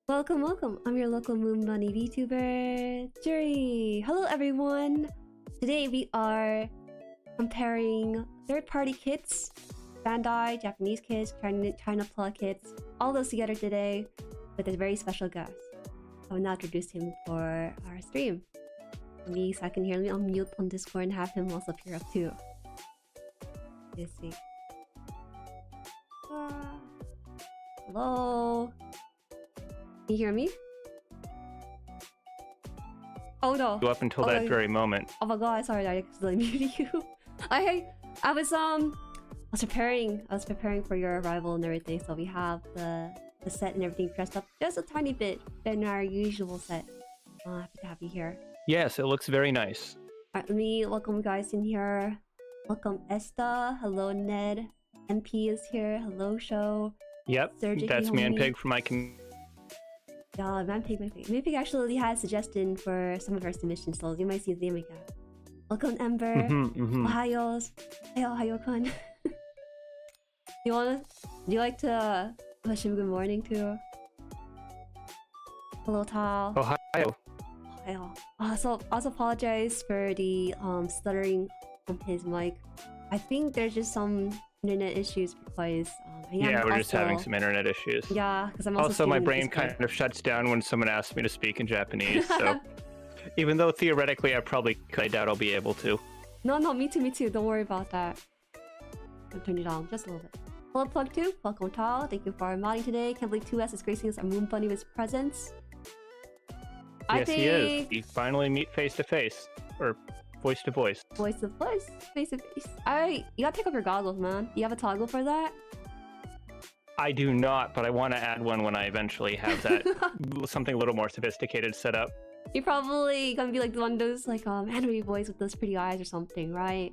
Welcome, welcome. I'm your local Moon Bunny VTuber, Jueri. Hello, everyone. Today we are comparing third-party kits, Bandai, Japanese kits, Gunpla kits, all those together today with a very special guest. I will now introduce him for our stream. Let me unmute on Discord and have him also appear up too. Let's see. Hello. Can you hear me? Oh no. Up until that very moment. Oh my god, sorry, I accidentally muted you. I was preparing for your arrival and everything, so we have the set and everything dressed up just a tiny bit than our usual set. Happy to have you here. Yes, it looks very nice. Alright, let me welcome you guys in here. Welcome Esta, hello Ned. MP is here, hello Show. Yep, Sergey that's Manpig from my yeah, Manpig actually has a suggestion for some of our submissions, so you might see his name again. Welcome Ember. Ohayos. Hey, Ohayo-kun. Do you like to wish him good morning too? Hello Tao. Ohio. Ohio. Also apologize for the stuttering on his mic. I think there's just some internet issues because we're just having some internet issues. Yeah, because I'm also my brain kind of shuts down when someone asks me to speak in Japanese. So even though theoretically I doubt I'll be able to. No, me too. Don't worry about that. I'll turn it on just a little bit. Hello Plug 2, welcome Tao. Thank you for modding today. Can't believe 2S is gracing us our Moon Bunny with his presence. Yes, he is. We finally meet face to face, or voice to voice. Voice to voice, face to face. Alright, you gotta take off your goggles, man. You have a toggle for that? I do not, but I want to add one when I eventually have that something a little more sophisticated set up. You're probably gonna be like one of those anime boys with those pretty eyes or something, right?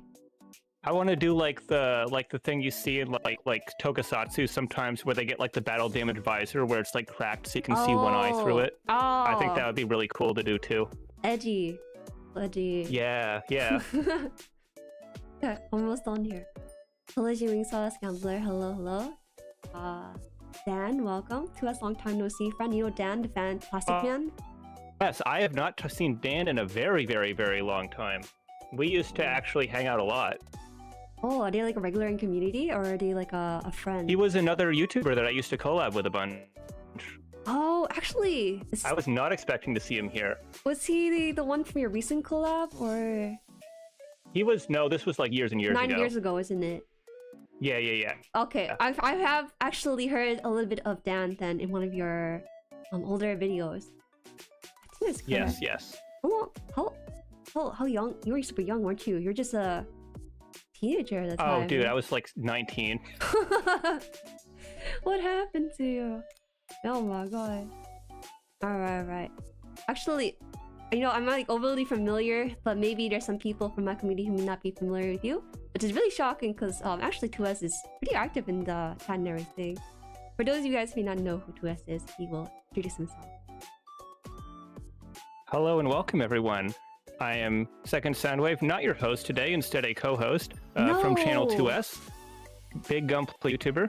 I want to do like the thing you see in like tokusatsu sometimes, where they get like the battle damage visor where it's like cracked so you can see one eye through it. Oh. I think that would be really cool to do too. Edgy. Yeah. Okay, almost done here. Collision Wing Sauce Gambler, hello. Dan, welcome. 2S long time no see friend. You know Dan, the Plastic Man? Yes, I have not seen Dan in a very, very, very long time. We used to actually hang out a lot. Oh, are they like a regular in community, or are they like a friend? He was another YouTuber that I used to collab with a bunch. Oh, actually, I was not expecting to see him here. Was he the one from your recent collab, or? He was, no, this was like years and years ago. 9 years ago, isn't it? Yeah. Okay, yeah. I have actually heard a little bit of Dan then in one of your older videos. I think it's correct. Yes. How young? You were super young, weren't you? You're just a teenager at the time. Oh, dude, I was like 19. What happened to you? Oh my god. Alright. Actually, I'm not like overly familiar, but maybe there's some people from my community who may not be familiar with you, which is really shocking because actually 2S is pretty active in the chat and everything. For those of you guys who may not know who 2S is, he will introduce himself. Hello and welcome everyone. I am Second Soundwave, not your host today, instead a co-host from Channel 2S. Big Gunpla YouTuber.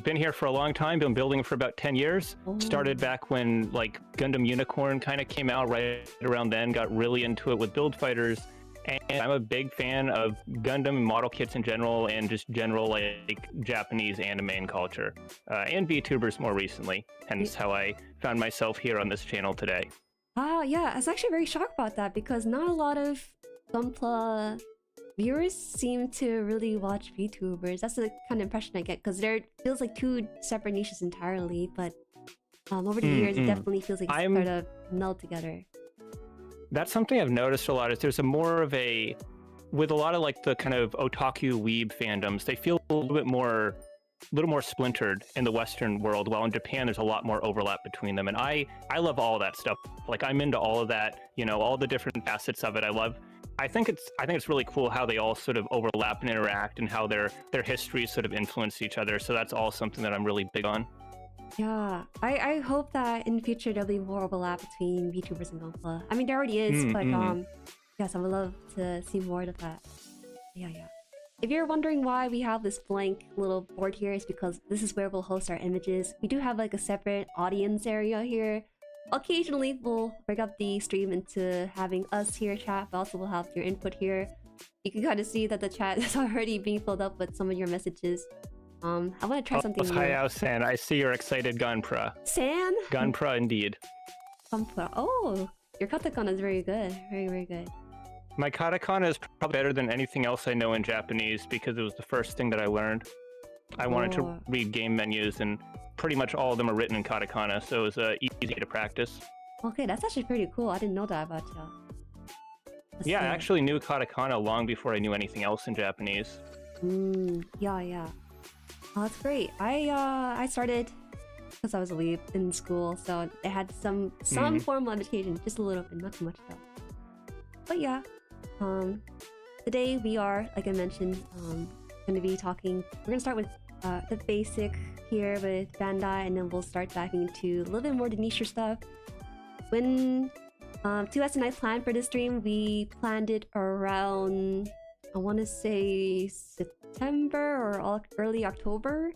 Been here for a long time, been building for about 10 years. Started back when like Gundam Unicorn kind of came out right around then, got really into it with build fighters. And I'm a big fan of Gundam model kits in general, and just general like Japanese anime and culture. And VTubers more recently, hence how I found myself here on this channel today. Yeah, I was actually very shocked about that because not a lot of Gunpla viewers seem to really watch VTubers. That's the kind of impression I get because there feels like two separate niches entirely, but over the years it definitely feels like it's sort of meld together. That's something I've noticed a lot, is there's with a lot of like the kind of otaku weeb fandoms, they feel a little more splintered in the Western world, while in Japan there's a lot more overlap between them. And I love all of that stuff. Like I'm into all of that, all the different facets of it. I think it's really cool how they all sort of overlap and interact, and how their histories sort of influence each other. So that's all something that I'm really big on. Yeah, I hope that in the future there'll be more overlap between VTubers and Gunpla. I mean, there already is, but yes, I would love to see more of that. Yeah. if you're wondering why we have this blank little board here, it's because this is where we'll host our images. We do have like a separate audience area here. Occasionally we'll break up the stream into having us here chat, but also we'll have your input here. You can kind of see that the chat is already being filled up with some of your messages. I want to try something new. Hi, San. I see you're excited, Gunpla. San? Gunpla, indeed. Gunpla. Oh, your katakana is very good. Very, very good. My katakana is probably better than anything else I know in Japanese because it was the first thing that I learned. I wanted to read game menus, and pretty much all of them are written in katakana, so it was easy to practice. Okay, that's actually pretty cool. I didn't know that about you. Yeah, I actually knew katakana long before I knew anything else in Japanese. Yeah. Oh, that's great. I started because I was a weeb in school, so it had some formal education, just a little bit, not too much though. But yeah, today we are, like I mentioned, going to be talking. We're going to start with the basic here with Bandai, and then we'll start diving into a little bit more the niche stuff. When 2S and I planned for this stream, we planned it around, I want to say September or early October.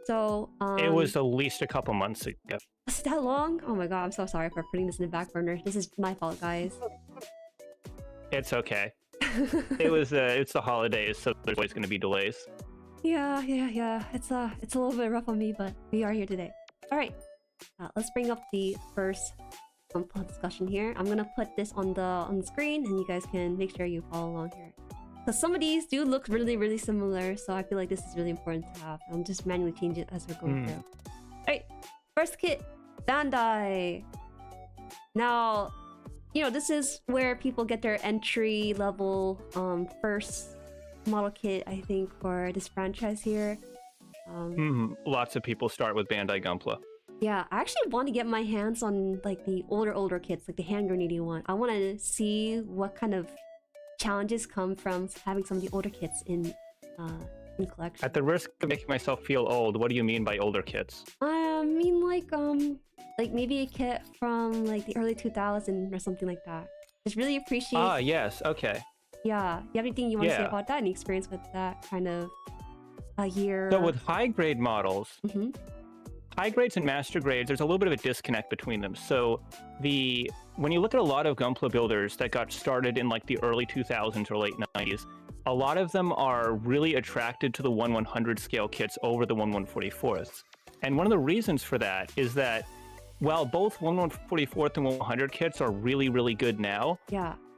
So it was at least a couple months ago. Was that long? Oh my god, I'm so sorry for putting this in the back burner. This is my fault, guys. It's okay. It's the holidays, so there's always going to be delays. Yeah. It's a little bit rough on me, but we are here today. All right, let's bring up the first discussion here. I'm gonna put this on the screen, and you guys can make sure you follow along here. Because some of these do look really, really similar, so I feel like this is really important to have. I'll just manually change it as we're going through. Alright, first kit, Bandai. Now, you know, this is where people get their entry level first model kit, I think, for this franchise here. Lots of people start with Bandai Gunpla. Yeah, I actually want to get my hands on like the older kits, like the hand grenade one. I want to see what kind of challenges come from having some of the older kits in collection. At the risk of making myself feel old, what do you mean by older kits? I mean like maybe a kit from like the early 2000s or something like that. Just really appreciate. Ah, yes, okay. Yeah, you have anything you want to say about that? Any experience with that kind of a year? So with high grade models, high grades and master grades, there's a little bit of a disconnect between them. So when you look at a lot of Gunpla builders that got started in like the early 2000s or late 90s, a lot of them are really attracted to the 1/100 scale kits over the 1/144ths. And one of the reasons for that is that while both 1/144th and 1/100 kits are really, really good now,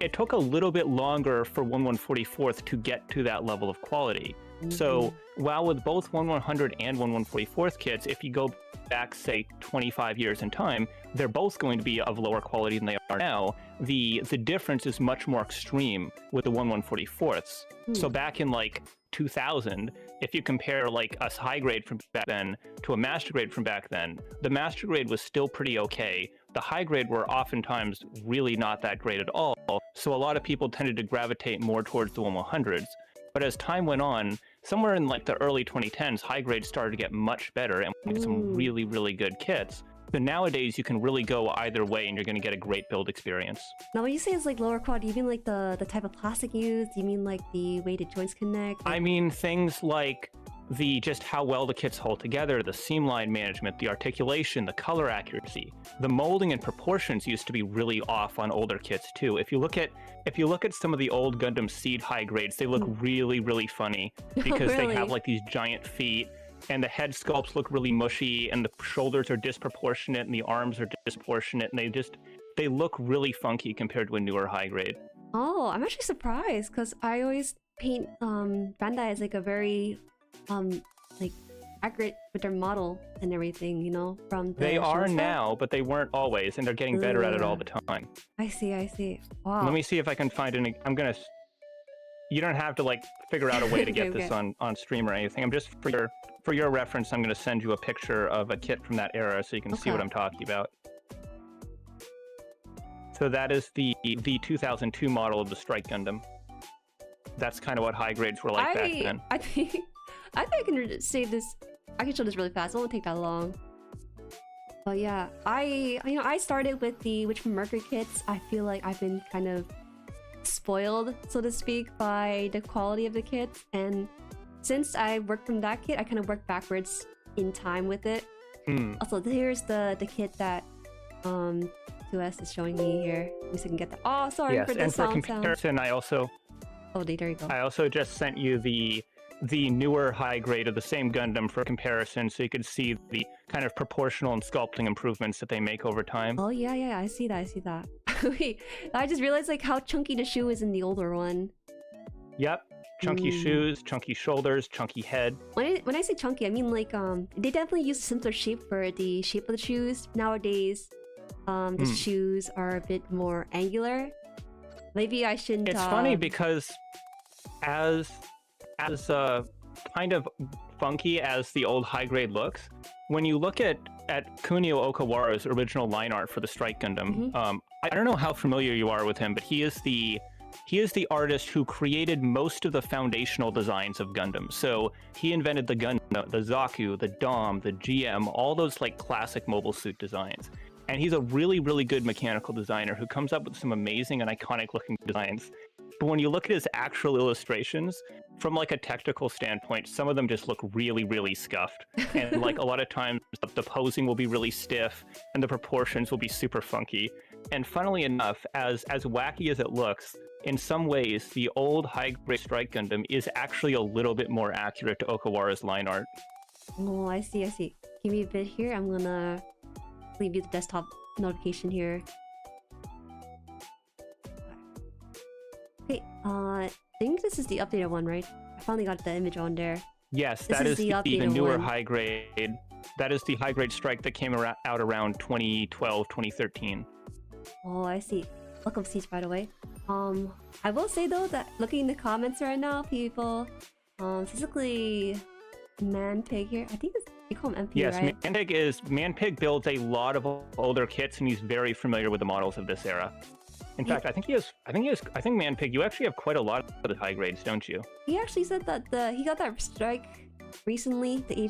it took a little bit longer for 1/144th to get to that level of quality. So while with both 1/100 and 1/144th kits, if you go back, say, 25 years in time, they're both going to be of lower quality than they are now. The difference is much more extreme with the 1/144ths. So back in like 2000, if you compare like a high grade from back then to a master grade from back then, the master grade was still pretty okay. The high grade were oftentimes really not that great at all. So a lot of people tended to gravitate more towards the 1/100s. But as time went on, somewhere in like the early 2010s, high grades started to get much better and we get some really, really good kits. So nowadays you can really go either way and you're going to get a great build experience. Now when you say it's like lower quality, do you mean like the type of plastic used? Do you mean like the way the joints connect? I mean things like just how well the kits hold together, the seam line management, the articulation, the color accuracy. The molding and proportions used to be really off on older kits too. If you look at some of the old Gundam Seed high grades, they look really, really funny because they have like these giant feet and the head sculpts look really mushy and the shoulders are disproportionate and the arms are disproportionate and they look really funky compared to a newer high grade. Oh, I'm actually surprised because I always paint Bandai as like a very like accurate with their model and everything, you know, from the They are now, but they weren't always, and they're getting better at it all the time. I see. Wow. Let me see if I can find any. You don't have to like figure out a way to get this on stream or anything. I'm just for your reference, I'm gonna send you a picture of a kit from that era so you can see what I'm talking about. So that is the 2002 model of the Strike Gundam. That's kind of what high grades were like back then. I think I can save this. I can show this really fast. It won't take that long. But yeah, I started with the Witch from Mercury kits. I feel like I've been kind of spoiled, so to speak, by the quality of the kits. And since I worked from that kit, I kind of worked backwards in time with it. Also, here's the kit that 2S is showing me here. At least I can get that. Oh, sorry for the and sound. for comparison, I also there you go. I also just sent you the newer high grade of the same Gundam for comparison, so you could see the kind of proportional and sculpting improvements that they make over time. Oh yeah, I see that. Wait, I just realized like how chunky the shoe is in the older one. Yep. Chunky shoes, chunky shoulders, chunky head. When I say chunky, I mean like they definitely use a simpler shape for the shape of the shoes. Nowadays, the shoes are a bit more angular. Maybe I shouldn't. It's funny because as kind of funky as the old high grade looks, when you look at Kunio Okawara's original line art for the Strike Gundam, I don't know how familiar you are with him, but he is the artist who created most of the foundational designs of Gundam. So he invented the Gundam, the Zaku, the Dom, the GM, all those like classic mobile suit designs. And he's a really, really good mechanical designer who comes up with some amazing and iconic looking designs. But when you look at his actual illustrations, from like a technical standpoint, some of them just look really, really scuffed. And like a lot of times the posing will be really stiff and the proportions will be super funky. And funnily enough, as wacky as it looks, in some ways, the old high-grade Strike Gundam is actually a little bit more accurate to Okawara's line art. Oh, I see. Give me a bit here. I'm gonna leave you the desktop notification here. Okay, I think this is the updated one, right? I finally got the image on there. Yes, that is the newer high-grade. That is the high-grade Strike that came out around 2012, 2013. Oh, I see. Welcome, Siege, by the way. I will say though that looking in the comments right now, people, specifically Manpig here, I think you call him MP, yes, right? Yes, Manpig builds a lot of older kits, and he's very familiar with the models of this era. In fact, I think Manpig, you actually have quite a lot of the high grades, don't you? He actually said that he got that Strike recently. The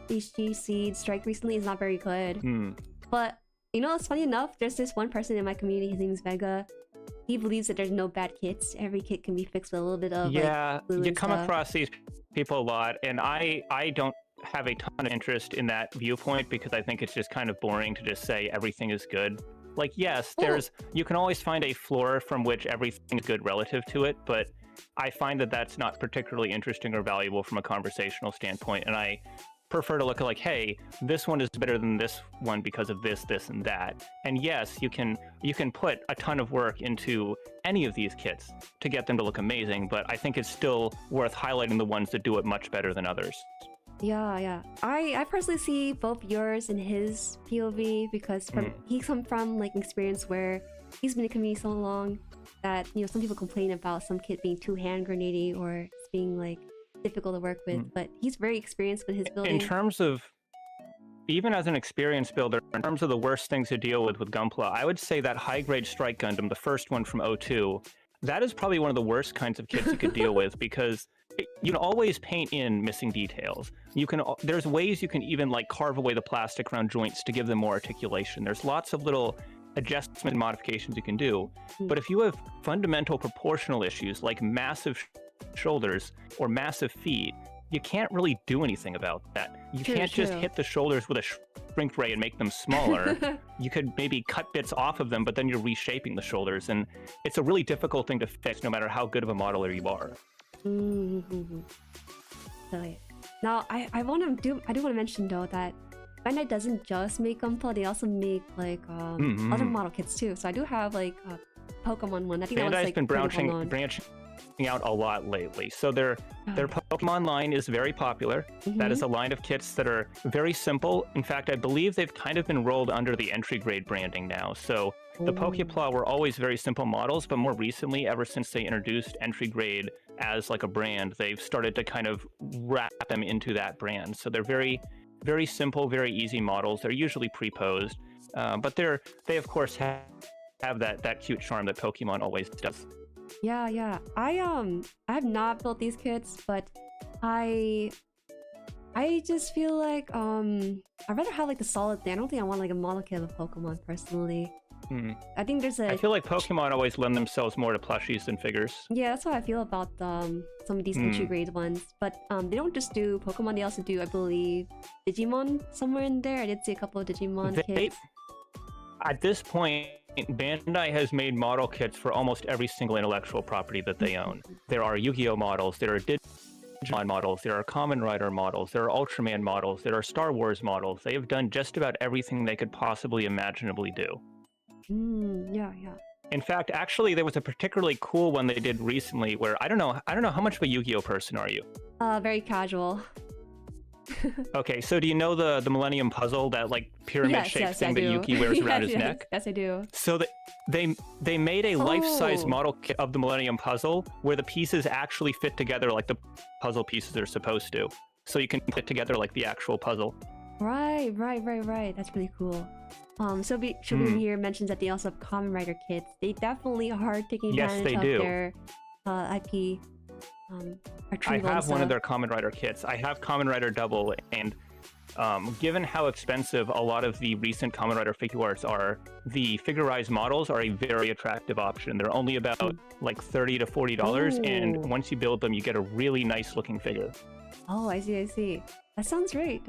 HG Seed Strike recently is not very good. But you know, it's funny enough. There's this one person in my community. His name is Vega. He believes that there's no bad kits. Every kit can be fixed with a little bit of you come across these people a lot, and I don't have a ton of interest in that viewpoint because I think it's just kind of boring to just say everything is good. Like, yes, you can always find a floor from which everything is good relative to it, but I find that that's not particularly interesting or valuable from a conversational standpoint, and I prefer to look at like, hey, this one is better than this one because of this, this, and that. And yes, you can put a ton of work into any of these kits to get them to look amazing, but I think it's still worth highlighting the ones that do it much better than others. Yeah. I personally see both yours and his POV because he come from like an experience where he's been in the community so long that, you know, some people complain about some kit being too hand grenadey or it's being like difficult to work with, but he's very experienced with his building. In terms of, even as an experienced builder, in terms of the worst things to deal with Gunpla, I would say that high-grade Strike Gundam, the first one from 02, that is probably one of the worst kinds of kits you could deal with because you can always paint in missing details. There's ways you can even like carve away the plastic around joints to give them more articulation. There's lots of little adjustment modifications you can do. But if you have fundamental proportional issues like massive shoulders or massive feet, you can't really do anything about that. You can't just hit the shoulders with a shrink ray and make them smaller. You could maybe cut bits off of them, but then you're reshaping the shoulders, and it's a really difficult thing to fix no matter how good of a modeler you are. Now, I do want to mention though that Bandai doesn't just make Gunpla, they also make like other model kits too. So I do have like a Pokemon one. I think Bandai's that was, like, been branching out a lot lately. So their Pokemon line is very popular. That is a line of kits that are very simple. In fact, I believe they've kind of been rolled under the entry grade branding now. So the Pokepla were always very simple models, but more recently, ever since they introduced entry grade as like a brand, they've started to kind of wrap them into that brand. So they're very, very simple, very easy models. They're usually pre-posed, but they of course have that cute charm that Pokemon always does. Yeah. I have not built these kits, but I just feel like I'd rather have like the solid thing. I don't think I want like a model kit of Pokemon personally. I think there's a... I feel like Pokemon always lend themselves more to plushies than figures. Yeah, that's how I feel about some of these entry grade ones. But they don't just do Pokemon, they also do, I believe, Digimon somewhere in there. I did see a couple of Digimon kits. At this point, Bandai has made model kits for almost every single intellectual property that they own. There are Yu-Gi-Oh models, there are Digimon models, there are Kamen Rider models, there are Ultraman models, there are Star Wars models. They have done just about everything they could possibly imaginably do. Yeah. In fact, actually, there was a particularly cool one they did recently where I don't know how much of a Yu-Gi-Oh person are you? Very casual. Okay, so do you know the Millennium Puzzle, that like pyramid-shaped thing that Yuki wears around his neck? Yes, I do. So they made a life-size model kit of the Millennium Puzzle where the pieces actually fit together like the puzzle pieces are supposed to. So you can fit together like the actual puzzle. Right. That's pretty cool. Shogun here mentions that they also have Kamen Rider kits. They definitely are taking advantage of their IP. I have one of their Kamen Rider kits. I have Kamen Rider Double, and given how expensive a lot of the recent Kamen Rider figure arts are, the figurized models are a very attractive option. They're only about like $30 to $40, and once you build them, you get a really nice looking figure. Oh, I see. That sounds great.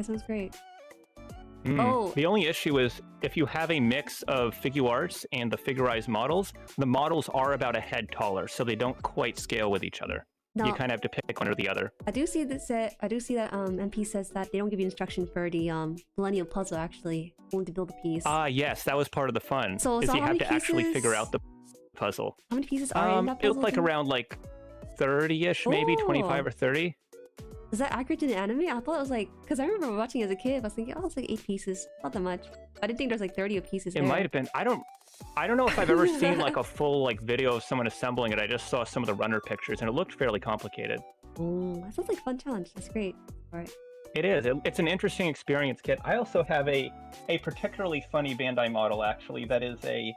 The only issue is if you have a mix of figure arts and the figurized models, the models are about a head taller, so they don't quite scale with each other. No. You kind of have to pick one or the other. I do see that MP says that they don't give you instruction for the Millennium Puzzle, actually, only to build a piece. Yes, that was part of the fun. So you have to actually figure out the puzzle. How many pieces are in that puzzle? It looked like around like 30-ish, maybe 25 or 30. Is that accurate to the anime? I thought it was like, because I remember watching as a kid, I was thinking, it's like 8 pieces, not that much. I didn't think there's like 30 pieces. It might have been. I don't know if I've ever seen like a full like video of someone assembling it. I just saw some of the runner pictures and it looked fairly complicated. That sounds like a fun challenge. That's great. All right. It is. It's an interesting experience kit. I also have a particularly funny Bandai model actually that is a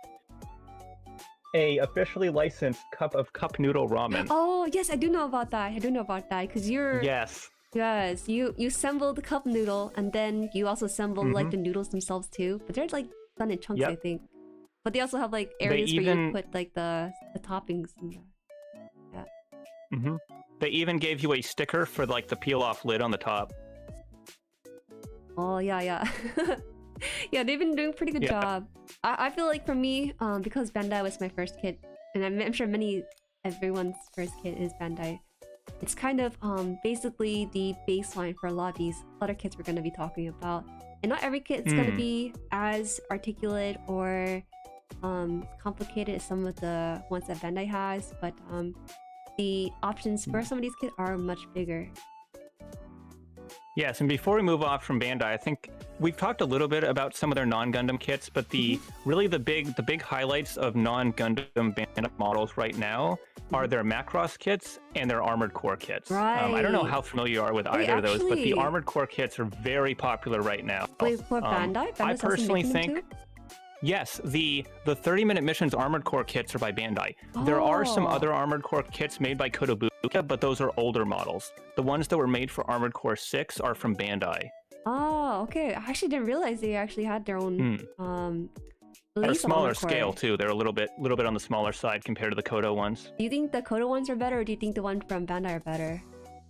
officially licensed cup noodle ramen. Oh yes, I do know about that. Because you're Yes, you assembled the cup noodle and then you also assembled like the noodles themselves too. But they're like done in chunks, I think. But they also have like areas where you put like the toppings in there. They even gave you a sticker for like the peel off lid on the top. Oh yeah. Yeah, they've been doing a pretty good job. I feel like for me, because Bandai was my first kit, and I'm sure everyone's first kit is Bandai. It's kind of basically the baseline for a lot of these other kits we're going to be talking about. And not every kit is going to be as articulate or complicated as some of the ones that Bandai has, but the options for some of these kits are much bigger. Yes, and before we move off from Bandai, I think we've talked a little bit about some of their non-Gundam kits, but the big highlights of non-Gundam Bandai models right now are their Macross kits and their Armored Core kits. Right. I don't know how familiar you are with either of those, but the Armored Core kits are very popular right now. Wait, for Bandai? I personally think... Yes, the 30-minute missions Armored Core kits are by Bandai. There are some other Armored Core kits made by Kotobukiya, but those are older models. The ones that were made for Armored Core 6 are from Bandai. Oh, okay. I actually didn't realize they actually had their own at a smaller scale too. They're a little bit on the smaller side compared to the Koto ones. Do you think the Koto ones are better, or do you think the ones from Bandai are better?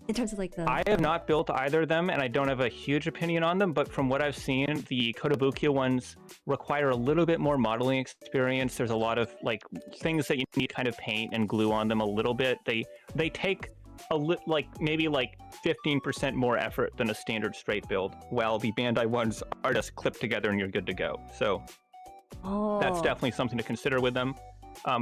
In terms of like the... I have not built either of them, and I don't have a huge opinion on them, but from what I've seen, the Kotobukiya ones require a little bit more modeling experience. There's a lot of like things that you need to kind of paint and glue on them a little bit. They take maybe 15% more effort than a standard straight build, while the Bandai ones are just clipped together and you're good to go. So that's definitely something to consider with them.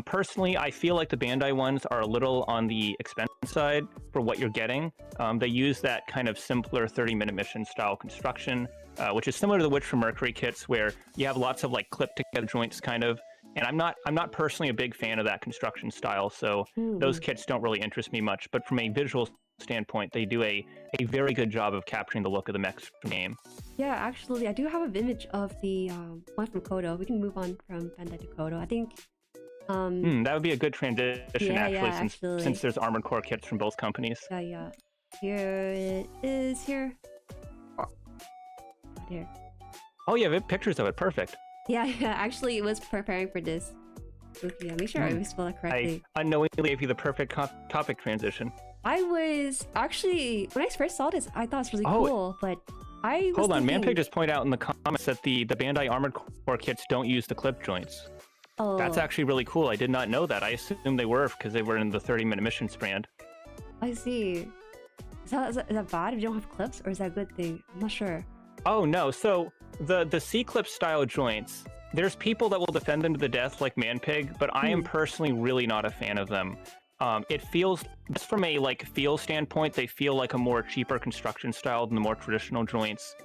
Personally, I feel like the Bandai ones are a little on the expensive side for what you're getting. They use that kind of simpler 30-minute mission style construction, which is similar to the Witch from Mercury kits, where you have lots of like clipped together joints kind of. And I'm not personally a big fan of that construction style, so those kits don't really interest me much. But from a visual standpoint, they do a very good job of capturing the look of the mechs game. Yeah, actually, I do have an image of the one from Koto. We can move on from Bandai to Koto. I think that would be a good transition, since there's Armored Core kits from both companies. Yeah. Here it is. Here. Here. Oh yeah, we have pictures of it. Perfect. Yeah, yeah. Actually, it was preparing for this. Yeah, make sure I spell it correctly. I unknowingly gave you the perfect topic transition. I was actually when I first saw this, I thought it was really cool, but I was hold on. thinking... Manpig just pointed out in the comments that the Bandai Armored Core kits don't use the clip joints. Oh, that's actually really cool. I did not know that. I assumed they were because they were in the 30-minute mission strand. I see. Is that bad if you don't have clips, or is that a good thing? I'm not sure. Oh no. So the C-clip style joints, there's people that will defend them to the death like Manpig, but I am personally really not a fan of them. It feels, just from a feel standpoint, they feel like a more cheaper construction style than the more traditional joints.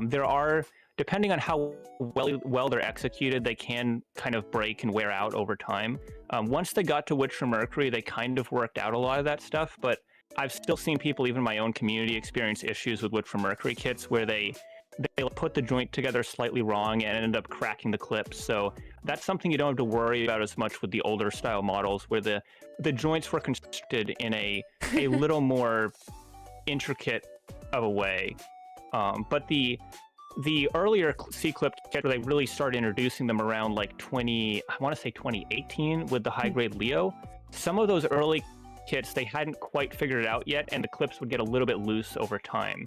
There are, depending on how well they're executed, they can kind of break and wear out over time. Once they got to Witcher Mercury, they kind of worked out a lot of that stuff, but I've still seen people, even in my own community, experience issues with Witcher Mercury kits where they put the joint together slightly wrong and end up cracking the clips. So that's something you don't have to worry about as much with the older style models, where the joints were constructed in a little more intricate of a way. But the earlier C-clip kit, where they really started introducing them around I want to say 2018 with the high-grade Leo, some of those early kits, they hadn't quite figured it out yet, and the clips would get a little bit loose over time.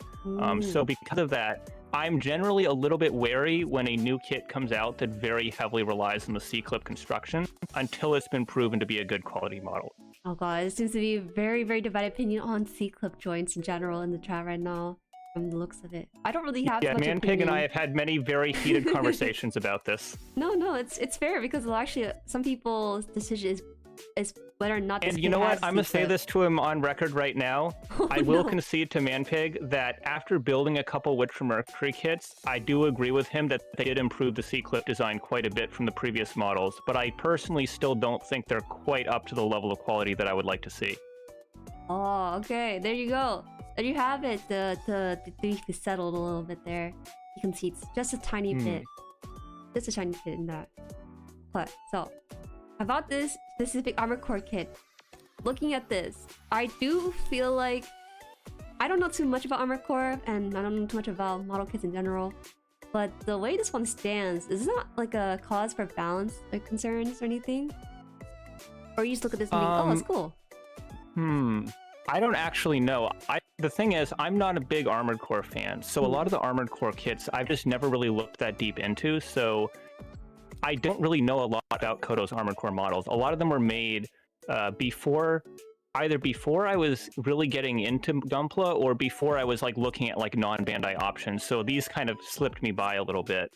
So because of that, I'm generally a little bit wary when a new kit comes out that very heavily relies on the C-clip construction until it's been proven to be a good quality model. Oh god, it seems to be a very, very divided opinion on C-clip joints in general in the chat right now, from the looks of it. I don't really have much opinion. Manpig and I have had many very heated conversations about this. No, it's fair, because actually some people's decision is whether or not this. And you know what? I'm gonna say this to him on record right now. I will concede to Manpig that after building a couple Witcher Mercury kits, I do agree with him that they did improve the C-clip design quite a bit from the previous models, but I personally still don't think they're quite up to the level of quality that I would like to see. Oh, okay. There you go. There you have it. The beef is settled a little bit there. You can see it's just a tiny bit. Just a tiny bit in that. But so about this specific Armored Core kit, looking at this, I do feel like I don't know too much about Armored Core, and I don't know too much about model kits in general, but the way this one stands, is this not like a cause for balance concerns or anything? Or you just look at this and think, oh, it's cool? I don't actually know. The thing is, I'm not a big Armored Core fan, so a lot of the Armored Core kits I've just never really looked that deep into, so I don't really know a lot about Koto's Armored Core models. A lot of them were made before I was really getting into Gunpla, or before I was looking at non-Bandai options. So these kind of slipped me by a little bit.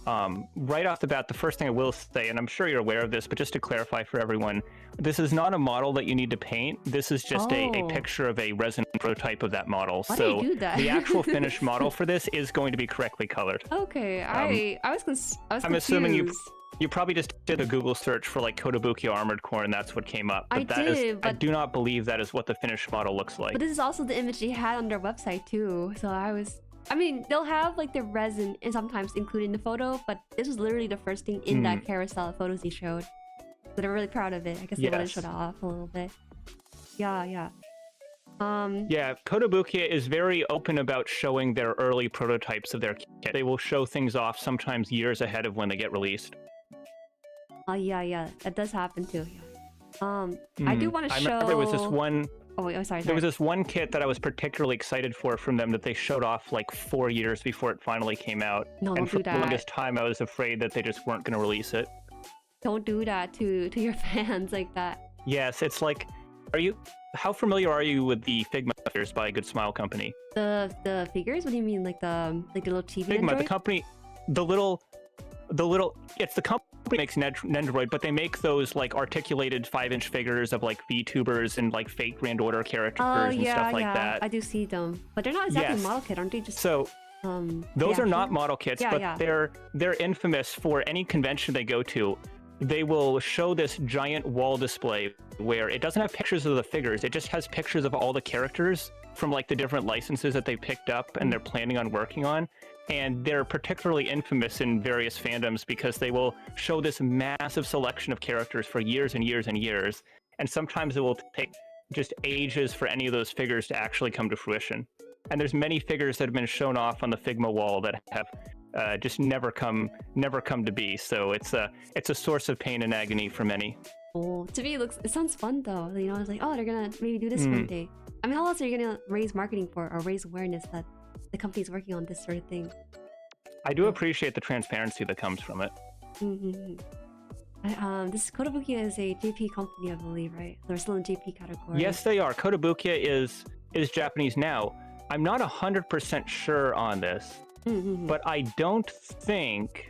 Right off the bat, the first thing I will say, and I'm sure you're aware of this, but just to clarify for everyone, this is not a model that you need to paint. This is just a picture of a resin prototype of that model. Why so do you do that? The actual finished model for this is going to be correctly colored. Okay, I was confused. I'm assuming you probably just did a Google search for Kotobukiya Armored Core, and that's what came up. But I do not believe that is what the finished model looks like. But this is also the image they had on their website too. So I mean, they'll have the resin and sometimes included in the photo, but this was literally the first thing in that carousel of photos they showed. So they're really proud of it. I guess they wanted to show that off a little bit. Yeah. Yeah, Kotobukiya is very open about showing their early prototypes of their kit. They will show things off sometimes years ahead of when they get released. Yeah, that does happen too. I do want to show. I remember there was this one. Oh wait, sorry. There was this one kit that I was particularly excited for from them that they showed off 4 years before it finally came out. No, and don't do that. For the longest time, I was afraid that they just weren't going to release it. Don't do that to your fans like that. Yes, it's how familiar are you with the Figma figures by Good Smile Company? The figures? What do you mean, the little TV Figma, Android? the company, it's the company that makes Nendoroid, but they make those articulated 5-inch figures of VTubers and fake Grand Order characters and stuff like that. I do see them, but they're not exactly model kit, aren't they? Just those are not model kits, but they're infamous for any convention they go to. They will show this giant wall display where it doesn't have pictures of the figures, it just has pictures of all the characters from the different licenses that they picked up and they're planning on working on. And they're particularly infamous in various fandoms because they will show this massive selection of characters for years and years and years. And sometimes it will take just ages for any of those figures to actually come to fruition. And there's many figures that have been shown off on the Figma wall that have just never come to be. So it's a source of pain and agony for many. Oh, to me, it sounds fun though. You know, it's like, oh, they're gonna maybe do this one day. I mean, how else are you gonna raise marketing for or raise awareness that the company's working on this sort of thing? I do appreciate the transparency that comes from it. This Kotobukiya is a JP company, I believe, right? They're still in JP category. Yes, they are. Kotobukiya is Japanese now. I'm not 100% sure on this, but I don't think.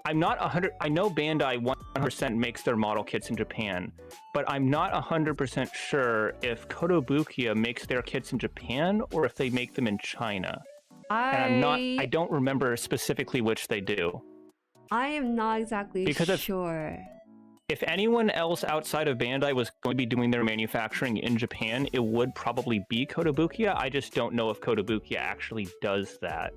I'm not 100. I know Bandai 100% makes their model kits in Japan, but I'm not 100% sure if Kotobukiya makes their kits in Japan or if they make them in China. And I don't remember specifically which they do. I am not exactly sure. If anyone else outside of Bandai was going to be doing their manufacturing in Japan, it would probably be Kotobukiya. I just don't know if Kotobukiya actually does that.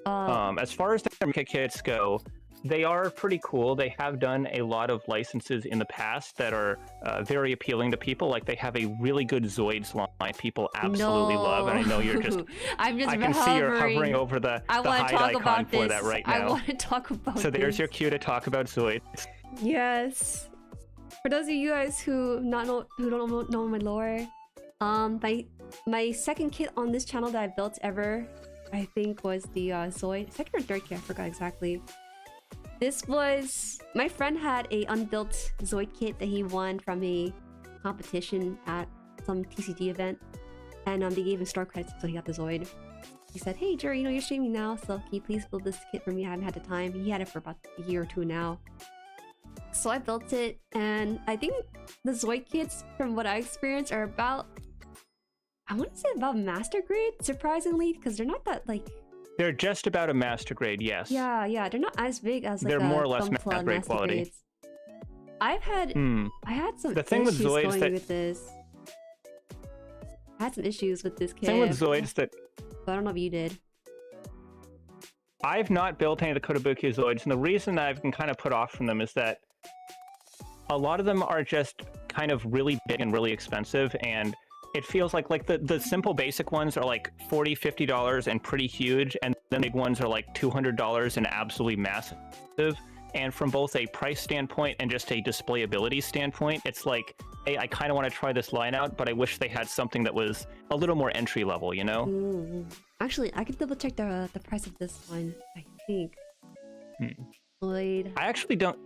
As far as the mecha kits go, they are pretty cool. They have done a lot of licenses in the past that are very appealing to people. Like they have a really good Zoids line people absolutely love, and I know you're just. I can see you're hovering over the hide icon for that right now. I want to talk about this. So there's your cue to talk about Zoids. Yes. For those of you guys who don't know my lore, my second kit on this channel that I built ever, I think was the Zoid. Second or third kit, I forgot exactly. This was... My friend had a unbuilt Zoid kit that he won from a competition at some TCG event. And they gave him store credits so he got the Zoid. He said, hey Jueri, you know you're streaming now, so can you please build this kit for me? I haven't had the time. He had it for about a year or two now. So I built it, and I think the Zoid kits, from what I experienced, are about... I want to say about master grade, surprisingly, because they're not that, like... They're just about a master grade, yes. Yeah, they're not as big as like they're more or less Gunpla master grade quality. Grades. I had some the thing issues with Zoids going that... with this. I had some issues with this kit. The thing with Zoids that... But I don't know if you did. I've not built any of the Kotobukiya Zoids, and the reason I've been kind of put off from them is that a lot of them are just kind of really big and really expensive, and it feels like the simple basic ones are like $40, $50 and pretty huge, and the big ones are like $200 and absolutely massive. And from both a price standpoint and just a displayability standpoint, it's like, hey, I kind of want to try this line out, but I wish they had something that was a little more entry level, you know? Actually, I could double check the price of this one, I think. Zoid. I actually don't...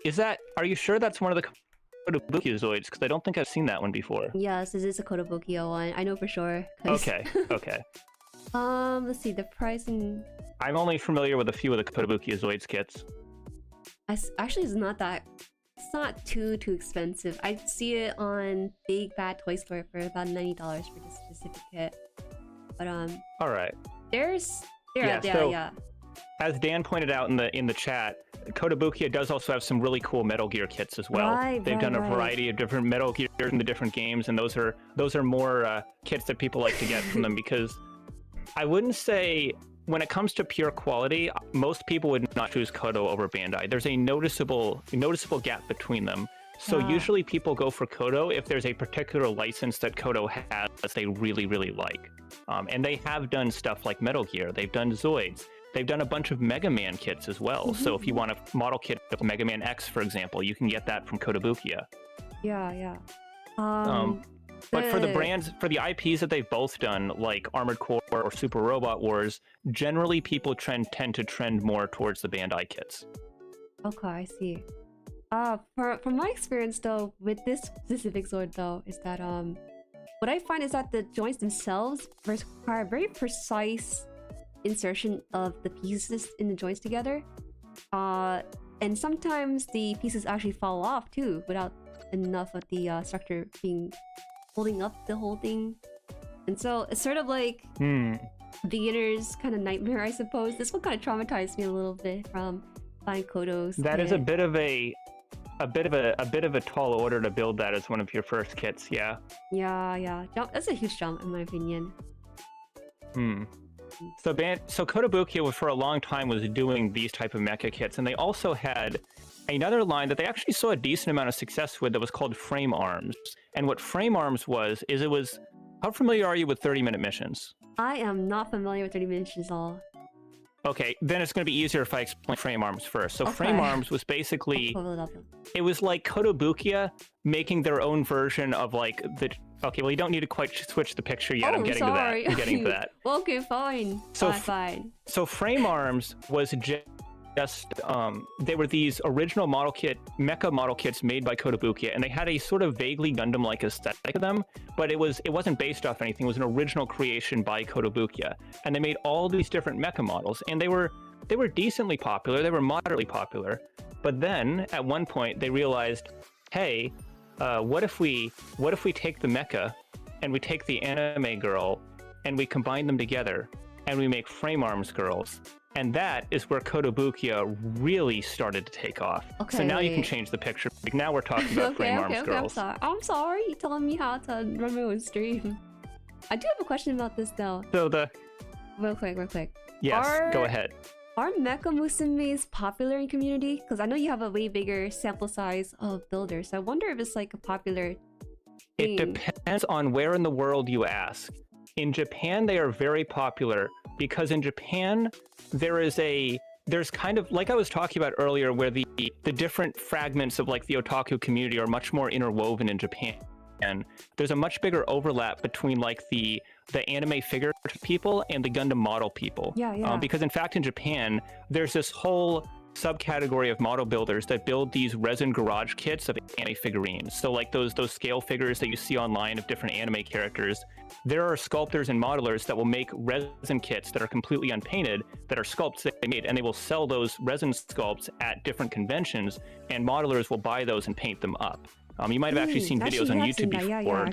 Are you sure that's one of the Kotobukiya Zoids? Because I don't think I've seen that one before. Yes, this is a Kotobukiya one. I know for sure. Okay. Let's see, the pricing... I'm only familiar with a few of the Kotobukiya Zoids kits. Actually, it's not too expensive. I see it on Big Bad Toy Store for about $90 for this specific kit. But all right. Yeah. As Dan pointed out in the chat, Kotobukiya does also have some really cool Metal Gear kits as well. They've done a variety of different Metal Gears in the different games, and those are more kits that people like to get from them, because I wouldn't say, when it comes to pure quality, most people would not choose Koto over Bandai. There's a noticeable gap between them. So usually people go for Koto if there's a particular license that Koto has that they really, really like. And they have done stuff like Metal Gear. They've done Zoids. They've done a bunch of Mega Man kits as well. So if you want a model kit of Mega Man X, for example, you can get that from Kotobukiya. Yeah. But for the brands, for the IPs that they've both done, like Armored Core or Super Robot Wars, generally people tend to trend more towards the Bandai kits. Okay, I see. From my experience though, with this specific Zoid though, is that what I find is that the joints themselves require very precise insertion of the pieces in the joints together. And sometimes the pieces actually fall off too, without enough of the structure holding up the whole thing. And so it's sort of like beginner's kind of nightmare, I suppose. This one kind of traumatized me a little bit from buying Koto's. That is a bit of a tall order to build that as one of your first kits, yeah. Yeah. That's a huge jump in my opinion. So Kotobukiya for a long time was doing these type of mecha kits, and they also had another line that they actually saw a decent amount of success with that was called Frame Arms. And what Frame Arms was, how familiar are you with 30-minute missions? I am not familiar with 30-minute missions at all. Okay, then it's going to be easier if I explain frame arms first. So frame arms was basically, it was like Kotobukiya making their own version of like the, okay, well you don't need to quite switch the picture yet, I'm getting to that. I'm getting to that. Okay, fine. So, fine. So frame arms was just, they were these original model kit, mecha model kits made by Kotobukiya, and they had a sort of vaguely Gundam-like aesthetic to them, but it wasn't based off anything. It was an original creation by Kotobukiya, and they made all these different mecha models, and they were decently popular. They were moderately popular, but then at one point they realized, hey, what if we take the mecha and we take the anime girl and we combine them together and we make frame arms girls? And that is where Kotobukiya really started to take off. Okay, so now you can change the picture. Now we're talking about frame arms girls. I'm sorry. You're telling me how to run my own stream. I do have a question about this though. So real quick. Yes, go ahead. Are mecha musumes popular in community? Because I know you have a way bigger sample size of builders. So I wonder if it's like a popular thing. It depends on where in the world you ask. In Japan, they are very popular because in Japan, there's kind of, like I was talking about earlier, where the different fragments of like the otaku community are much more interwoven in Japan. And there's a much bigger overlap between like the anime figure people and the Gundam model people. Yeah. Because in fact, in Japan, there's this whole subcategory of model builders that build these resin garage kits of anime figurines. So like those scale figures that you see online of different anime characters, there are sculptors and modelers that will make resin kits that are completely unpainted, that are sculpts that they made, and they will sell those resin sculpts at different conventions, and modelers will buy those and paint them up. You might have actually seen videos on YouTube before. Yeah,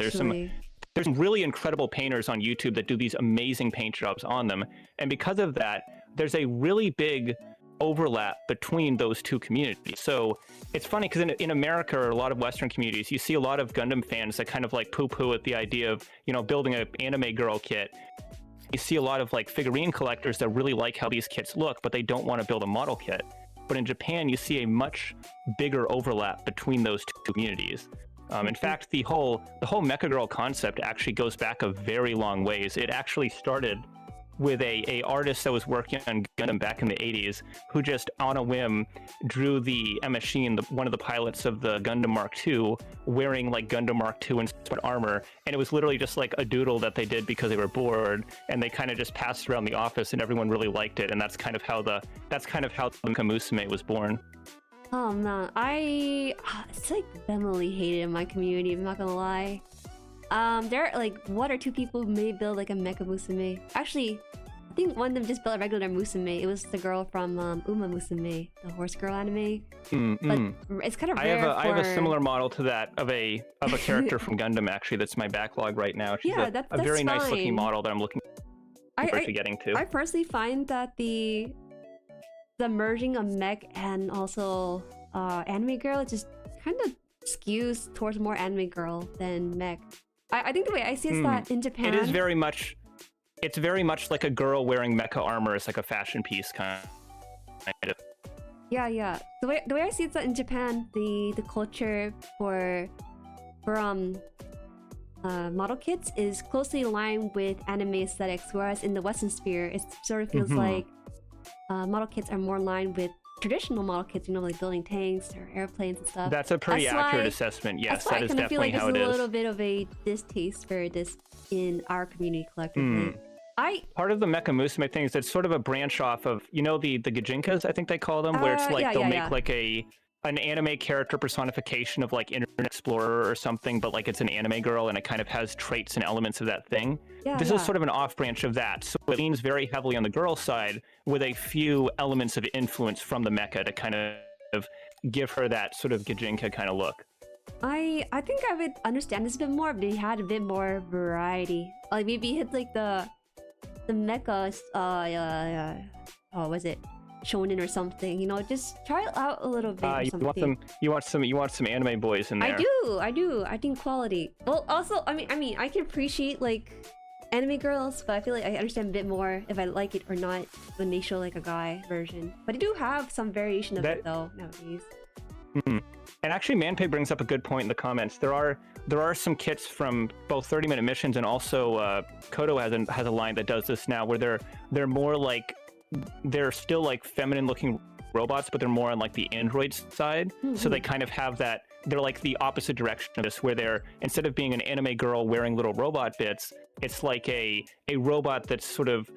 there's some really incredible painters on YouTube that do these amazing paint jobs on them, and because of that, there's a really big overlap between those two communities. So it's funny because in America or a lot of Western communities, you see a lot of Gundam fans that kind of like poo-poo at the idea of, you know, building an anime girl kit. You see a lot of like figurine collectors that really like how these kits look, but they don't want to build a model kit. But in Japan, you see a much bigger overlap between those two communities. In fact, the whole mecha girl concept actually goes back a very long ways. It actually started with a artist that was working on Gundam back in the 80s, who just on a whim drew the M-Machine, one of the pilots of the Gundam Mark II, wearing like Gundam Mark II inspired armor, and it was literally just like a doodle that they did because they were bored, and they kind of just passed around the office, and everyone really liked it, and that's kind of how the Musume was born. Oh man, it's like vehemently hated in my community, I'm not gonna lie. There are like one or two people who may build like a mecha musume. Actually, I think one of them just built a regular musume. It was the girl from Uma Musume, the horse girl anime. But it's kind of rare. I have a similar model to that of a character from Gundam actually. That's my backlog right now. She's that's a very fine. nice looking model that I'm looking forward to getting to. I personally find that the merging of mech and also anime girl, it just kind of skews towards more anime girl than mech. I think the way I see it is that in Japan, it's very much like a girl wearing mecha armor. It's like a fashion piece kind of. Yeah. The way I see it is that in Japan, the culture for model kits is closely aligned with anime aesthetics, whereas in the Western sphere, it sort of feels like model kits are more aligned with traditional model kits, you know, like building tanks or airplanes and stuff. That's a pretty accurate assessment. Yes, that is definitely how it is. I feel like there's a little bit of a distaste for this in our community collectively. Part of the mecha musume thing is it's sort of a branch off of, you know, the gajinkas, I think they call them, where it's like they'll make like an anime character personification of like Internet Explorer or something, but like it's an anime girl and it kind of has traits and elements of that thing. This is sort of an off branch of that. So it leans very heavily on the girl side with a few elements of influence from the mecha to kind of give her that sort of gajinka kind of look. I think I would understand this a bit more if they had a bit more variety. Like maybe hit like the mecha, was it shonen or something, you know, just try it out a little bit or something. You want some anime boys in there. I do. I think quality. Well, also, I mean, I can appreciate like anime girls, but I feel like I understand a bit more if I like it or not when they show like a guy version. But I do have some variation of it though nowadays. And actually, Manpei brings up a good point in the comments. There are some kits from both 30-minute missions and also Koto has a line that does this now, where they're more like they're still like feminine looking robots, but they're more on like the android side. So they kind of have that, they're like the opposite direction of this, where they're, instead of being an anime girl wearing little robot bits, it's like a robot that's sort of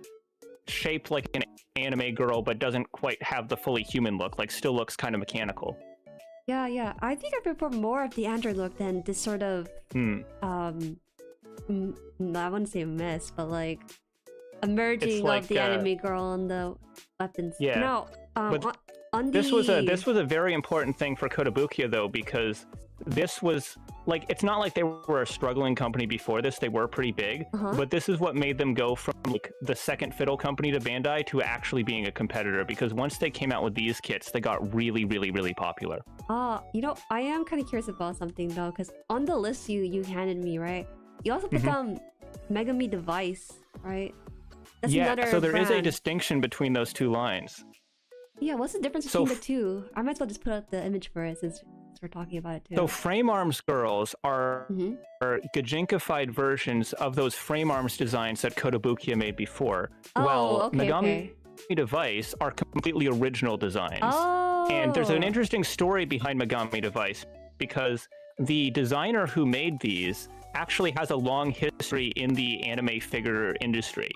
shaped like an anime girl, but doesn't quite have the fully human look, like still looks kind of mechanical. Yeah. I think I prefer more of the android look than this sort of I wouldn't say mess, but like a merging like, of the anime girl and the weapons. Yeah. Now, but on this was a very important thing for Kotobukiya though, because this was like, it's not like they were a struggling company before this. They were pretty big, but this is what made them go from like the second fiddle company to Bandai to actually being a competitor, because once they came out with these kits, they got really, really, really popular. You know, I am kind of curious about something though, because on the list you handed me, right? You also put down Megami Device, right? That's another so there is a brand. distinction between those two lines. Yeah, what's the difference between the two? I might as well just put up the image for it since we're talking about it too. So frame arms girls are Gajinkified versions of those frame arms designs that Kotobukiya made before. Megami Device are completely original designs. And there's an interesting story behind Megami Device, because the designer who made these actually has a long history in the anime figure industry.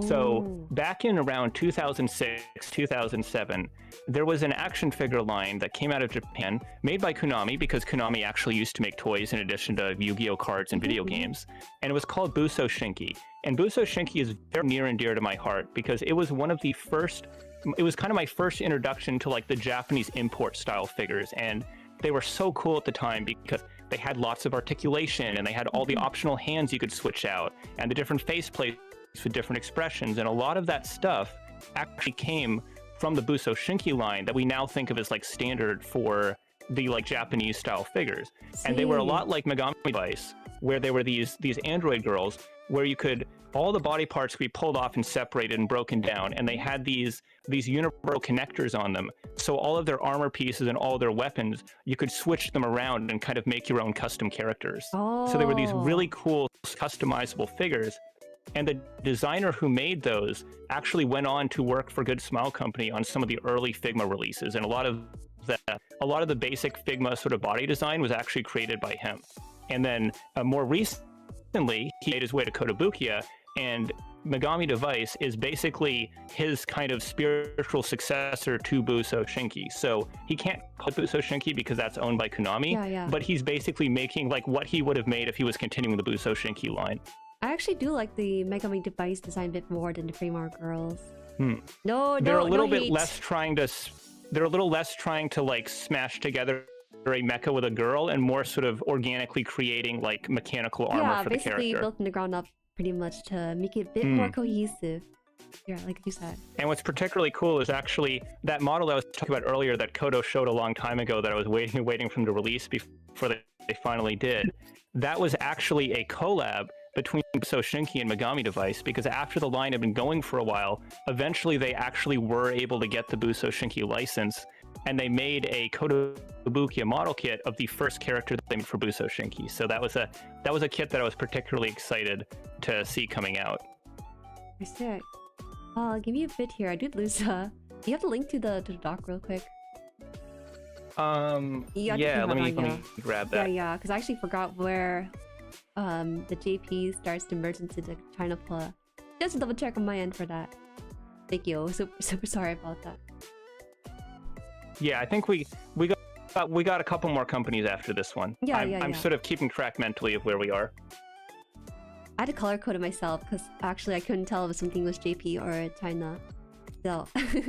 So back in around 2006, 2007, there was an action figure line that came out of Japan, made by Konami, because Konami actually used to make toys in addition to Yu-Gi-Oh cards and video games. And it was called Buso Shinki. And Buso Shinki is very near and dear to my heart, because it was one of the first, it was kind of my first introduction to like the Japanese import style figures. And they were so cool at the time because they had lots of articulation and they had all the optional hands you could switch out and the different face plates with different expressions. And a lot of that stuff actually came from the Buso Shinki line that we now think of as like standard for the like Japanese style figures. And they were a lot like Megami Device, where they were these android girls where you could, all the body parts could be pulled off and separated and broken down, and they had these universal connectors on them. So all of their armor pieces and all their weapons, you could switch them around and kind of make your own custom characters. So they were these really cool customizable figures. And the designer who made those actually went on to work for Good Smile Company on some of the early Figma releases, and a lot of the basic Figma sort of body design was actually created by him. And then more recently, he made his way to Kotobukiya, and Megami Device is basically his kind of spiritual successor to Buso Shinki. So he can't call it Buso Shinki because that's owned by Konami, but he's basically making like what he would have made if he was continuing the Buso Shinki line. I actually do like the Megami Device design a bit more than the Frame Art girls. They're a little bit less trying to. They're a little less trying to like smash together a mecha with a girl, and more sort of organically creating like mechanical armor for the character. Yeah, basically built from the ground up pretty much to make it a bit more cohesive. Yeah, like you said. And what's particularly cool is actually that model I was talking about earlier that Koto showed a long time ago that I was waiting for them to release before they finally did. That was actually a collab between Buso Shinki and Megami Device, because after the line had been going for a while, eventually they actually were able to get the Buso Shinki license, and they made a Kotobukiya model kit of the first character that they made for Buso Shinki. So that was a kit that I was particularly excited to see coming out. Sick. Give me a bit here. I did lose. Do you have the link to the doc real quick? Let me grab that. Yeah, because I actually forgot where the JP starts to merge into the Chinapla. Just to double check on my end for that. Thank you. Super sorry about that. Yeah, I think we got a couple more companies after this one. I'm sort of keeping track mentally of where we are. I had to color code it myself because actually I couldn't tell if something was JP or China. So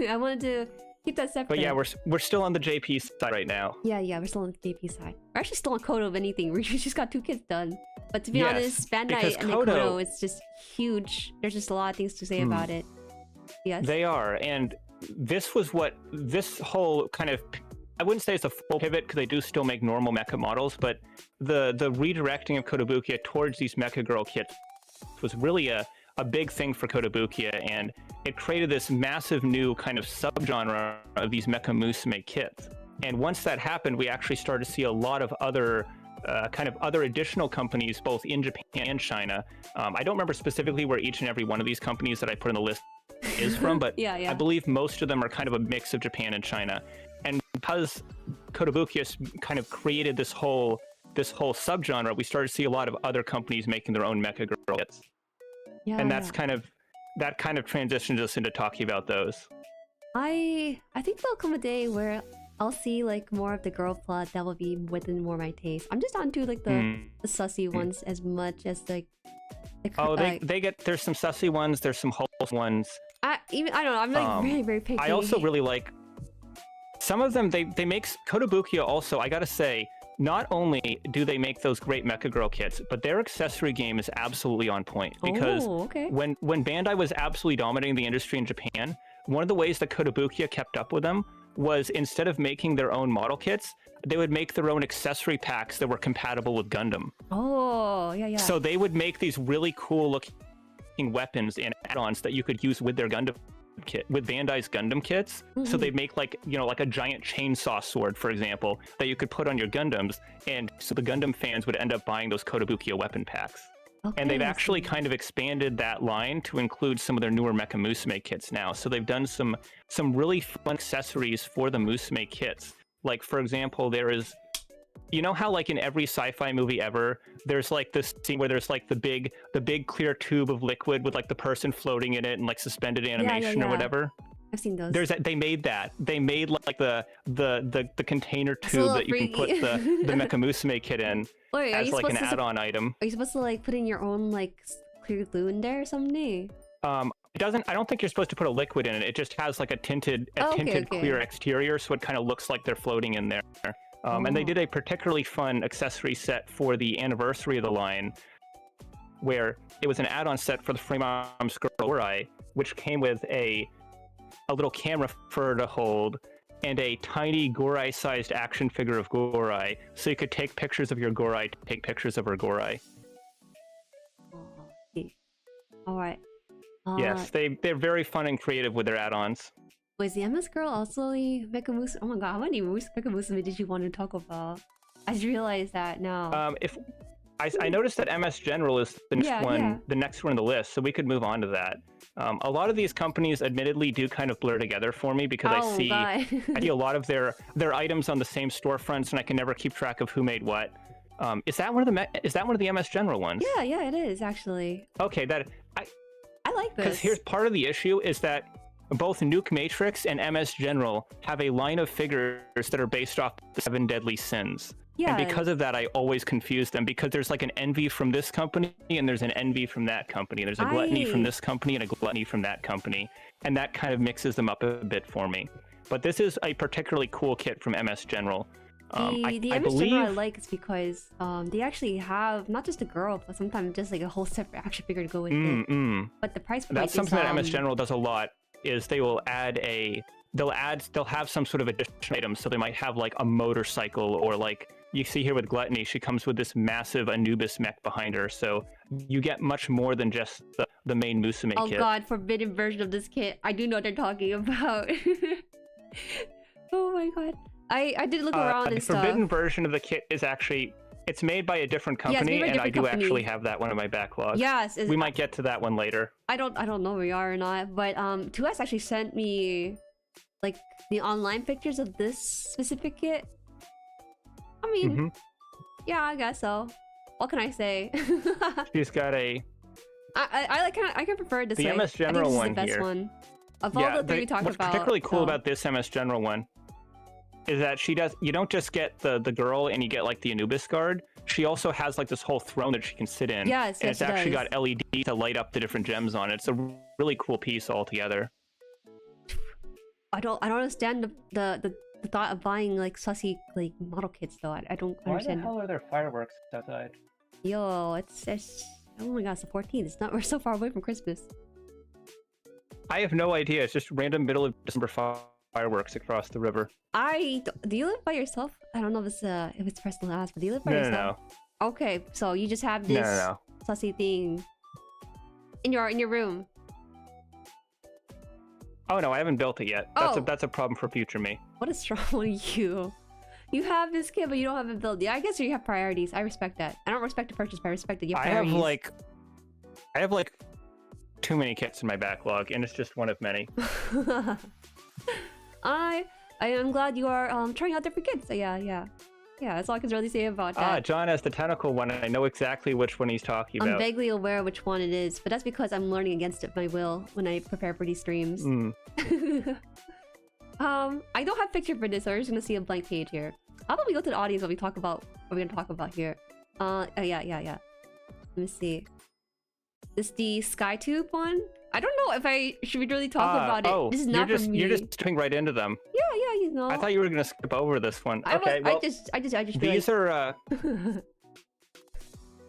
I wanted to keep that separate. But yeah, we're still on the JP side right now. Yeah, we're still on the JP side. We're actually still on Koto, if anything. We just got 2 kits done. But to be honest, Bandai and Koto is just huge. There's just a lot of things to say about it. Yes. They are, and this was what this whole kind of, I wouldn't say it's a full pivot because they do still make normal mecha models, but the redirecting of Kotobukiya towards these mecha girl kits was really a big thing for Kotobukiya, and it created this massive new kind of subgenre of these mecha musume kits. And once that happened, we actually started to see a lot of other other additional companies, both in Japan and China. I don't remember specifically where each and every one of these companies that I put on the list is from, but Yeah, yeah. I believe most of them are kind of a mix of Japan and China. And because Kotobukiya kind of created this whole subgenre, we started to see a lot of other companies making their own mecha girl kits. Yeah, And that's yeah. that kind of transitions us into talking about those. I think there'll come a day where I'll see like more of the girl plot that will be within more my taste. I'm just onto like the sussy ones as much as like there's some sussy ones, there's some wholesome ones. I don't know, I'm like very, very picky. I also really like some of them. They make Kotobukiya also, I gotta say, not only do they make those great mecha girl kits, but their accessory game is absolutely on point. Because when Bandai was absolutely dominating the industry in Japan, one of the ways that Kotobukiya kept up with them was instead of making their own model kits, they would make their own accessory packs that were compatible with Gundam. Oh, yeah, yeah. So they would make these really cool looking weapons and add-ons that you could use with their Gundam kit, with Bandai's Gundam kits. So they'd make like a giant chainsaw sword, for example, that you could put on your Gundams, and so the Gundam fans would end up buying those Kotobukiya weapon packs. And they've actually kind of expanded that line to include some of their newer mecha musume kits now. So they've done some really fun accessories for the musume kits. Like, for example, there is, you know how like in every sci-fi movie ever, there's like this scene where there's like the big clear tube of liquid with like the person floating in it and like suspended animation or whatever. I've seen those. They made that. They made like the container tube that you can put the mecha musume kit in. Wait, as like an add-on item. Are you supposed to like put in your own like clear glue in there or something? It doesn't. I don't think you're supposed to put a liquid in it. It just has like a tinted clear exterior, so it kind of looks like they're floating in there. And they did a particularly fun accessory set for the anniversary of the line, where it was an add-on set for the frame arms girl Jueri, which came with a little camera for her to hold, and a tiny Jueri-sized action figure of Jueri, so you could take pictures of your Jueri, take pictures of her Jueri. Alright. Yes, they're very fun and creative with their add-ons. Was the MS girl also a Mecha Musume? Oh my god, how many Mecha Musume did you want to talk about? I just realized that now. If I noticed that MS General is the next one on the list, so we could move on to that. A lot of these companies admittedly do kind of blur together for me because I see a lot of their items on the same storefronts, and I can never keep track of who made what. Is that one of the MS General ones? Yeah, it is actually. Okay, I like this. Because here's part of the issue is that both Nuke Matrix and MS General have a line of figures that are based off the 7 Deadly Sins. Yeah. And because of that, I always confuse them, because there's like an envy from this company and there's an envy from that company. There's a gluttony from this company and a gluttony from that company. And that kind of mixes them up a bit for me. But this is a particularly cool kit from MS General. The MS General I like is because they actually have not just a girl, but sometimes just like a whole separate action figure to go with it. But the price point that's something that MS General does a lot, is they will they'll have some sort of additional item. So they might have like a motorcycle, or like you see here with Gluttony, she comes with this massive Anubis mech behind her. So you get much more than just the main Musume kit. Oh god, forbidden version of this kit. I do know what they're talking about. Oh my god. I did look around and stuff. The forbidden version of the kit is actually, it's made by a different company, and I do actually have that one in my backlog. Yes. We might get to that one later. I don't know if we are or not, but 2S actually sent me like the online pictures of this specific kit. I mean, yeah, I guess so. What can I say? She's got a... I can prefer this. The MS General one here. The best one of all the three we talked about. What's particularly cool about this MS General one is that you don't just get the girl and you get like the Anubis guard. She also has like this whole throne that she can sit in. Yes, and it's actually got LED to light up the different gems on it. It's a really cool piece altogether. I don't understand the thought of buying like sussy like model kits though. I don't understand. Why the hell are there fireworks outside? Yo, it's oh my god, it's the 14th. We're so far away from Christmas. I have no idea. It's just random middle of December fireworks across the river. Do you live by yourself? I don't know if it's personal to ask, but do you live by yourself? No. Okay, so you just have this sussy thing in your room. Oh no, I haven't built it yet. That's a problem for future me. What is wrong with you? You have this kit, but you don't have it built. Yeah, I guess you have priorities. I respect that. I don't respect the purchase, but I respect that you have priorities. too many kits in my backlog, and it's just one of many. I am glad you are trying out different kits. Yeah, that's all I can really say about that. John has the tentacle one, and I know exactly which one he's talking about. I'm vaguely aware of which one it is, but that's because I'm learning against it my will when I prepare for these streams. I don't have picture for this, so we're just gonna see a blank page here. How about we go to the audience when we talk about what we're gonna talk about here? Yeah. Let me see. This is the SkyTube one. I don't know if I should really talk about it. This is not for me. You're just jumping right into them. Yeah, you know. I thought you were gonna skip over this one. Okay, well, I just these are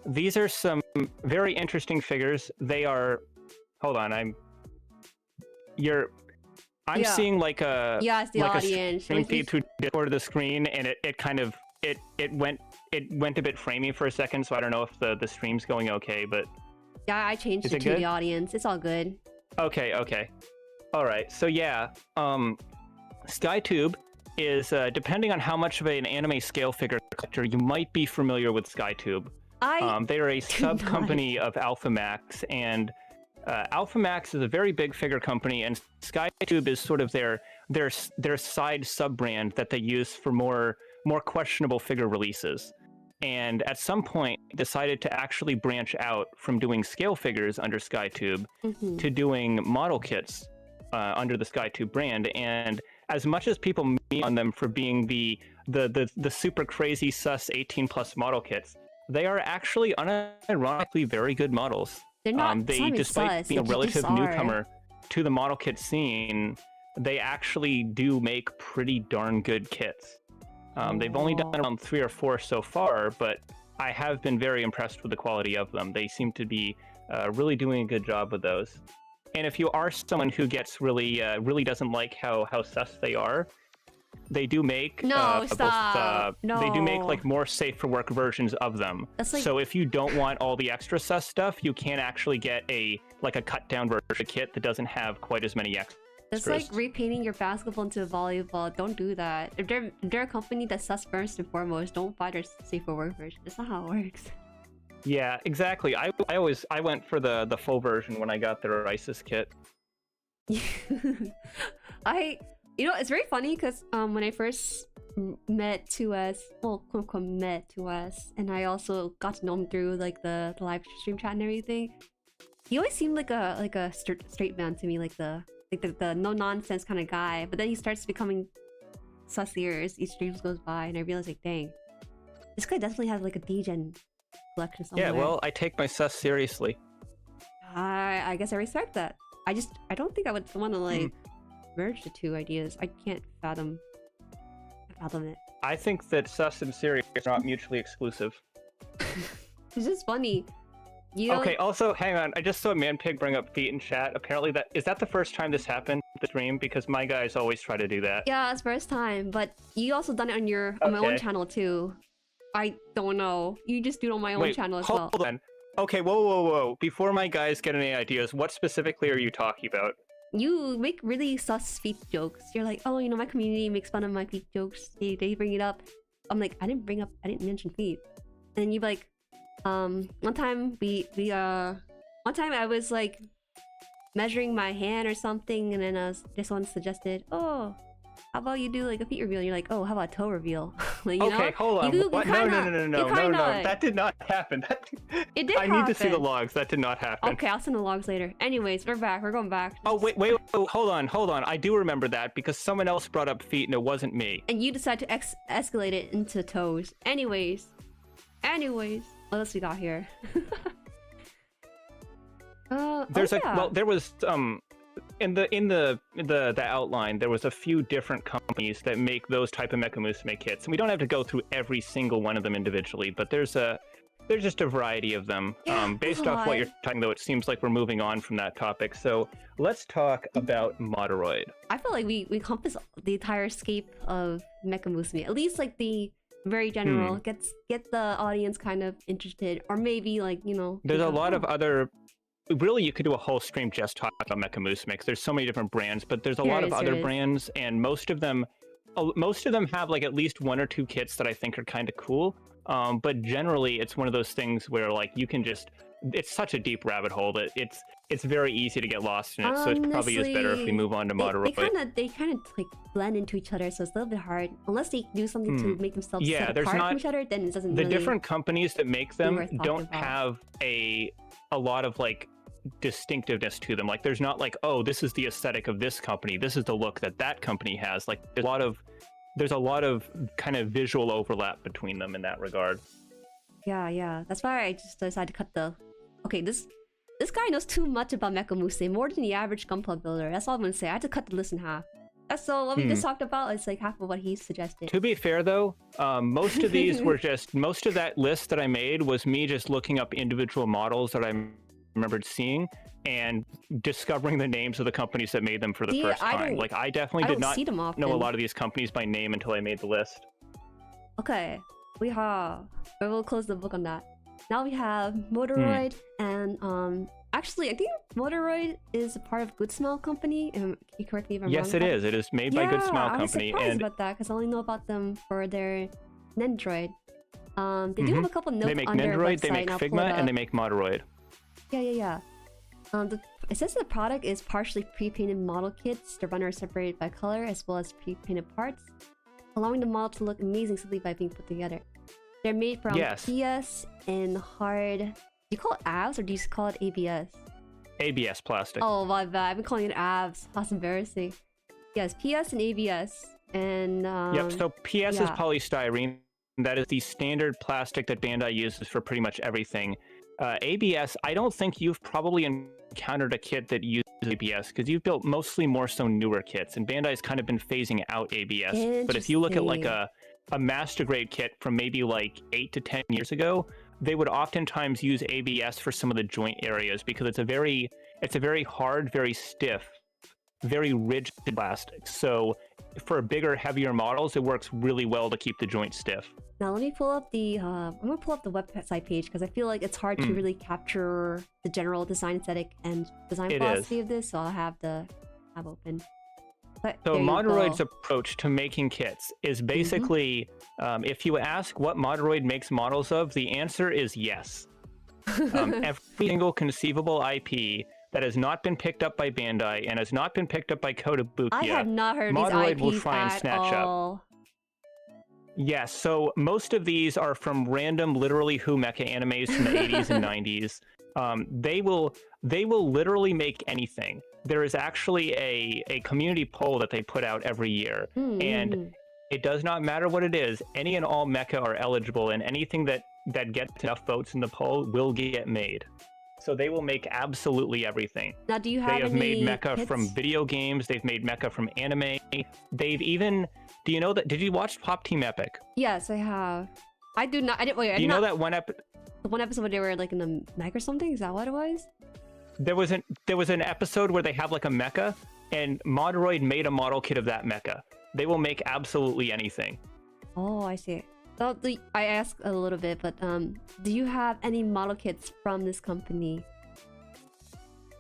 these are some very interesting figures. They are. Hold on, I'm seeing like a it's the audience. A stream feed through Discord of the screen, and it went a bit framey for a second, so I don't know if the stream's going okay, but yeah, I changed it to the audience. It's all good. Okay. All right. So yeah, SkyTube is depending on how much of an anime scale figure collector you might be familiar with SkyTube. They are a sub company of AlphaMax, and AlphaMax is a very big figure company, and SkyTube is sort of their side sub brand that they use for more questionable figure releases. And at some point decided to actually branch out from doing scale figures under SkyTube to doing model kits under the SkyTube brand. And as much as people meme on them for being the super crazy sus 18+ model kits, they are actually unironically very good models. They're not despite being a relative newcomer to the model kit scene, they actually do make pretty darn good kits. They've only done around 3 or 4 so far, but I have been very impressed with the quality of them. They seem to be really doing a good job with those. And if you are someone who gets really doesn't like how sus they are, they do make They do make like more safe for work versions of them. So if you don't want all the extra sus stuff, you can actually get a cut down version of the kit that doesn't have quite as many extras. It's like repainting your basketball into a volleyball. Don't do that. If they're a company that sus first and foremost, don't buy their safe for work version. That's not how it works. Yeah, exactly. I went for the full version when I got their ISIS kit. It's very funny because when I first met 2S, well, quote unquote met 2S, and I also got to know him through like the live stream chat and everything. He always seemed like a straight man to me, like the no nonsense kind of guy. But then he starts becoming sussier as each stream goes by, and I realize like, dang, this guy definitely has like a degen collection somewhere. Yeah, well, I take my sus seriously. I guess I respect that. I don't think I would want to like merge the two ideas. I can't fathom it. I think that sus and serious are not mutually exclusive. It's just funny. Okay, also, hang on. I just saw Manpig bring up feet in chat. Apparently, is that the first time this happened at the stream? Because my guys always try to do that. Yeah, it's first time. But you also done it on my own channel too. I don't know. You just do it on my own channel as well. Hold on. Okay, whoa. Before my guys get any ideas, what specifically are you talking about? You make really sus feet jokes. You're like, oh, my community makes fun of my feet jokes. They bring it up. I'm like, I didn't mention feet. And you're like, one time I was like measuring my hand or something, and then this one suggested, oh, how about you do like a feet reveal? And you're like, oh, how about a toe reveal? Like, okay, hold on. No, that did not happen. It did happen. I need to see the logs. That did not happen. Okay, I'll send the logs later. Anyways, we're back. We're going back. Oh, wait, hold on. I do remember that because someone else brought up feet and it wasn't me. And you decided to escalate it into toes. Anyways, what else we got here? There was in the outline there was a few different companies that make those type of mecha musume kits, and we don't have to go through every single one of them individually, but there's just a variety of them. Based off what you're talking about, it seems like we're moving on from that topic. So let's talk about Moderoid. I feel like we encompass the entire scape of mecha musume, at least like the very general. Get the audience kind of interested, or maybe like there's a lot of other. Really, you could do a whole stream just talking about mecha musume because there's so many different brands, but there's a lot of other brands, and most of them have like at least 1 or 2 kits that I think are kind of cool. But generally, it's one of those things where like you can just it's such a deep rabbit hole that it's very easy to get lost in it. So Honestly, it probably is better if we move on to Moderoid. They kind of like blend into each other, so it's a little bit hard. Unless they do something to make themselves set apart from each other, then it doesn't. The really different companies that make them don't about. have a lot of like distinctiveness to them. Like there's not like, oh, this is the aesthetic of this company, this is the look that company has. Like there's a lot of kind of visual overlap between them in that regard. Yeah. That's why I just decided to cut the. Okay, this guy knows too much about Mecha Musume, more than the average Gunpla builder. That's all I'm gonna say. I had to cut the list in half. That's all what we just talked about. It's like half of what he suggested. To be fair though, most of these were just most of that list that I made was me just looking up individual models that I remembered seeing and discovering the names of the companies that made them for the first time. Like I definitely did not know a lot of these companies by name until I made the list. Okay, we'll close the book on that. Now we have Moderoid and actually I think Moderoid is a part of Good Smile Company. Can you correct me if I'm wrong? Yes, it is. It is made by Good Smile Company. I was surprised about that because I only know about them for their Nendroid. They do have a couple notes on their website. They make Figma, and they make Moderoid. Yeah. It says the product is partially pre-painted model kits. The runners are separated by color as well as pre-painted parts, allowing the model to look amazing simply by being put together. They're made from PS and hard. Do you call it ABS or do you call it ABS? ABS plastic. Oh my bad. I've been calling it ABS. That's embarrassing. Yes, PS and ABS. And yep. So PS is polystyrene. That is the standard plastic that Bandai uses for pretty much everything. ABS, I don't think you've probably encountered a kit that uses ABS because you've built mostly more so newer kits, and Bandai's kind of been phasing out ABS. But if you look at like a master grade kit from maybe like 8 to 10 years ago, they would oftentimes use ABS for some of the joint areas because it's a very hard, very stiff, very rigid plastic. So for bigger, heavier models, it works really well to keep the joint stiff. Now let me pull up the I'm gonna pull up the website page because I feel like it's hard to really capture the general design aesthetic and design philosophy of this, so I'll have the tab open. But so Moderoid's approach to making kits is basically, if you ask what Moderoid makes models of, the answer is yes. Every single conceivable IP that has not been picked up by Bandai and has not been picked up by Kotobukiya, I have not heard Moderoid these IPs will try and snatch all. up. Yes, so most of these are from random, literally Who mecha animes from the 80s and 90s. They will literally make anything. There is actually a community poll that they put out every year, and it does not matter what it is. Any and all mecha are eligible, and anything that gets enough votes in the poll will get made. So they will make absolutely everything. Now, do you have They have made mecha kits? from video games. They've made mecha from anime. They've even... Do you know that... Did you watch Pop Team Epic? Yes, I have. I do not... Do you know that one the one episode where they were like in the mech or something? Is that what it was? There was an episode where they have like a mecha, and Moderoid made a model kit of that mecha. They will make absolutely anything. Oh, I see. So I asked a little bit, but do you have any model kits from this company?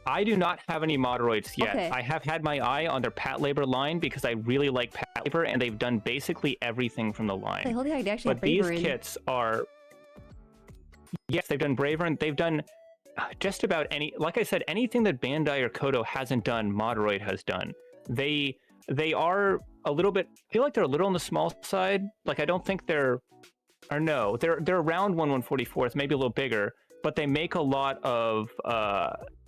I do not have any Moderoids yet. Okay. I have had my eye on their Patlabor line because I really like Patlabor, and they've done basically everything from the line. Okay, holy heck, they actually but these kits are... Yes, they've done Braver, they've done just about any... Like I said, anything that Bandai or Koto hasn't done, Moderoid has done. They are a little bit... I feel like they're a little on the small side. Like, I don't think they're... Or no, they're around 1/144th, maybe a little bigger, but they make a lot of...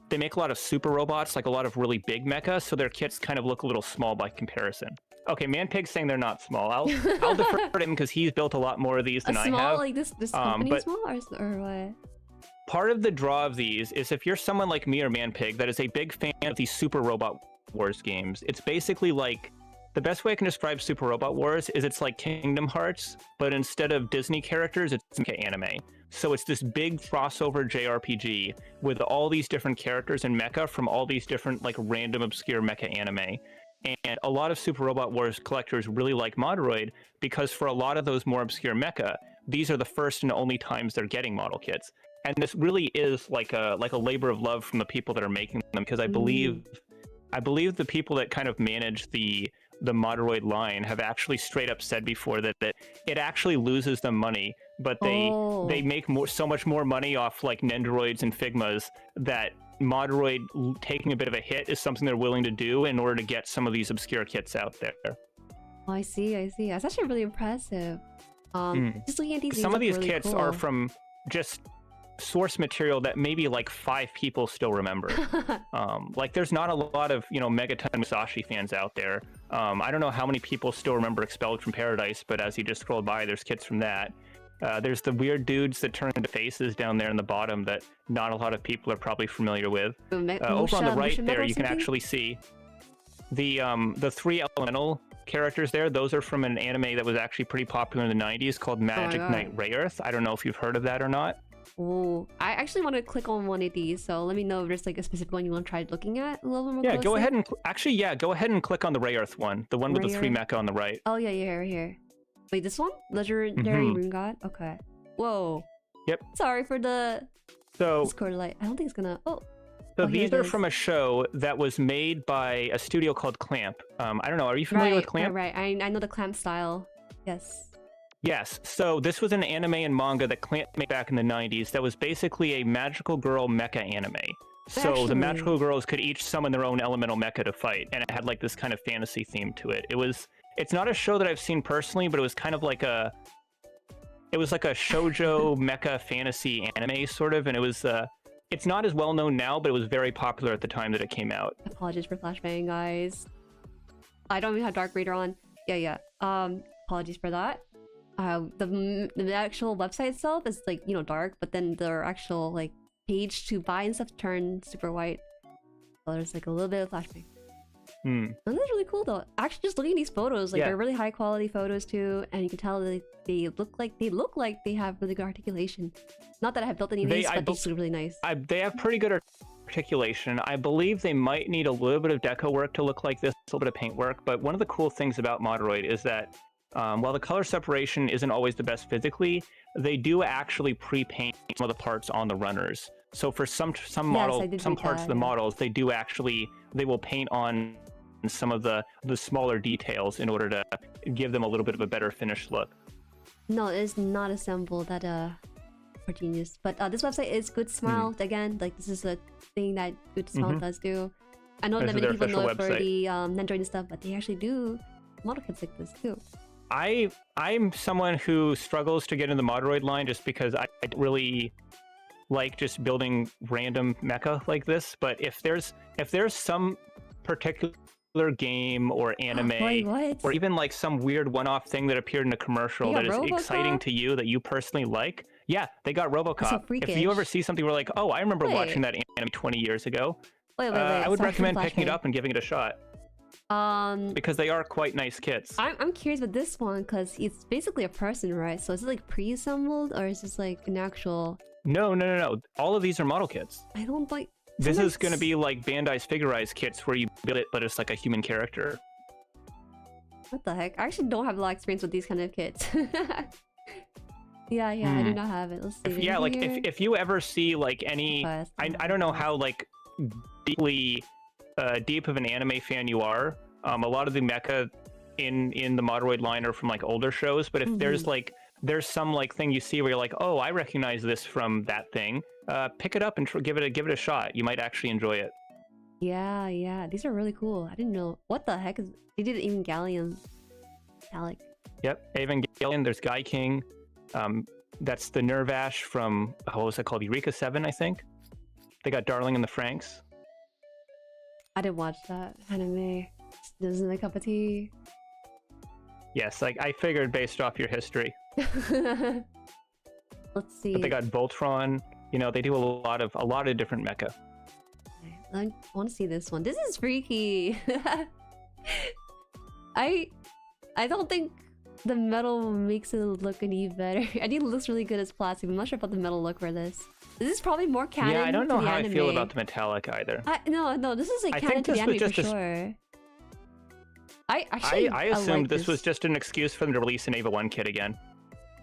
They make a lot of super robots, like a lot of really big mecha, so their kits kind of look a little small by comparison. Okay, ManPig's saying they're not small. I'll defer to him because he's built a lot more of these than I have. Like this company small or what? Part of the draw of these is if you're someone like me or ManPig that is a big fan of these Super Robot Wars games, it's basically like... The best way I can describe Super Robot Wars is it's like Kingdom Hearts, but instead of Disney characters, it's mecha anime. So it's this big crossover JRPG with all these different characters in mecha from all these different like random obscure mecha anime. And a lot of Super Robot Wars collectors really like Moderoid because for a lot of those more obscure mecha, these are the first and only times they're getting model kits. And this really is like a labor of love from the people that are making them, because I believe the people that kind of manage the the Moderoid line have actually straight up said before that it actually loses them money, but they make so much more money off like Nendoroids and Figmas that Moderoid taking a bit of a hit is something they're willing to do in order to get some of these obscure kits out there. Oh, I see. That's actually really impressive. Just looking at these, some of these really kits cool. are from just source material that maybe like 5 people still remember. Like there's not a lot of Megaton Musashi fans out there. I don't know how many people still remember Expelled from Paradise, but as you just scroll by, there's kits from that. There's the weird dudes that turn into faces down there in the bottom that not a lot of people are probably familiar with. Over on the right there, you can actually see the 3 elemental characters there. Those are from an anime that was actually pretty popular in the 90s called Magic Knight Rayearth. I don't know if you've heard of that or not. Oh, I actually want to click on one of these, so let me know if there's like a specific one you want to try looking at a little bit more closely. Go ahead and go ahead and click on the Rayearth one, the one with the 3 mecha on the right. Oh yeah, right here. Wait, this one? Legendary Rune God? Okay. Whoa. Yep. Sorry for the Discord light. I don't think it's gonna... So these are from a show that was made by a studio called Clamp. I don't know, are you familiar with Clamp? Right. I know the Clamp style. Yes. So this was an anime and manga that Clamp made back in the 90s that was basically a magical girl mecha anime. So the magical girls could each summon their own elemental mecha to fight, and it had like this kind of fantasy theme to it. It's not a show that I've seen personally, but it was kind of like a shoujo mecha fantasy anime sort of, and it was it's not as well known now, but it was very popular at the time that it came out. Apologies for flashbang, guys. I don't even have Dark Reader on. Yeah. Apologies for that. The actual website itself is like dark, but then their actual like page to buy and stuff turned super white. So there's like a little bit of flashbang. And that's really cool though. Actually, just looking at these photos, like they're really high quality photos too, and you can tell that they look like they have really good articulation. Not that I have built any of these, but they just look really nice. They have pretty good articulation. I believe they might need a little bit of deco work to look like this, a little bit of paint work. But one of the cool things about Moderoid is that while the color separation isn't always the best physically, they do actually pre-paint some of the parts on the runners. So for some models, some parts of the models, they will paint on some of the smaller details in order to give them a little bit of a better finished look. No, it's not assembled at for Genius, but this website is Good Smile. Again, like this is a thing that Good Smile does do. I know that many people know it for the Nendoroid and stuff, but they actually do model kits like this too. I'm someone who struggles to get in the Moderoid line just because I really like just building random mecha like this. But if there's some particular game or anime or even like some weird one-off thing that appeared in a commercial that is exciting to you that you personally like, they got RoboCop. If you ever see something where like, oh, I remember watching that anime 20 years ago, I would recommend picking it up and giving it a shot. Because they are quite nice kits. I'm curious with this one because it's basically a person, right? So is it like pre-assembled or is this like an actual... No. All of these are model kits. I don't like... This is going to be like Bandai's Figurize kits where you build it, but it's like a human character. What the heck? I actually don't have a lot of experience with these kind of kits. I do not have it. Let's see. If you ever see like any... I don't know how like deep of an anime fan you are. A lot of the mecha in the Moderoid line are from like older shows, but if there's some like thing you see where you're like, oh, I recognize this from that thing, pick it up and give it a shot. You might actually enjoy it. Yeah, these are really cool. I didn't know. What the heck is... They did Evangelion metallic. Yep, Evangelion. There's Guy King. That's the Nervash from, what was it called, Eureka 7, I think. They got Darling in the Franxx. I didn't watch that anime. This isn't my cup of tea. Yes, like I figured based off your history. Let's see. But they got Voltron. They do a lot of different mecha. I want to see this one. This is freaky. I don't think the metal makes it look any better. I think it looks really good as plastic. I'm not sure about the metal look for this. This is probably more canon. Yeah, I don't know how anime. I feel about the metallic either. No, this is like canon to the anime for sure. I assumed this was just an excuse for them to release an Ava 1 kit again.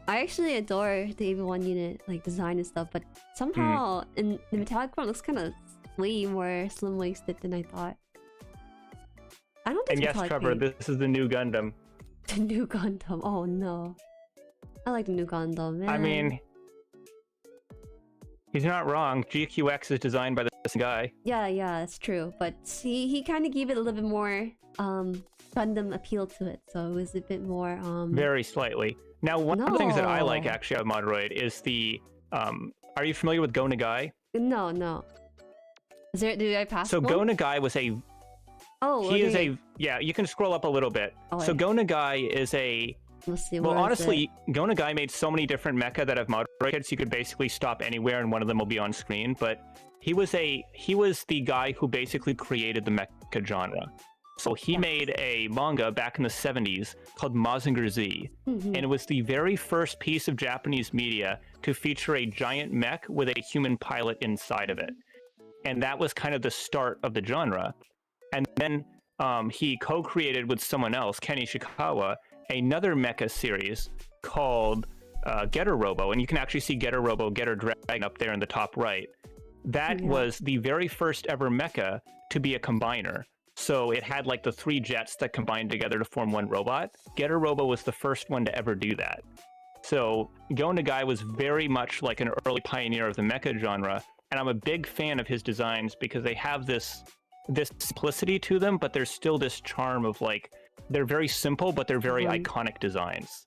I actually adore the Ava 1 unit, like design and stuff, but somehow in the metallic form it looks kind of way more slim-waisted than I thought. I don't think And it's yes, like Trevor, me. this is the new Gundam. The new Gundam. Oh no. I like the new Gundam, man. I mean, he's not wrong. GQX is designed by this guy. yeah, that's true. But he kind of gave it a little bit more Gundam appeal to it, so it was a bit more Very slightly. Now, one of the things that I like actually of Moderoid is the are you familiar with Go Nagai? No. Is there? Did I pass? So one? Go Nagai was a Oh, he okay. is a yeah. You can scroll up a little bit. Oh, so wait. Go Nagai is a Let's see. well, where is honestly, Go Nagai made so many different mecha that have Moderoid kits. You could basically stop anywhere and one of them will be on screen. But he was the guy who basically created the mecha genre. So he made a manga back in the 70s called Mazinger Z, and it was the very first piece of Japanese media to feature a giant mech with a human pilot inside of it. And that was kind of the start of the genre. And then he co-created with someone else, Ken Ishikawa, another mecha series called Getter Robo. And you can actually see Getter Robo, Getter Dragon up there in the top right. That was the very first ever mecha to be a combiner. So it had like the 3 jets that combined together to form one robot. Getter Robo was the first one to ever do that. So Go Nagai was very much like an early pioneer of the mecha genre, and I'm a big fan of his designs because they have this simplicity to them, but there's still this charm of like, they're very simple, but they're very iconic designs.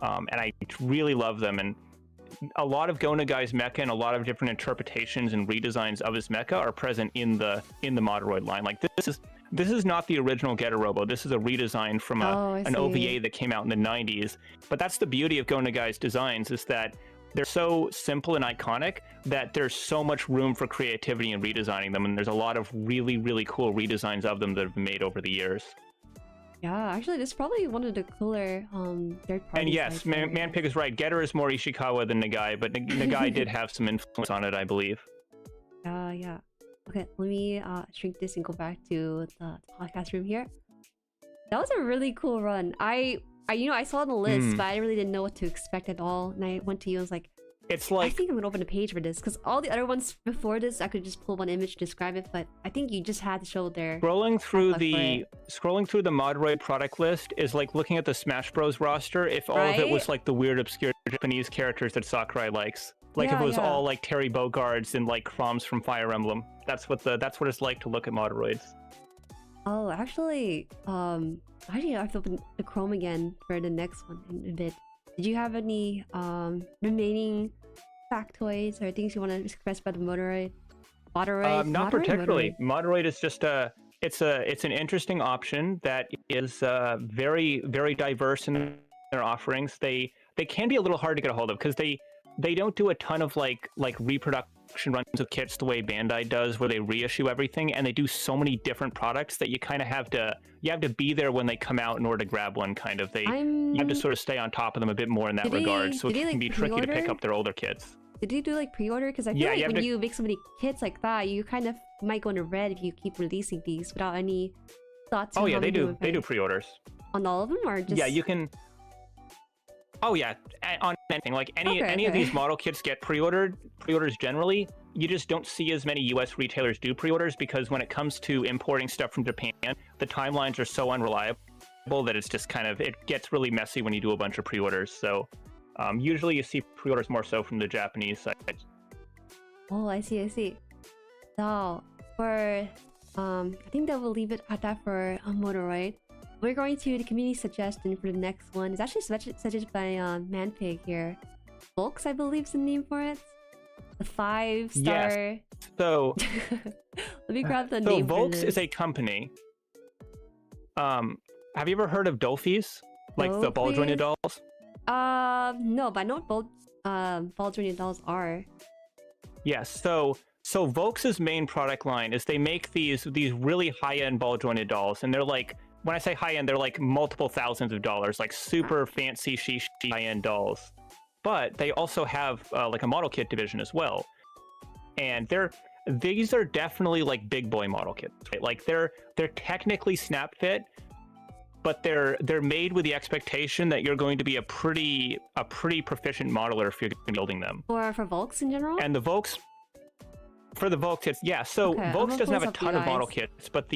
And I really love them. And a lot of Go Nagai's mecha and a lot of different interpretations and redesigns of his mecha are present in the Moderoid line. Like this is not the original Getter Robo. This is a redesign from an OVA that came out in the 90s. But that's the beauty of Go Nagai's designs, is that they're so simple and iconic that there's so much room for creativity in redesigning them. And there's a lot of really, really cool redesigns of them that have been made over the years. Yeah, actually, this is probably one of the cooler third party. And yes, Manpig is right. Getter is more Ishikawa than Nagai, but Nagai did have some influence on it, I believe. Yeah. Okay, let me shrink this and go back to the podcast room here. That was a really cool run. I saw the list, but I really didn't know what to expect at all. And I went to you and was like, it's like, I think I'm gonna open a page for this, because all the other ones before this, I could just pull one image to describe it, but I think you just had to show their scrolling through the Moderoid product list is like looking at the Smash Bros roster if all of it was like the weird obscure Japanese characters that Sakurai likes. Like if it was all like Terry Bogards and like Chroms from Fire Emblem. That's what it's like to look at Moderoids. Oh, actually, I have to open the Chrome again for the next one in a bit. Did you have any remaining factoids or things you want to express about the Moderoid? Not particularly. Moderoid is just it's an interesting option that is very, very diverse in their offerings. They can be a little hard to get a hold of because they don't do a ton of like reproduction runs of kits the way Bandai does, where they reissue everything, and they do so many different products that you kind of have to be there when they come out in order to grab one. Kind of you have to sort of stay on top of them a bit more in that regard, so it can be tricky to pick up their older kits. Did you do like pre-order? Because I feel like when you make so many kits like that, you kind of might go into red if you keep releasing these without any thoughts. Oh yeah, they do pre-orders on all of them, or just you can. Oh yeah, on anything. Like any of these model kits get pre-orders generally. You just don't see as many US retailers do pre-orders because when it comes to importing stuff from Japan, the timelines are so unreliable that it's just it gets really messy when you do a bunch of pre-orders. So usually you see pre-orders more so from the Japanese side. Oh, I see. So for I think that we'll leave it at that for Moderoid. We're going to the community suggestion for the next one. It's actually suggested by Manpig here. Volks, I believe, is the name for it. The 5-star. Yes. So let me grab the name. So Volks is a company. Have you ever heard of Dolphys? Like the ball jointed dolls? No, but I know what ball jointed dolls are. Yes. So Volks's main product line is they make these really high-end ball jointed dolls, and they're like, when I say high-end, they're like multiple thousands of dollars, like super fancy high-end dolls. But they also have like a model kit division as well, and these are definitely like big boy model kits, right? Like they're technically snap fit, but they're made with the expectation that you're going to be a pretty proficient modeler if you're building them. Or for Volks in general. And the Volks, for the Volks kits, yeah. So Volks doesn't have a ton of model kits, but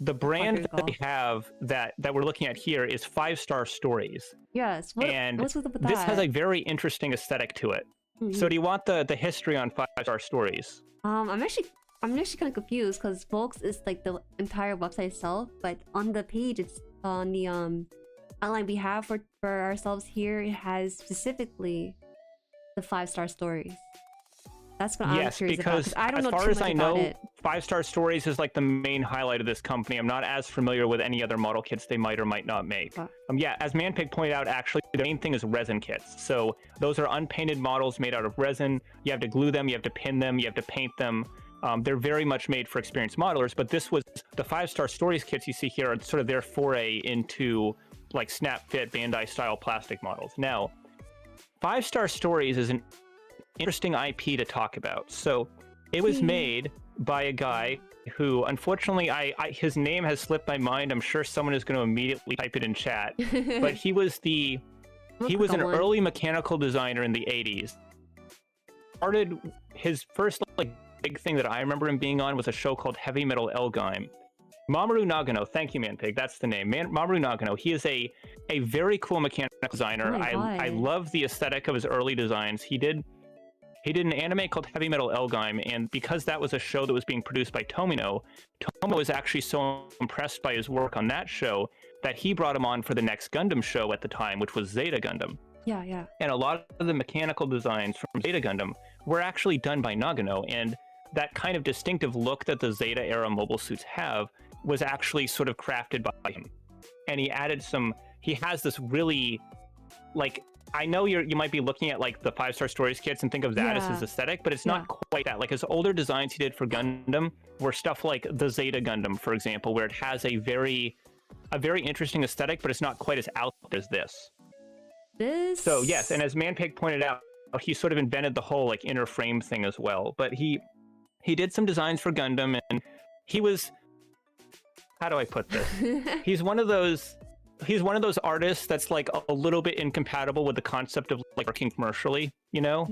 the brand that they have that we're looking at here is 5-Star Stories. Yes. What's with that? This has a very interesting aesthetic to it. So do you want the history on 5-Star Stories? I'm actually kind of confused because Volks is like the entire website itself, but on the page, it's on the outline we have for ourselves here. It has specifically the 5-Star Stories. That's what I'm curious about, because I don't know too much about it. As far as I know, 5-Star Stories is like the main highlight of this company. I'm not as familiar with any other model kits they might or might not make. Yeah, as Manpig pointed out, actually, the main thing is resin kits. So those are unpainted models made out of resin. You have to glue them, you have to pin them, you have to paint them. They're very much made for experienced modelers, but this was the 5-Star Stories kits you see here are sort of their foray into like snap fit Bandai style plastic models. Now, 5-Star Stories is an interesting IP to talk about. So it was made by a guy who, unfortunately, his name has slipped my mind. I'm sure someone is going to immediately type it in chat. But he was an early mechanical designer in the 80s. Started his first like big thing that I remember him being on was a show called Heavy Metal Elgime. Mamoru Nagano, thank you, Manpig. That's the name. Mamoru Nagano. He is a very cool mechanical designer. I love the aesthetic of his early designs. He did an anime called Heavy Metal Elgime, and because that was a show that was being produced by Tomino was actually so impressed by his work on that show that he brought him on for the next Gundam show at the time, which was Zeta Gundam. Yeah. And a lot of the mechanical designs from Zeta Gundam were actually done by Nagano, and that kind of distinctive look that the Zeta era mobile suits have was actually sort of crafted by him. And he has this really, like, I know you might be looking at like the 5-Star Stories kits and think of that as his aesthetic, but it's not quite that. Like his older designs he did for Gundam were stuff like the Zeta Gundam, for example, where it has a very interesting aesthetic, but it's not quite as out as this. So yes, and as Manpig pointed out, he sort of invented the whole like inner frame thing as well. But he did some designs for Gundam, and he was, how do I put this? He's one of those artists that's like a little bit incompatible with the concept of like working commercially, you know?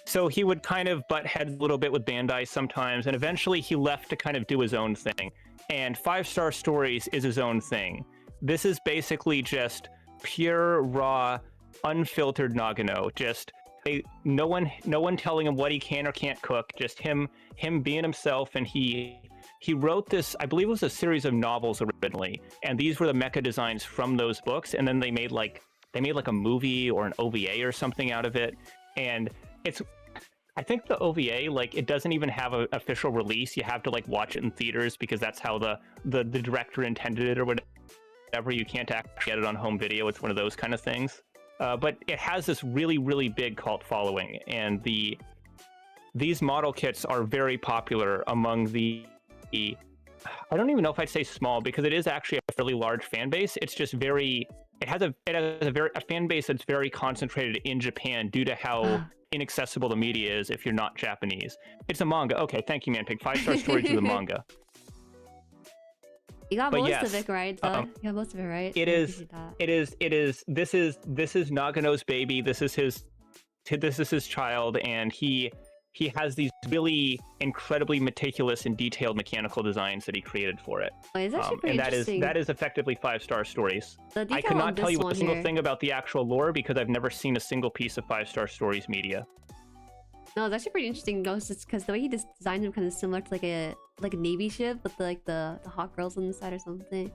So he would kind of butt heads a little bit with Bandai sometimes, and eventually he left to kind of do his own thing. And 5-Star Stories is his own thing. This is basically just pure, raw, unfiltered Nagano. Just no one telling him what he can or can't cook. Just him being himself, and he wrote this, I believe it was a series of novels originally, and these were the mecha designs from those books, and then they made like a movie or an OVA or something out of it. And I think the OVA, like, it doesn't even have an official release. You have to like watch it in theaters because that's how the director intended it or whatever. You can't actually get it on home video. It's one of those kind of things. But it has this really, really big cult following, and these model kits are very popular among I don't even know if I'd say small, because it is actually a fairly large fan base. It's just it has a fan base that's very concentrated in Japan due to how inaccessible the media is if you're not Japanese. It's a manga. Okay, thank you, Manpig. 5-Star Stories is a manga. You got most of it right, though. You got most of it right. It is. This is Nagano's baby. This is his child, and he has these really incredibly meticulous and detailed mechanical designs that he created for it. Oh, it's actually pretty interesting. That is effectively 5-Star Stories. I cannot tell you a single thing about the actual lore because I've never seen a single piece of 5-Star Stories media. No, it's actually pretty interesting though, because the way he designed them kind of similar to like a Navy ship with the hot girls on the side or something.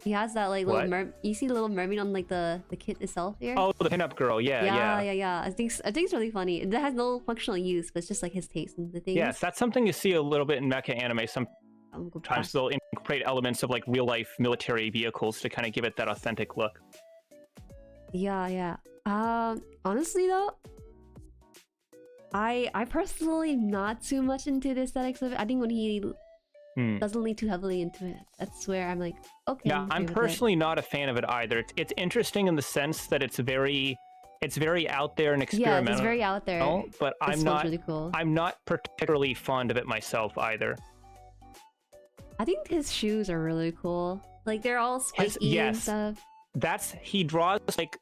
He has that like little you see the little mermaid on like the kit itself here. Oh, the pinup girl, yeah. I think it's really funny. It has no functional use, but it's just like his taste and the things. Yes, that's something you see a little bit in mecha anime. Sometimes they'll incorporate elements of like real life military vehicles to kind of give it that authentic look. Yeah. Honestly though, I personally not too much into the aesthetics of it. I think when he doesn't lean too heavily into it, that's where I'm like, okay. Yeah, I'm personally not a fan of it either. It's interesting in the sense that it's very out there and experimental. Yeah, it's very out there. But really cool. I'm not particularly fond of it myself either. I think his shoes are really cool. Like they're all spiky and stuff. He draws like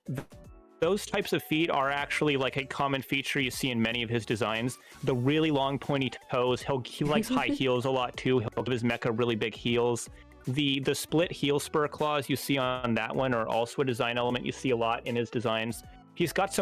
those types of feet are actually like a common feature you see in many of his designs. The really long pointy toes. He likes high heels a lot too. He'll give his mecha really big heels. The split heel spur claws you see on that one are also a design element you see a lot in his designs. He's got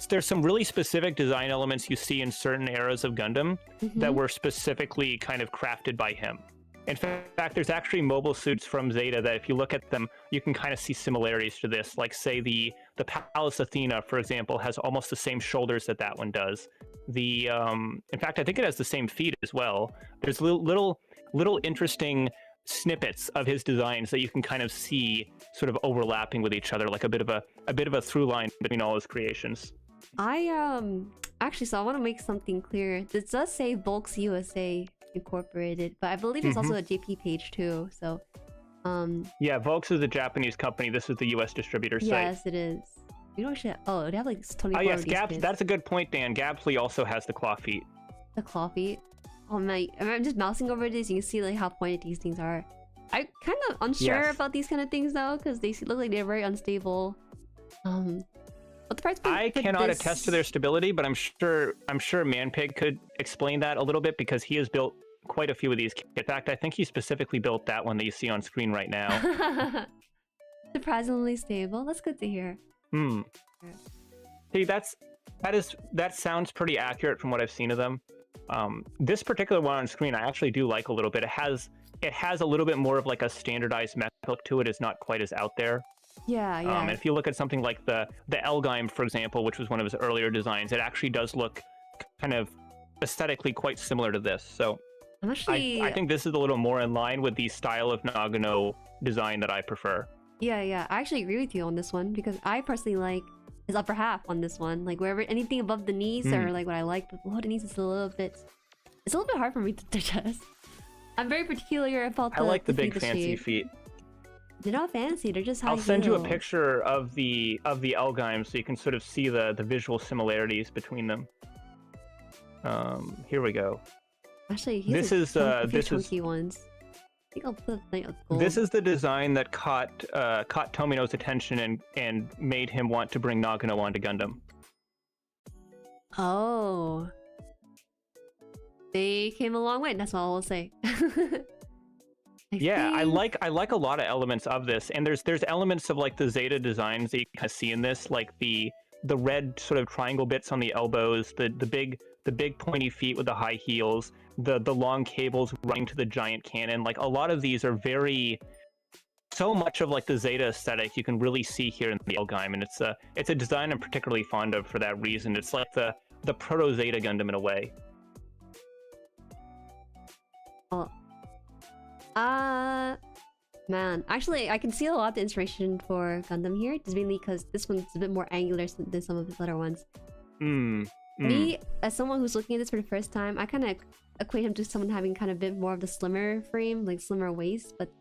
there's some really specific design elements you see in certain eras of Gundam that were specifically kind of crafted by him. In fact, there's actually mobile suits from Zeta that if you look at them, you can kind of see similarities to this. Like, say, the Palace Athena, for example, has almost the same shoulders that one does. In fact, I think it has the same feet as well. There's little interesting snippets of his designs that you can kind of see sort of overlapping with each other, like a bit of a through line between all his creations. Actually, so I want to make something clear. This does say Volks USA Incorporated, but I believe it's also a JP page too. So, yeah, Volks is a Japanese company. This is the US distributor site. Yes, it is. You know, shit. Oh, they have like 24. Oh yes, Gabs. That's a good point, Dan. Gabsley also has the claw feet. The claw feet. Oh my! I'm just mousing over this. You can see like how pointed these things are. I'm kind of unsure about these kind of things though, because they look like they're very unstable. What the price point I cannot attest to their stability, but I'm sure Manpig could explain that a little bit because he has built quite a few of these. In fact, I think he specifically built that one that you see on screen right now. Surprisingly stable. That's good to hear. See, that sounds pretty accurate from what I've seen of them. This particular one on screen, I actually do like a little bit. It has a little bit more of like a standardized mech look to it. It's not quite as out there. Yeah. And if you look at something like the Elgheim, for example, which was one of his earlier designs, it actually does look kind of aesthetically quite similar to this. So I think this is a little more in line with the style of Nagano design that I prefer. Yeah. I actually agree with you on this one because I personally like his upper half on this one. Like wherever anything above the knees are like what I like, but below the knees is a little bit hard for me to digest. I'm very particular about the. I like the big fancy shape. feet. They're not fancy. They're just high I'll send you a heels. picture of the Elgheim so you can sort of see the visual similarities between them. Here we go. Actually, this is chunky ones. I think I'll put gold. This is the design that caught Tomino's attention and made him want to bring Nagano onto Gundam. Oh, they came a long way. That's all I'll say. I like a lot of elements of this, and there's elements of like the Zeta designs that you kind of see in this, like the red sort of triangle bits on the elbows, the big pointy feet with the high heels, the long cables running to the giant cannon. Like a lot of these are so much of like the Zeta aesthetic you can really see here in the Elgheim, and it's a design I'm particularly fond of for that reason. It's like the proto Zeta Gundam in a way. Man, actually, I can see a lot of the inspiration for Gundam here, just mainly because this one's a bit more angular than some of his other ones. Me, as someone who's looking at this for the first time, I kind of equate him to someone having kind of a bit more of the slimmer frame, like slimmer waist, but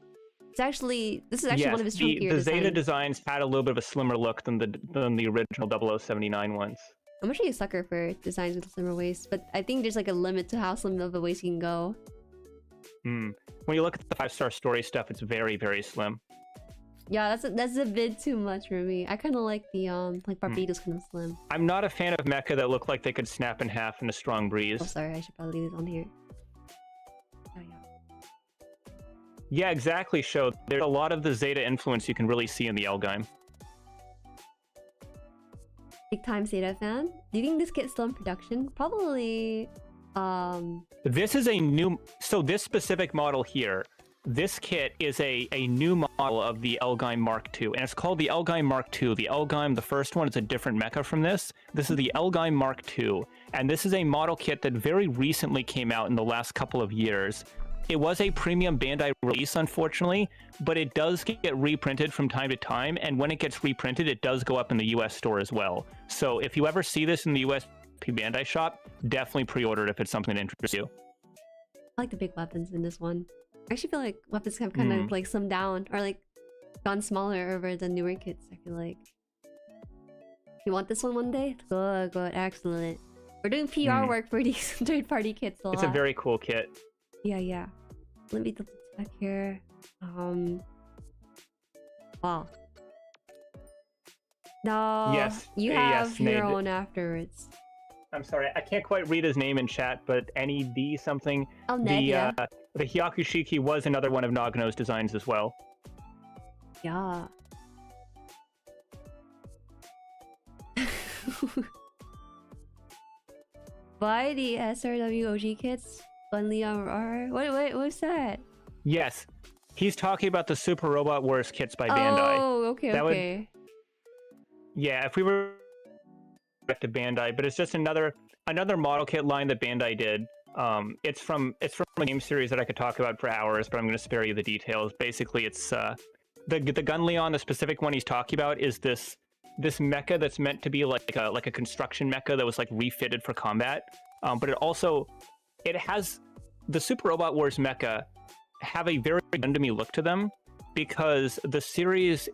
this is actually one of his chunkier the Zeta designs had a little bit of a slimmer look than the original 0079 ones. I'm actually a sucker for designs with a slimmer waist, but I think there's like a limit to how slim of a waist you can go. When you look at the 5-star story stuff, it's very, very slim. Yeah, that's a bit too much for me. I kind of like the like Barbados kind of slim. I'm not a fan of mecha that look like they could snap in half in a strong breeze. Oh, sorry, I should probably leave it on here. Oh, yeah. Yeah, exactly, Sho. There's a lot of the Zeta influence you can really see in the Elgheim. Big time Zeta fan. Do you think this kit's still in production? Probably. This is a new. So this specific model here, this kit is a new model of the Elgheim Mark II, and it's called the Elgheim Mark II. The Elgheim, the first one, is a different mecha from this. This is the Elgheim Mark II, and this is a model kit that very recently came out in the last couple of years. It was a premium Bandai release, unfortunately, but it does get reprinted from time to time, and when it gets reprinted, it does go up in the US store as well. So if you ever see this in the US Bandai shop, definitely pre-order it if it's something that interests you. I like the big weapons in this one. I actually feel like weapons have kind of like slimmed down or like gone smaller over the newer kits. I feel like. You want this one day? Good, excellent. We're doing PR work for these third-party kits a lot. It's a very cool kit. Yeah. Let me double check here. Wow. No, Yes, you have yes, your named it. own afterwards. I'm sorry, I can't quite read his name in chat, but NED something. Oh, Ned, yeah. The Hyakushiki was another one of Nagano's designs as well. Yeah. Buy the SRW OG kits? Gunpla what's that? Yes, he's talking about the Super Robot Wars kits by Bandai. Oh, okay, that okay. Yeah, if we were back to Bandai, but it's just another model kit line that Bandai did. It's from a game series that I could talk about for hours, but I'm going to spare you the details. Basically, it's the Gunpla, the specific one he's talking about, is this mecha that's meant to be like a construction mecha that was like refitted for combat. But it has the Super Robot Wars mecha have a very Gundam-y look to them, because the series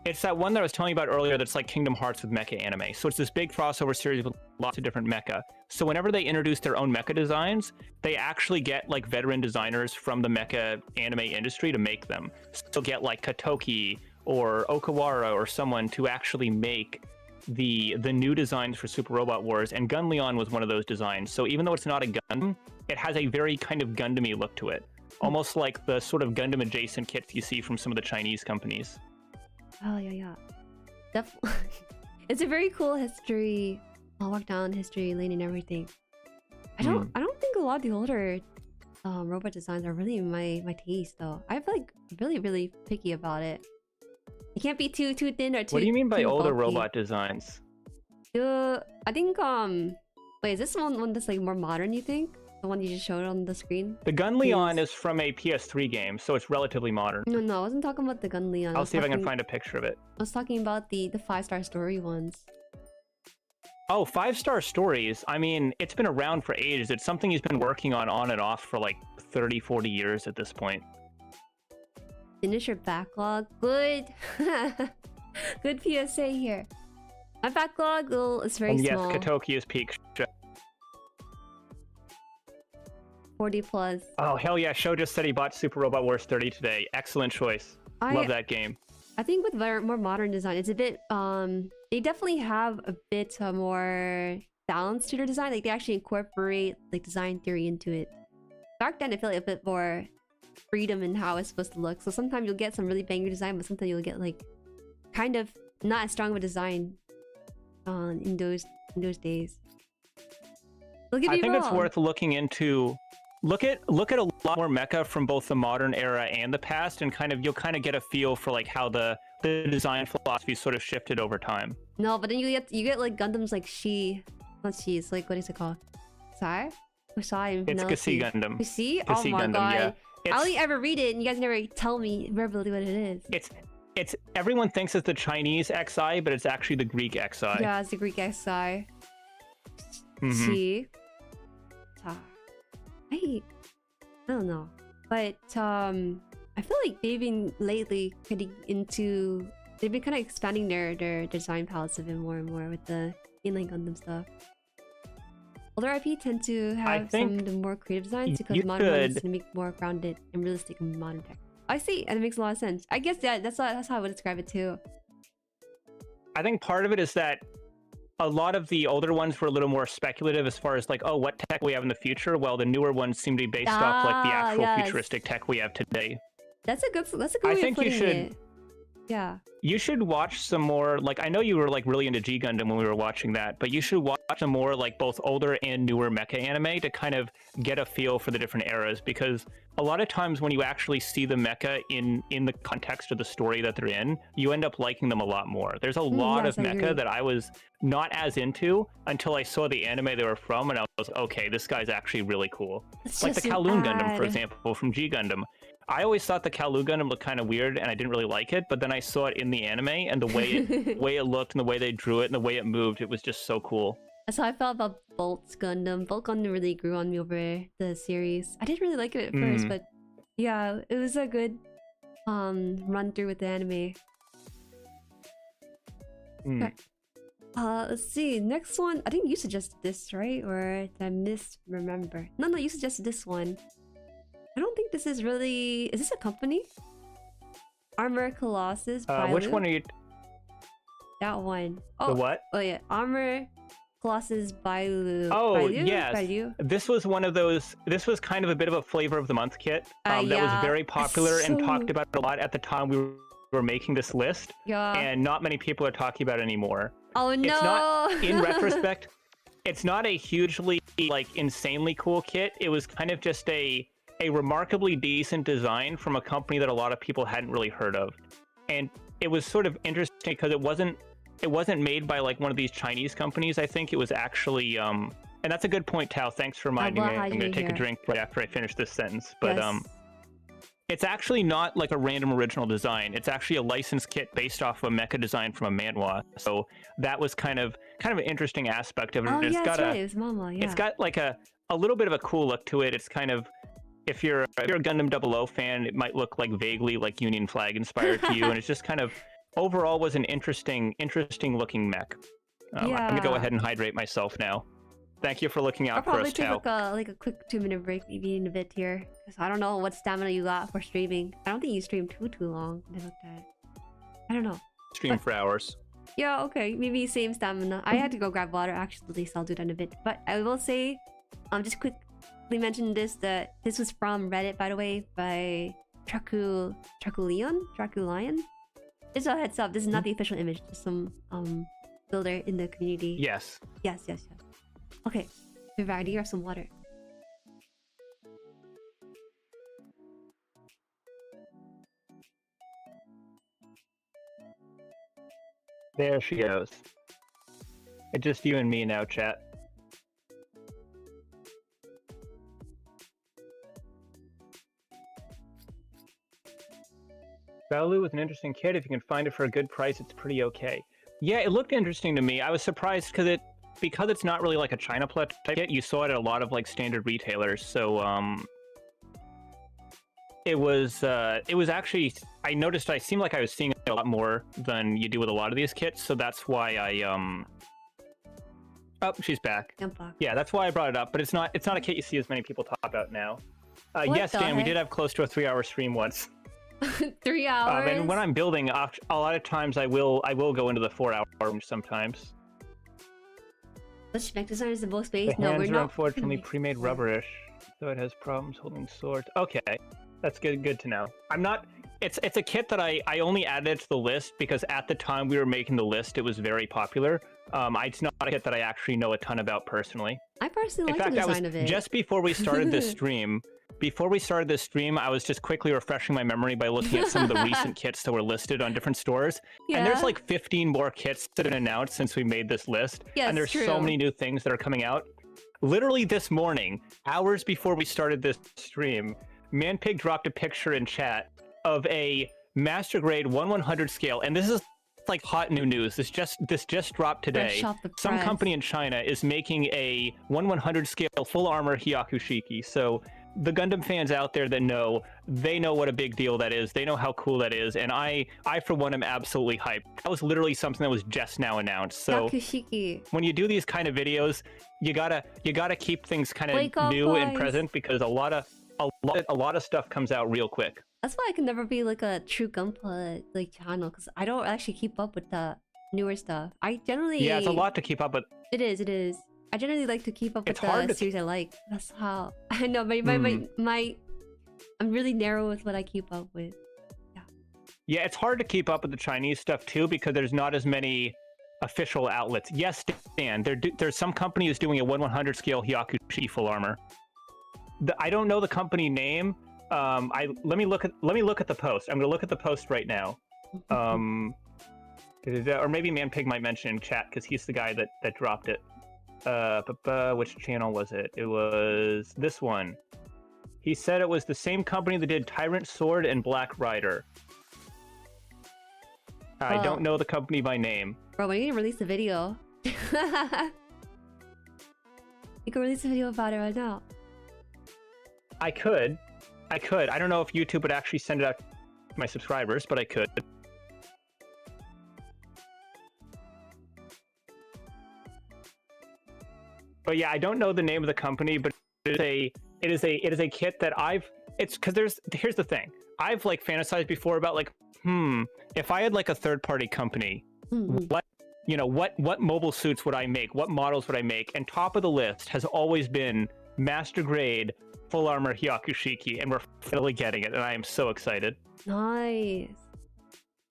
it's that one that I was telling you about earlier that's like Kingdom Hearts with mecha anime. So it's this big crossover series with lots of different mecha. So whenever they introduce their own mecha designs, they actually get like veteran designers from the mecha anime industry to make them. So get like Katoki or Okawara or someone to actually make the new designs for Super Robot Wars, and Gunpla was one of those designs. So even though it's not a Gundam, it has a very kind of Gundam-y look to it. Almost like the sort of Gundam adjacent kits you see from some of the Chinese companies. Oh, yeah. Definitely. It's a very cool history. I'll walk down history lane and everything. I don't think a lot of the older robot designs are really my taste though. I feel like really picky about it. It can't be too thin or too. What do you mean by older bulky. robot designs? I think wait, is this one that's like more modern, you think? The one you just showed on the screen? The Gunpla is from a PS3 game, so it's relatively modern. No, I wasn't talking about the Gunpla. I'll see if I can find a picture of it. I was talking about the 5-star story ones. Oh, 5-star stories. I mean, it's been around for ages. It's something he's been working on and off for like 30, 40 years at this point. Finish your backlog. Good. Good PSA here. My backlog is very small. Yes, Katoki is peak. 40 plus. Oh, hell yeah. Sho just said he bought Super Robot Wars 30 today. Excellent choice. Love that game. I think with more modern design, it's a bit, they definitely have a bit more balance to their design. Like, they actually incorporate, like, design theory into it. Back then, I feel like a bit more freedom in how it's supposed to look. So sometimes you'll get some really banger design, but sometimes you'll get, like, kind of not as strong of a design in those days. I think it's worth looking into. Look at a lot more mecha from both the modern era and the past, and you'll kind of get a feel for like how the design philosophy sort of shifted over time. No, but then you get like Gundams like it's like, what is it called? Sai? Or Sai? It's Gasi Gundam. Gasi? Oh my Gundam, god. Yeah. I only ever read it and you guys never tell me verbally what it is. It's everyone thinks it's the Chinese XI, but it's actually the Greek XI. Yeah, it's the Greek XI. Mm-hmm. I don't know, but I feel like they've been lately they've been kind of expanding their design palettes a bit more and more with the inline Gundam stuff. Older IP tend to have some of the more creative designs because modern ones to make more grounded and realistic and modern tech. I see, and it makes a lot of sense. I guess that's how I would describe it too. I think part of it is that a lot of the older ones were a little more speculative as far as like, oh, what tech we have in the future. Well, the newer ones seem to be based off like the actual futuristic tech we have today. That's a good way of putting it. Yeah. You should watch some more, like, I know you were like really into G Gundam when we were watching that, but you should watch some more like both older and newer mecha anime to kind of get a feel for the different eras, because a lot of times when you actually see the mecha in the context of the story that they're in, you end up liking them a lot more. There's a lot of mecha that I was not as into until I saw the anime they were from, and I was, okay, this guy's actually really cool. Like the Kowloon Gundam, for example, from G Gundam. I always thought the Kowloon Gundam looked kind of weird, and I didn't really like it, but then I saw it in the anime, and the way it looked, and the way they drew it, and the way it moved, it was just so cool. That's how I felt about Bolt's Gundam. Bolt Gundam really grew on me over the series. I didn't really like it at first, but yeah, it was a good run through with the anime. Okay. Let's see. Next one. I think you suggested this, right? Or did I misremember? No, you suggested this one. I don't think this is really... Is this a company? Armor Colossus. Which one are you... that one. The Oh, what? oh yeah, Armor Colossus Bailu. Oh, Bailu? yes. Bailu? This was one of those. This was kind of a bit of a flavor of the month kit that was Yeah, very popular and so- talked about a lot at the time we were making this list. Yeah. And not many people are talking about it anymore. Oh no! It's not, in retrospect, it's not a hugely, like, insanely cool kit. It was kind of just a remarkably decent design from a company that a lot of people hadn't really heard of. And it was sort of interesting because it wasn't made by, like, one of these Chinese companies. I think it was actually, and that's a good point, Tao. Thanks for reminding me. I'm going to take a drink right after I finish this sentence. But, Yes. It's actually not like a random original design. It's actually a licensed kit based off of a mecha design from a manhwa. So that was kind of an interesting aspect of it. Oh It's yeah, got that's right. It was Mama. Yeah. It's got like a little bit of a cool look to it. It's kind of, if you're a Gundam 00 fan, it might look like vaguely like Union Flag inspired to you, and it's just kind of overall was an interesting looking mech. I'm gonna go ahead and hydrate myself now. Thank you for looking I'll out for probably us, take Tao. like a quick 2-minute break maybe in a bit here, because I don't know what stamina you got for streaming. I don't think you streamed too long. I looked at it. I don't know. Stream for hours. Yeah, okay, maybe same stamina. I had to go grab water actually, so I'll do that in a bit. But I will say, just quickly mention this, that this was from Reddit, by the way, by Traku Lion. Just a heads up, this is not the official image, just some builder in the community. Yes. Yes. Okay, we're back. Do you have some water? There she goes. It's just you and me now, chat. Balu was an interesting kit. If you can find it for a good price, it's pretty okay. Yeah, it looked interesting to me. I was surprised because it's not really like a China-pla type kit. You saw it at a lot of like standard retailers. So it was actually, I noticed I seemed like I was seeing it a lot more than you do with a lot of these kits. So that's why I oh, she's back. Gunpla. Yeah, that's why I brought it up. But it's not a kit you see as many people talk about now. Yes, Dan, we did have close to a 3-hour stream once. 3 hours. And when I'm building, a lot of times I will go into the 4-hour range sometimes. Which mech design is the most base? The No, hands we're are not. unfortunately pre-made rubberish, so it has problems holding swords. Okay, that's good to know. I'm not. It's a kit that I only added to the list because at the time we were making the list, it was very popular. It's not a kit that I actually know a ton about personally. I personally like the design of it. Just before we started this stream. I was just quickly refreshing my memory by looking at some of the recent kits that were listed on different stores. Yeah. And there's like 15 more kits that have been announced since we made this list. Yes, and there's true. so many new things that are coming out. Literally this morning, hours before we started this stream, Manpig dropped a picture in chat of a Master Grade 1/100 scale. And this is like hot new news. This just dropped today. Fresh off the Some press. company in China is making a 1/100 scale full armor Hyakushiki. So the Gundam fans out there that know, they know what a big deal that is. They know how cool that is, and I for one am absolutely hyped. That was literally something that was just now announced. So Yakushiki. when you do these kind of videos, you gotta keep things kind Wake of up, new and guys. present because a lot of stuff comes out real quick. That's why I can never be like a true Gunpla like channel, because I don't actually keep up with the newer stuff. I generally Yeah, it's a lot to keep up with. It is. I generally like to keep up It's with hard the to series I like. That's how I know my I'm really narrow with what I keep up with. Yeah, it's hard to keep up with the Chinese stuff too because there's not as many official outlets. Yes, Dan, there's some companies doing a 1/100 scale Hyakushi full armor. I don't know the company name. Let me look at the post. I'm gonna look at the post right now. Or maybe Manpig might mention in chat because he's the guy that dropped it. Which channel was it? It was this one. He said it was the same company that did Tyrant Sword and Black Rider. I don't know the company by name. Bro, when are you gonna release the video? You can release a video about it right now. I could. I don't know if YouTube would actually send it out to my subscribers, but I could. But yeah, I don't know the name of the company, but it is a kit that it's because here's the thing. I've like fantasized before about like, if I had like a third party company, what you know, what mobile suits would I make? What models would I make? And top of the list has always been master grade full armor Hyakushiki, and we're finally getting it, and I am so excited. Nice.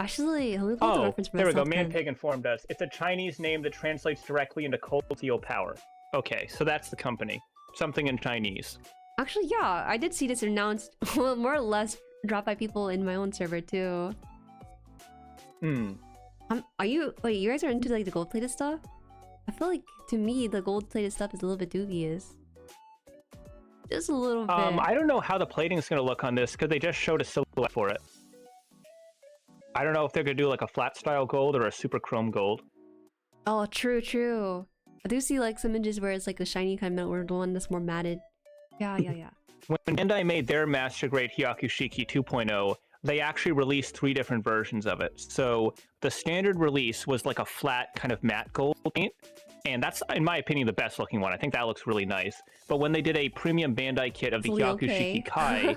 Actually, let me pull the reference for there we go. myself then. Manpig informed us. It's a Chinese name that translates directly into cold steel power. Okay, so that's the company. Something in Chinese. Actually, yeah, I did see this announced, well, more or less dropped by people in my own server too. Are you? Wait, you guys are into like the gold-plated stuff? I feel like to me the gold-plated stuff is a little bit dubious. Just a little bit. I don't know how the plating is going to look on this because they just showed a silhouette for it. I don't know if they're going to do like a flat style gold or a super chrome gold. Oh, true, true. I do see like some images where it's like a shiny kind of metal, or the one that's more matted. Yeah. When Bandai made their Master Grade Hyakushiki 2.0, they actually released 3 different versions of it. So the standard release was like a flat kind of matte gold paint, and that's, in my opinion, the best looking one. I think that looks really nice. But when they did a premium Bandai kit of the Hyakushiki Kai,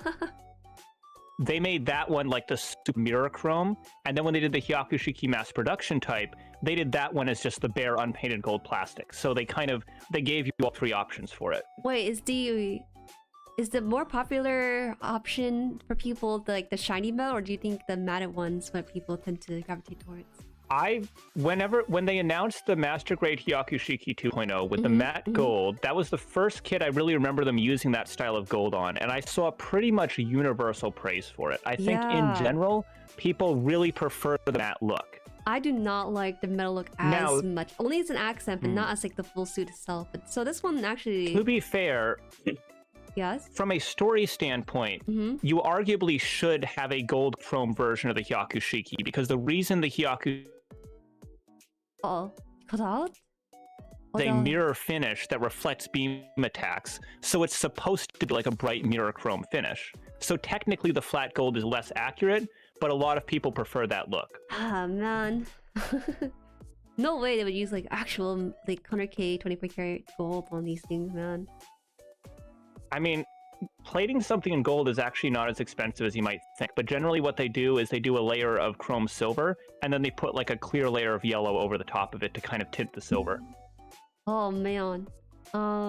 they made that one like the super mirror chrome, and then when they did the Hyakushiki mass production type, they did that one as just the bare unpainted gold plastic. So they gave you all 3 options for it. Wait, is the more popular option for people like the shiny metal, or do you think the matted ones what people tend to gravitate towards? When they announced the Master Grade Hyakushiki 2.0 with the matte gold, that was the first kit I really remember them using that style of gold on, and I saw pretty much universal praise for it. I think in general, people really prefer the matte look. I do not like the metal look as much. Only as an accent, but not as like the full suit itself. But so this one actually... To be fair... Yes? From a story standpoint, you arguably should have a gold chrome version of the Hyakushiki, because the reason the Hyaku... Cut out? A mirror finish that reflects beam attacks, so it's supposed to be like a bright mirror chrome finish. So technically the flat gold is less accurate, but a lot of people prefer that look. Ah, man. No way they would use like actual like 100k 24 karat gold on these things, man. I mean, plating something in gold is actually not as expensive as you might think, but generally what they do is they do a layer of chrome silver, and then they put like a clear layer of yellow over the top of it to kind of tint the silver. Oh man.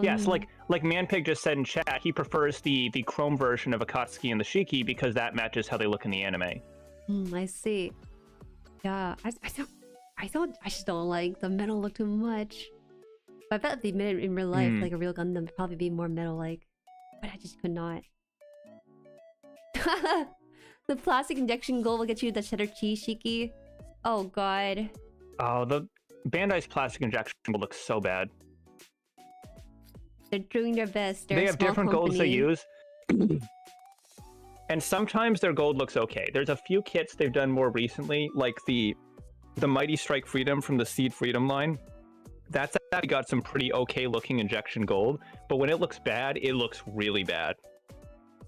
Yes, like Manpig just said in chat, he prefers the chrome version of Akatsuki and the Shiki because that matches how they look in the anime. I see. Yeah, I just don't like the metal look too much. But I bet if they made it in real life, like a real Gundam, it'd probably be more metal-like. But I just could not. The plastic injection gold will get you the cheddar cheese Shiki. Oh god. Oh, the Bandai's plastic injection gold looks so bad. They're doing their best. They have different golds they use. And sometimes their gold looks okay. There's a few kits they've done more recently, like the Mighty Strike Freedom from the Seed Freedom line. That's actually got some pretty okay looking injection gold, but when it looks bad, it looks really bad.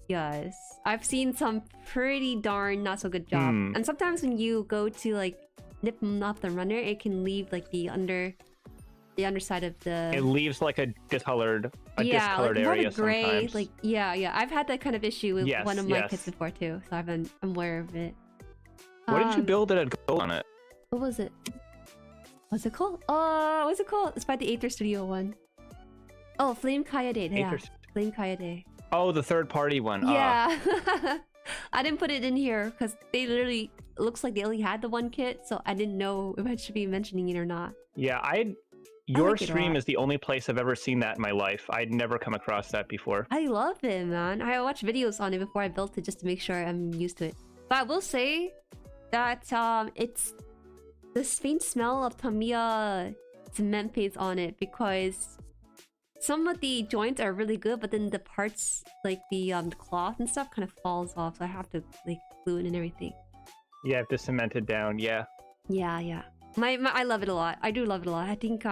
Yes, I've seen some pretty darn not so good job. And sometimes when you go to like nip off the runner, it can leave like the underside of the... It leaves like a discolored like area gray, sometimes. Like yeah. I've had that kind of issue with one of my kits before too, so I'm aware of it. What did you build that had gold on it? What was it? What's it called? What's it called? It's by the Aether Studio one. Oh, Flame Kayade. Yeah, Flame Kayade. Oh, the third-party one. Yeah. I didn't put it in here because they literally... It looks like they only had the one kit, so I didn't know if I should be mentioning it or not. Yeah, Your stream is the only place I've ever seen that in my life. I'd never come across that before. I love it, man. I watched videos on it before I built it just to make sure I'm used to it. But I will say that it's this faint smell of Tamiya cement paste on it, because some of the joints are really good, but then the parts like the cloth and stuff kind of falls off, so I have to like glue it and everything. Yeah, I have to cement it down. Yeah. Yeah. I love it a lot. I do love it a lot. I think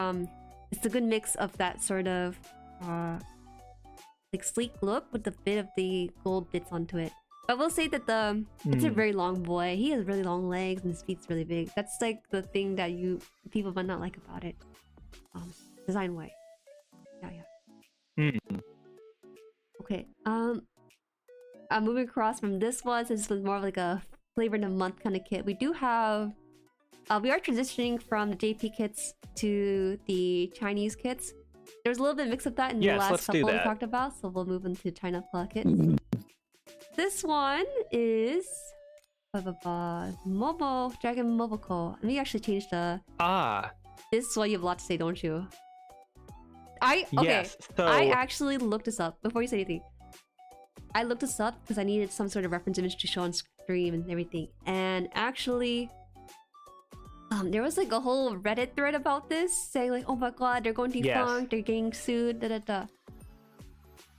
it's a good mix of that sort of like sleek look with a bit of the gold bits onto it. I will say that it's a very long boy. He has really long legs and his feet's really big. That's like the thing that people might not like about it, design wise. Yeah. Okay. I'm moving across from this one. This was more of like a flavor in a month kind of kit. We do have we are transitioning from the JP kits to the Chinese kits. There's a little bit mix of that in the last couple we talked about, so we'll move into China kits. This one is Momo Dragon Momoco. Let me actually change the. This is what you have a lot to say, don't you? Yes, so... I actually looked this up before you say anything. I looked this up because I needed some sort of reference image to show on stream and everything. And actually, there was like a whole Reddit thread about this, saying like, "Oh my god, they're going defunct, they're getting sued, da da da."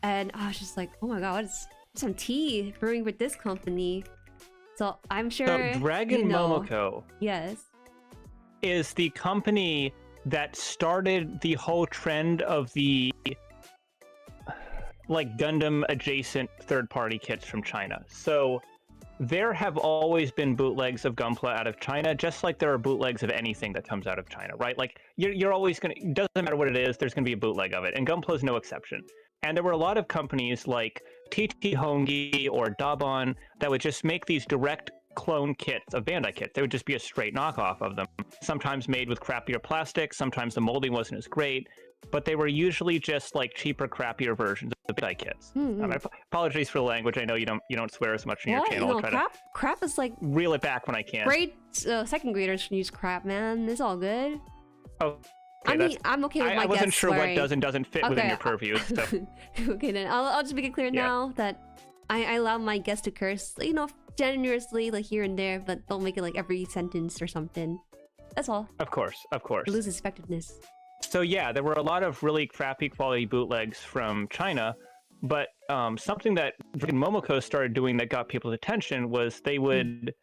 And I was just like, "Oh my god, what's some tea brewing with this company?" So I'm sure. So Dragon Momoco. Yes. Is the company that started the whole trend of the like Gundam adjacent third-party kits from China. So there have always been bootlegs of Gunpla out of China, just like there are bootlegs of anything that comes out of China, right? Like you're always gonna, it doesn't matter what it is, there's gonna be a bootleg of it, and Gunpla is no exception. And there were a lot of companies like TT Hongi or Daban that would just make these direct clone kits of Bandai kits. They would just be a straight knockoff of them, sometimes made with crappier plastic, sometimes the molding wasn't as great, but they were usually just like cheaper, crappier versions of the Bandai kits. Apologies for the language. I know you don't swear as much on your channel. I'll try crap is like reel it back when I can. Second graders can use crap, man. It's all good. Oh, okay, I'm okay with my guess. I wasn't sure swearing. what does and doesn't fit within your purview. So. Okay, then I'll just make it clear now that I allow my guests to curse, generously, like here and there, but don't make it like every sentence or something. That's all. Of course. It loses effectiveness. So yeah, there were a lot of really crappy quality bootlegs from China, but something that Momoco started doing that got people's attention was they would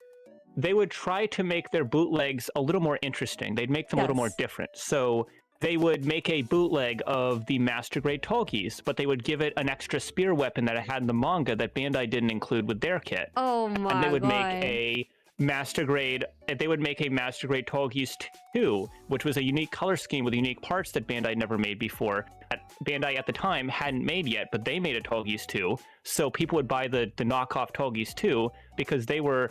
try to make their bootlegs a little more interesting. They'd make them a little more different. So they would make a bootleg of the Master Grade Tolkis, but they would give it an extra spear weapon that it had in the manga that Bandai didn't include with their kit. Oh my god. And they would make a Master Grade Tolkis 2, which was a unique color scheme with unique parts that Bandai never made before. Bandai at the time hadn't made yet, but they made a Tolkis 2, so people would buy the knockoff Tolkis 2 because they were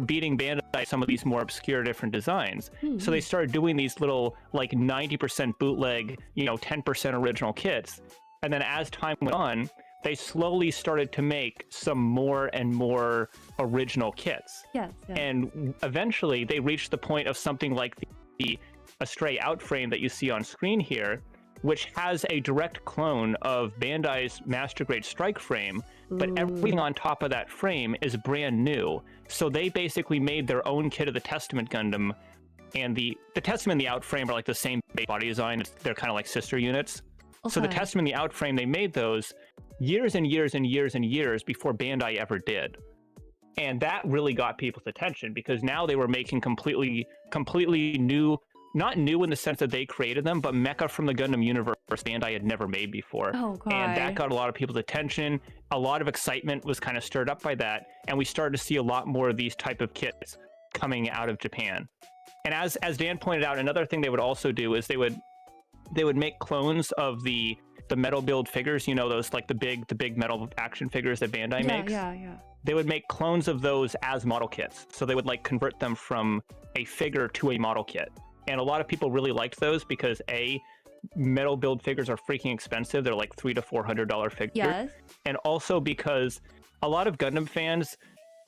beating Bandai some of these more obscure different designs. So they started doing these little like 90% bootleg, 10% original kits. And then as time went on, they slowly started to make some more and more original kits. Yes. And eventually they reached the point of something like the Astray Outframe that you see on screen here, which has a direct clone of Bandai's Master Grade Strike frame, but everything on top of that frame is brand new. So they basically made their own kit of the Testament Gundam, and the Testament and the Outframe are like the same body design. They're kind of like sister units. Okay. So the Testament and the Outframe, they made those years and years and years and years before Bandai ever did. And that really got people's attention because now they were making completely new, not new in the sense that they created them, but mecha from the Gundam universe Bandai had never made before. Oh, God. And that got a lot of people's attention. A lot of excitement was kind of stirred up by that. And we started to see a lot more of these type of kits coming out of Japan. And as Dan pointed out, another thing they would also do is they would make clones of the metal build figures, those like the big metal action figures that Bandai makes. Yeah. They would make clones of those as model kits. So they would like convert them from a figure to a model kit. And a lot of people really liked those because metal build figures are freaking expensive. They're like $300 to $400 figures. Yes. And also because a lot of Gundam fans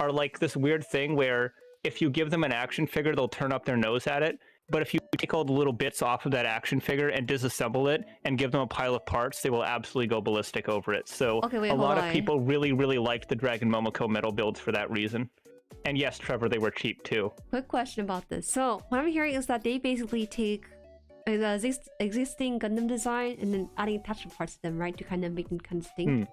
are like this weird thing where if you give them an action figure, they'll turn up their nose at it. But if you take all the little bits off of that action figure and disassemble it and give them a pile of parts, they will absolutely go ballistic over it. So a lot of people really, really liked the Dragon Momoco metal builds for that reason. And yes, Trevor, they were cheap too. Quick question about this. So what I'm hearing is that they basically take the existing Gundam design and then adding attachment parts to them, right? To kind of make them kind of distinct.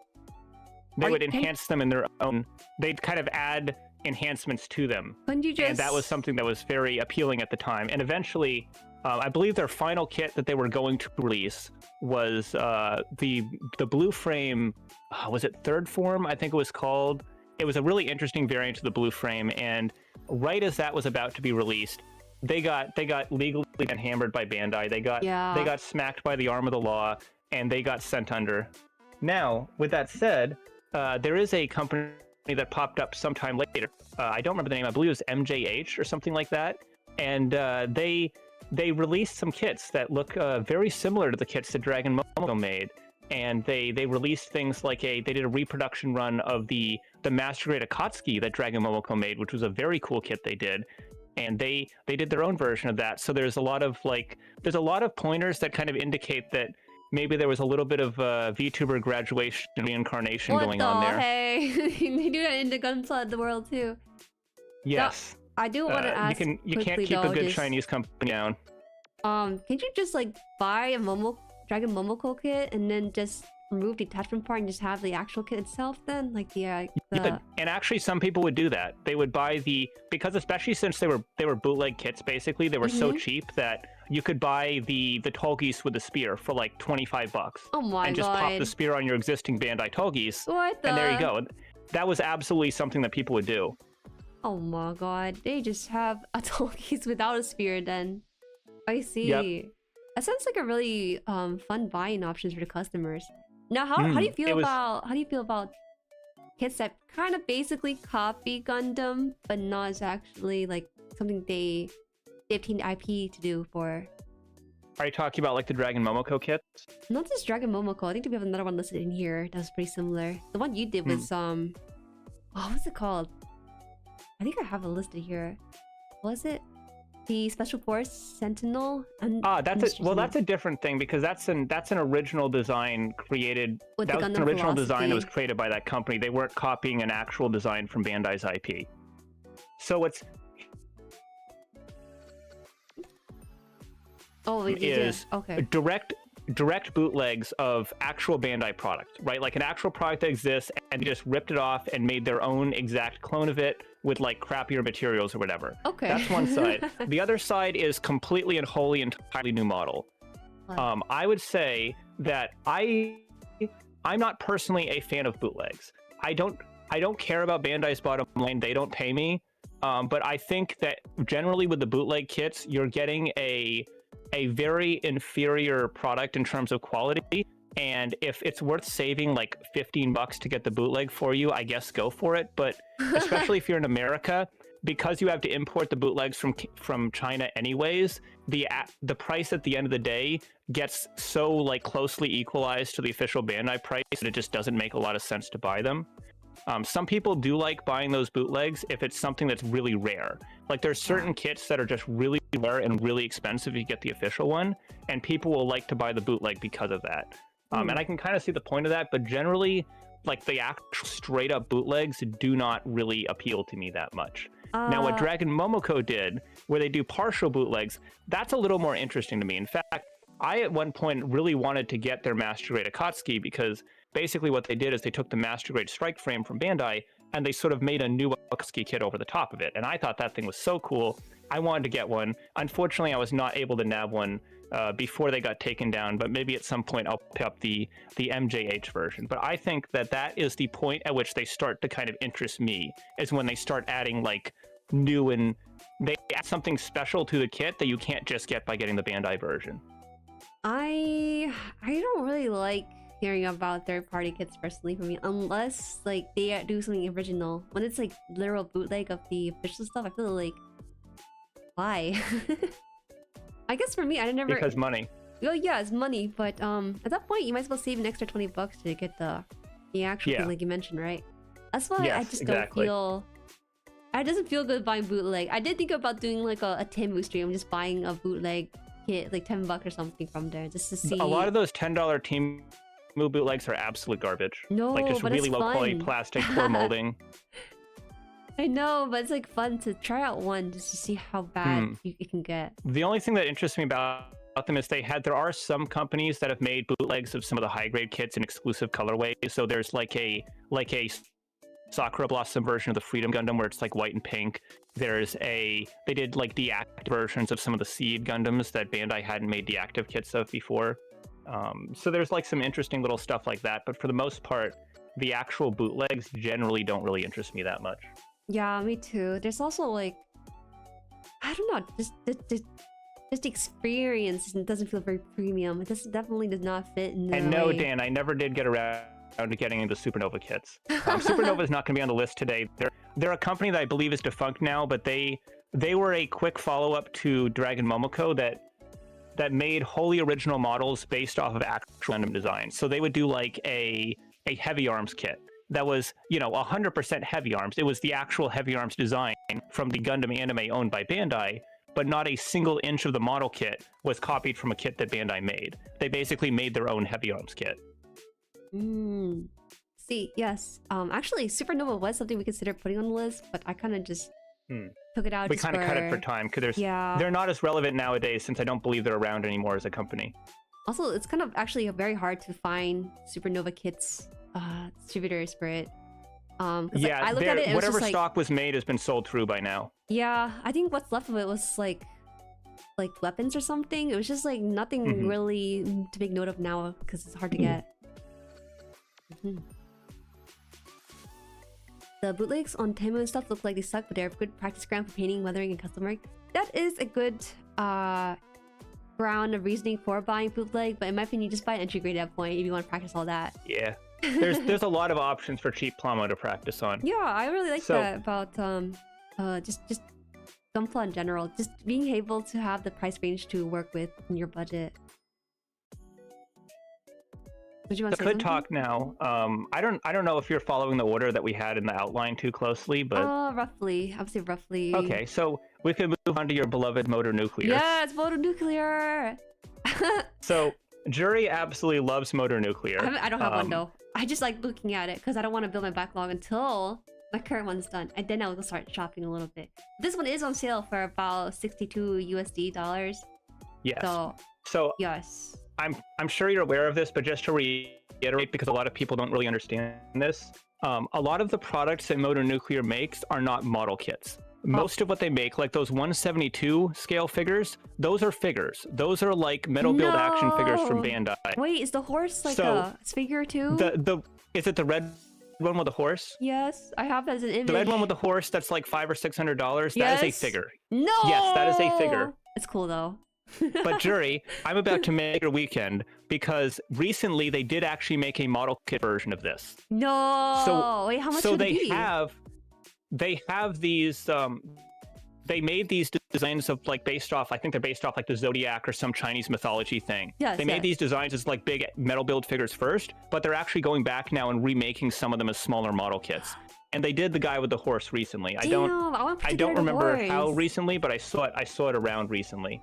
They would enhance them in their own... They'd kind of add enhancements to them. And that was something that was very appealing at the time. And eventually, I believe their final kit that they were going to release was the blue frame. Was it Third Form? I think it was called. It was a really interesting variant of the blue frame. And right as that was about to be released, they got legally hammered by Bandai. They got smacked by the arm of the law, and they got sent under. Now, with that said, there is a company that popped up sometime later. I don't remember the name. I believe it was MJH or something like that. and they released some kits that look very similar to the kits that Dragon Momoco made. And they released things like they did a reproduction run of the Master Grade Akatsuki that Dragon Momoco made, which was a very cool kit they did. And they did their own version of that. So there's a lot of pointers that kind of indicate that maybe there was a little bit of VTuber graduation and reincarnation going on there. Hey, they do that in the Gunpla the world too. Yes. Now, I do want to ask. You can't keep a good Chinese company down. Can't you just like buy a Dragon Momoco kit and then just remove the attachment part and just have the actual kit itself then? Like the And actually some people would do that. They would buy because especially since they were bootleg kits basically, they were so cheap that you could buy the Tolgis with the spear for like $25. Oh my god. And just pop the spear on your existing Bandai Tolgis. And there you go. That was absolutely something that people would do. Oh my god. They just have a Tolgis without a spear then. I see. Yep. That sounds like a really fun buying options for the customers. Now, how do you feel about kits that kind of basically copy Gundam, but not as actually like something they've taken IP to do for? Are you talking about like the Dragon Momoco kits? Not just Dragon Momoco. I think we have another one listed in here that was pretty similar. The one you did was oh, what's it called? I think I have it listed here. Was it? The Special Force Sentinel. That's a different thing because that's an original design created. That was an original design that was created by that company. They weren't copying an actual design from Bandai's IP. So it's okay. direct bootlegs of actual Bandai product, right? Like an actual product that exists, and they just ripped it off and made their own exact clone of it with like crappier materials or whatever. Okay. That's one side. The other side is completely and wholly entirely new model. Wow. I would say that I'm not personally a fan of bootlegs. I don't care about Bandai's bottom line. They don't pay me. But I think that generally with the bootleg kits, you're getting a very inferior product in terms of quality. And if it's worth saving like $15 to get the bootleg for you, I guess go for it. But especially if you're in America, because you have to import the bootlegs from China anyways, the price at the end of the day gets so like closely equalized to the official Bandai price that it just doesn't make a lot of sense to buy them. Some people do like buying those bootlegs if it's something that's really rare. Like there's certain kits that are just really rare and really expensive if you get the official one, and people will like to buy the bootleg because of that. And I can kind of see the point of that, but generally, like the actual straight up bootlegs do not really appeal to me that much. Now, what Dragon Momoco did, where they do partial bootlegs, that's a little more interesting to me. In fact, I at one point really wanted to get their Master Grade Akatsuki because basically what they did is they took the Master Grade Strike Frame from Bandai and they sort of made a new Akatsuki kit over the top of it. And I thought that thing was so cool. I wanted to get one. Unfortunately, I was not able to nab one before they got taken down, but maybe at some point I'll pick up the MJH version. But I think that is the point at which they start to kind of interest me, is when they start adding like new and they add something special to the kit that you can't just get by getting the Bandai version. I don't really like hearing about third-party kits personally for me, unless like they do something original. When it's like literal bootleg of the official stuff, I feel like why? I guess for me, I never. Because money. Well, yeah, it's money, but at that point, you might as well save an extra $20 to get the actual thing, like you mentioned, right? That's why I just don't feel. It doesn't feel good buying bootleg. I did think about doing like a Temu stream, just buying a bootleg kit, like $10 or something from there, just to see. A lot of those $10 Temu bootlegs are absolute garbage. No, like just but really it's low quality fun. plastic, poor molding. I know, but it's like fun to try out one just to see how bad it can get. The only thing that interests me about them is there are some companies that have made bootlegs of some of the high grade kits in exclusive colorways. So there's like a Sakura Blossom version of the Freedom Gundam where it's like white and pink. They did like deactive versions of some of the Seed Gundams that Bandai hadn't made deactive kits of before. So there's like some interesting little stuff like that, but for the most part, the actual bootlegs generally don't really interest me that much. Yeah, me too. There's also like, I don't know, just the experience doesn't feel very premium. It definitely does not fit in the no, way. Dan, I never did get around to getting into Supernova kits. Supernova is not going to be on the list today. They're a company that I believe is defunct now, but they they were a quick follow-up to Dragon Momoco that made wholly original models based off of actual Gundam designs. So they would do like a heavy arms kit that was, 100% heavy arms. It was the actual heavy arms design from the Gundam anime owned by Bandai, but not a single inch of the model kit was copied from a kit that Bandai made. They basically made their own heavy arms kit. See, yes. Actually, Supernova was something we considered putting on the list, but I kind of just took it out. We kind of cut it for time because they're not as relevant nowadays since I don't believe they're around anymore as a company. Also, it's kind of actually very hard to find Supernova kits, distributors for it. Yeah, I looked at it, whatever just stock was made has been sold through by now. Yeah, I think what's left of it was like weapons or something. It was just like nothing really to make note of now because it's hard to get. The bootlegs on Temu and stuff look like they suck, but they're good practice ground for painting, weathering, and custom work. That is a good ground of reasoning for buying bootleg, but in my opinion, you just buy an entry grade at that point if you want to practice all that. Yeah, there's a lot of options for cheap Plamo to practice on. Yeah, I really like that about just Gunpla in general. Just being able to have the price range to work with in your budget. Would you want to say something? Talk now. I don't know if you're following the order that we had in the outline too closely, but roughly. I would say roughly. Okay, so we can move on to your beloved Motor Nuclear. Yeah, it's Motor Nuclear. So Jueri absolutely loves Motor Nuclear. I don't have one though. I just like looking at it because I don't want to build my backlog until my current one's done, and then I'll start shopping a little bit. This one is on sale for about $62 USD. Yes. So yes. I'm sure you're aware of this, but just to reiterate, because a lot of people don't really understand this, a lot of the products that Motor Nuclear makes are not model kits. Most of what they make, like those 172 scale figures, those are figures. Those are like metal build action figures from Bandai. Wait, is the horse like a figure too? Is it the red one with the horse? Yes, I have that as an image. The red one with the horse that's like $500 or $600. Yes. That is a figure. No. Yes, that is a figure. It's cool though. But Jueri, I'm about to make a weekend because recently they did actually make a model kit version of this. No. So wait, how much? So would they it be? they have these. They made these designs of like based off. I think they're based off like the Zodiac or some Chinese mythology thing. Yes, they made these designs as like big metal build figures first, but they're actually going back now and remaking some of them as smaller model kits. And they did the guy with the horse recently. I don't remember how recently, but I saw it around recently.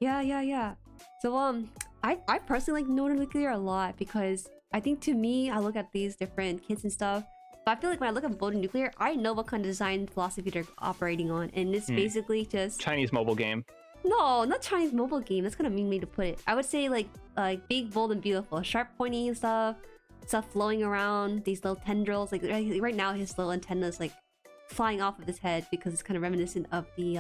Yeah. So I personally like Motor Nuclear a lot because I think to me, I look at these different kits and stuff, but I feel like when I look at Motor Nuclear, I know what kind of design philosophy they're operating on, and it's basically just Chinese mobile game. No, not Chinese mobile game. That's kind of mean way to put it. I would say like big, bold, and beautiful, sharp, pointy and stuff flowing around. These little tendrils, like right now, his little antennas like flying off of his head because it's kind of reminiscent of the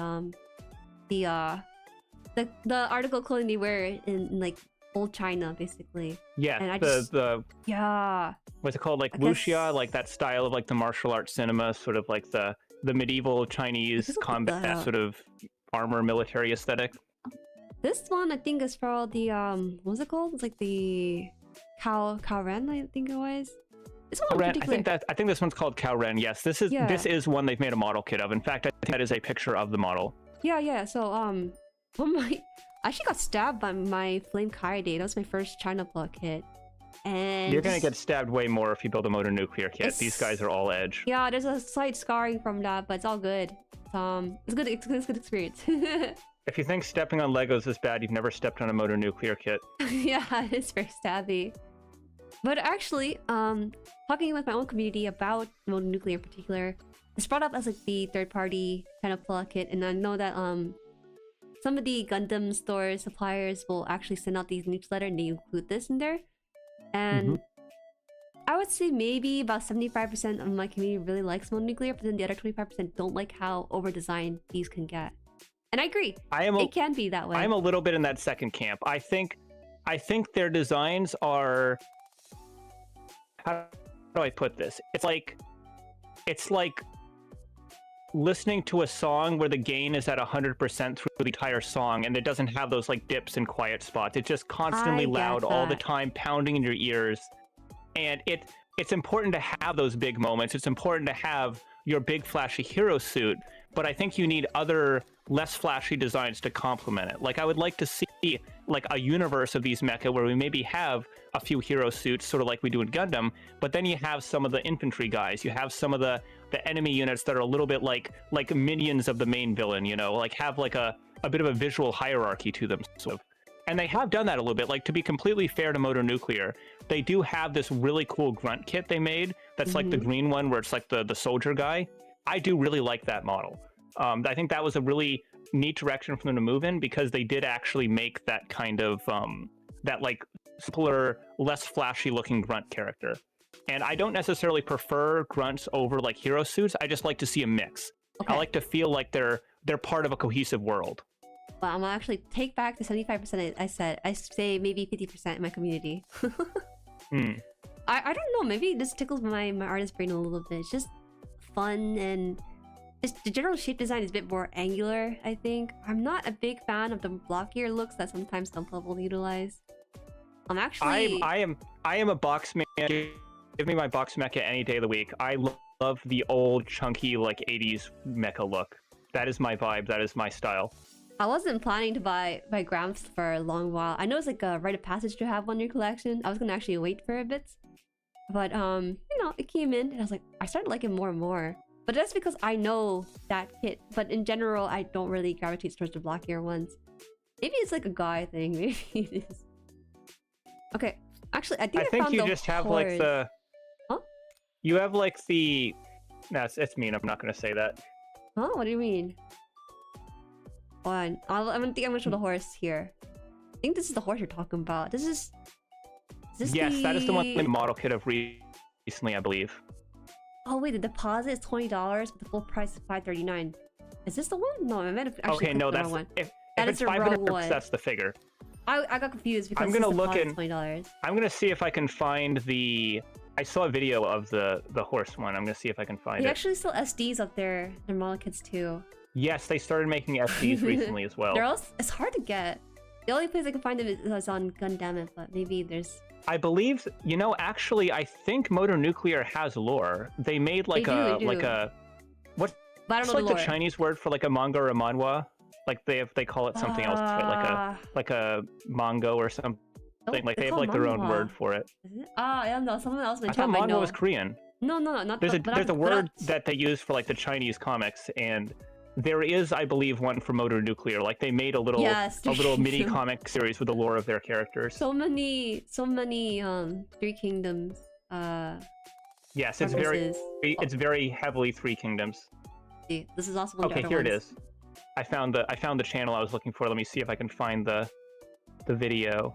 article clothing they wear in like old China, basically. Yeah, and what's it called, like wuxia, like that style of like the martial arts cinema, sort of like the medieval Chinese combat sort of armor military aesthetic. This one I think is for the what's it called? It's like the Cow Ren, I think it was. This one I think this one's called Cow Ren. Yes, this is one they've made a model kit of. In fact, I think that is a picture of the model. Yeah. So I actually got stabbed by my Flame Kaide. That was my first China plot kit. And you're gonna get stabbed way more if you build a Motor Nuclear kit. These guys are all edge. Yeah, there's a slight scarring from that, but it's all good. It's good. It's a good experience. If you think stepping on Legos is bad, you've never stepped on a Motor Nuclear kit. Yeah, it's very stabby. But actually, talking with my own community about Motor Nuclear in particular, it's brought up as like the third-party kind of plot kit, and I know that some of the Gundam store suppliers will actually send out these newsletters and they include this in there. And I would say maybe about 75% of my community really likes Motor Nuclear, but then the other 25% don't like how over-designed these can get. And I agree. It can be that way. I'm a little bit in that second camp. I think their designs are... How do I put this? It's like listening to a song where the gain is at 100% through the entire song, and it doesn't have those like dips and quiet spots. It's just constantly loud all the time, pounding in your ears. And it's important to have those big moments. It's important to have your big flashy hero suit, but I think you need other less flashy designs to complement it. Like I would like to see like a universe of these mecha where we maybe have a few hero suits, sort of like we do in Gundam, but then you have some of the infantry guys, you have some of the enemy units that are a little bit like minions of the main villain, you know, like have like a bit of a visual hierarchy to them, sort of. And they have done that a little bit. Like, to be completely fair to Motonuclear, they do have this really cool grunt kit they made that's like the green one where it's like the soldier guy. I do really like that model. I think that was a really neat direction for them to move in, because they did actually make that kind of that like simpler, less flashy looking grunt character. And I don't necessarily prefer grunts over like hero suits. I just like to see a mix. Okay. I like to feel like they're part of a cohesive world. Well, I'm gonna actually take back the 75% I said. I say maybe 50% in my community. I don't know. Maybe this tickles my artist brain a little bit. It's just fun, and just the general shape design is a bit more angular, I think. I'm not a big fan of the blockier looks that sometimes Gunpla will utilize. I'm actually... I am a box man. Give me my box mecha any day of the week. I love the old, chunky, like 80s mecha look. That is my vibe. That is my style. I wasn't planning to buy Gramps for a long while. I know it's like a rite of passage to have one in your collection. I was gonna actually wait for a bit, but you know, it came in and I was like, I started liking more and more. But that's because I know that kit. But in general, I don't really gravitate towards the blockier ones. Maybe it's like a guy thing. Maybe it is. Okay, actually, I think found you just have like the. Huh? You have like the. No, it's mean. I'm not gonna say that. Huh? What do you mean? On. I'm gonna show the horse here. I think this is the horse you're talking about. Is this yes, that is the one in the model kit of recently, I believe. Oh wait, the deposit is $20, but the full price is $539. Is this the one? No, I meant to actually. Okay, no, that's one. If it's $500, that's the figure. I got confused because I'm gonna look in. $20. I'm gonna see if I can find the. I saw a video of the horse one. I'm gonna see if I can find it. They actually sell SDs up there. Their model kits too. Yes, they started making SDs recently as well. It's hard to get. The only place I can find them is on Gundam, but maybe there's... I believe, you know, actually, I think Motonuclear has lore. They made like they do. like a... What's like the Chinese word for like a manga or a manhwa? Like they call it something else, like a mango or something. Like they have like their own word for it. Is it? I don't know. Someone else mentioned. I thought manhwa was Korean. No, not. There's a word that they use for like the Chinese comics, and there is, I believe, one for Motonuclear. Like they made a little mini comic series with the lore of their characters. So many Three Kingdoms. Yes, it's very heavily Three Kingdoms. See, this is also one of the other here ones. It is. I found the channel I was looking for. Let me see if I can find the video.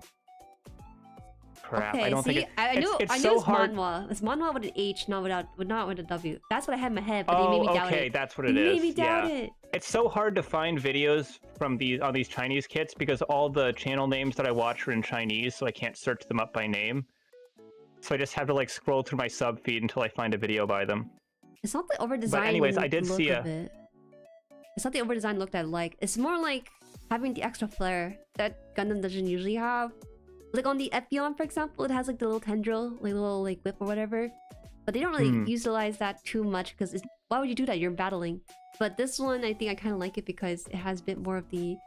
Crap, okay, I don't think I knew it's so it's hard. Manhwa. It's manhwa with an H, not with a W. That's what I had in my head, but they made me doubt it. Okay, that's what it is. They made me doubt it. It's so hard to find videos from these Chinese kits because all the channel names that I watch are in Chinese, so I can't search them up by name. So I just have to like scroll through my sub feed until I find a video by them. It's not the over-design. But anyways, I did see It's not the over-design look that I like. It's more like having the extra flair that Gundam doesn't usually have. Like on the Epyon, for example, it has like the little tendril, like little like whip or whatever. But they don't really utilize that too much because why would you do that? You're battling. But this one, I think I kind of like it because it has a bit more of the...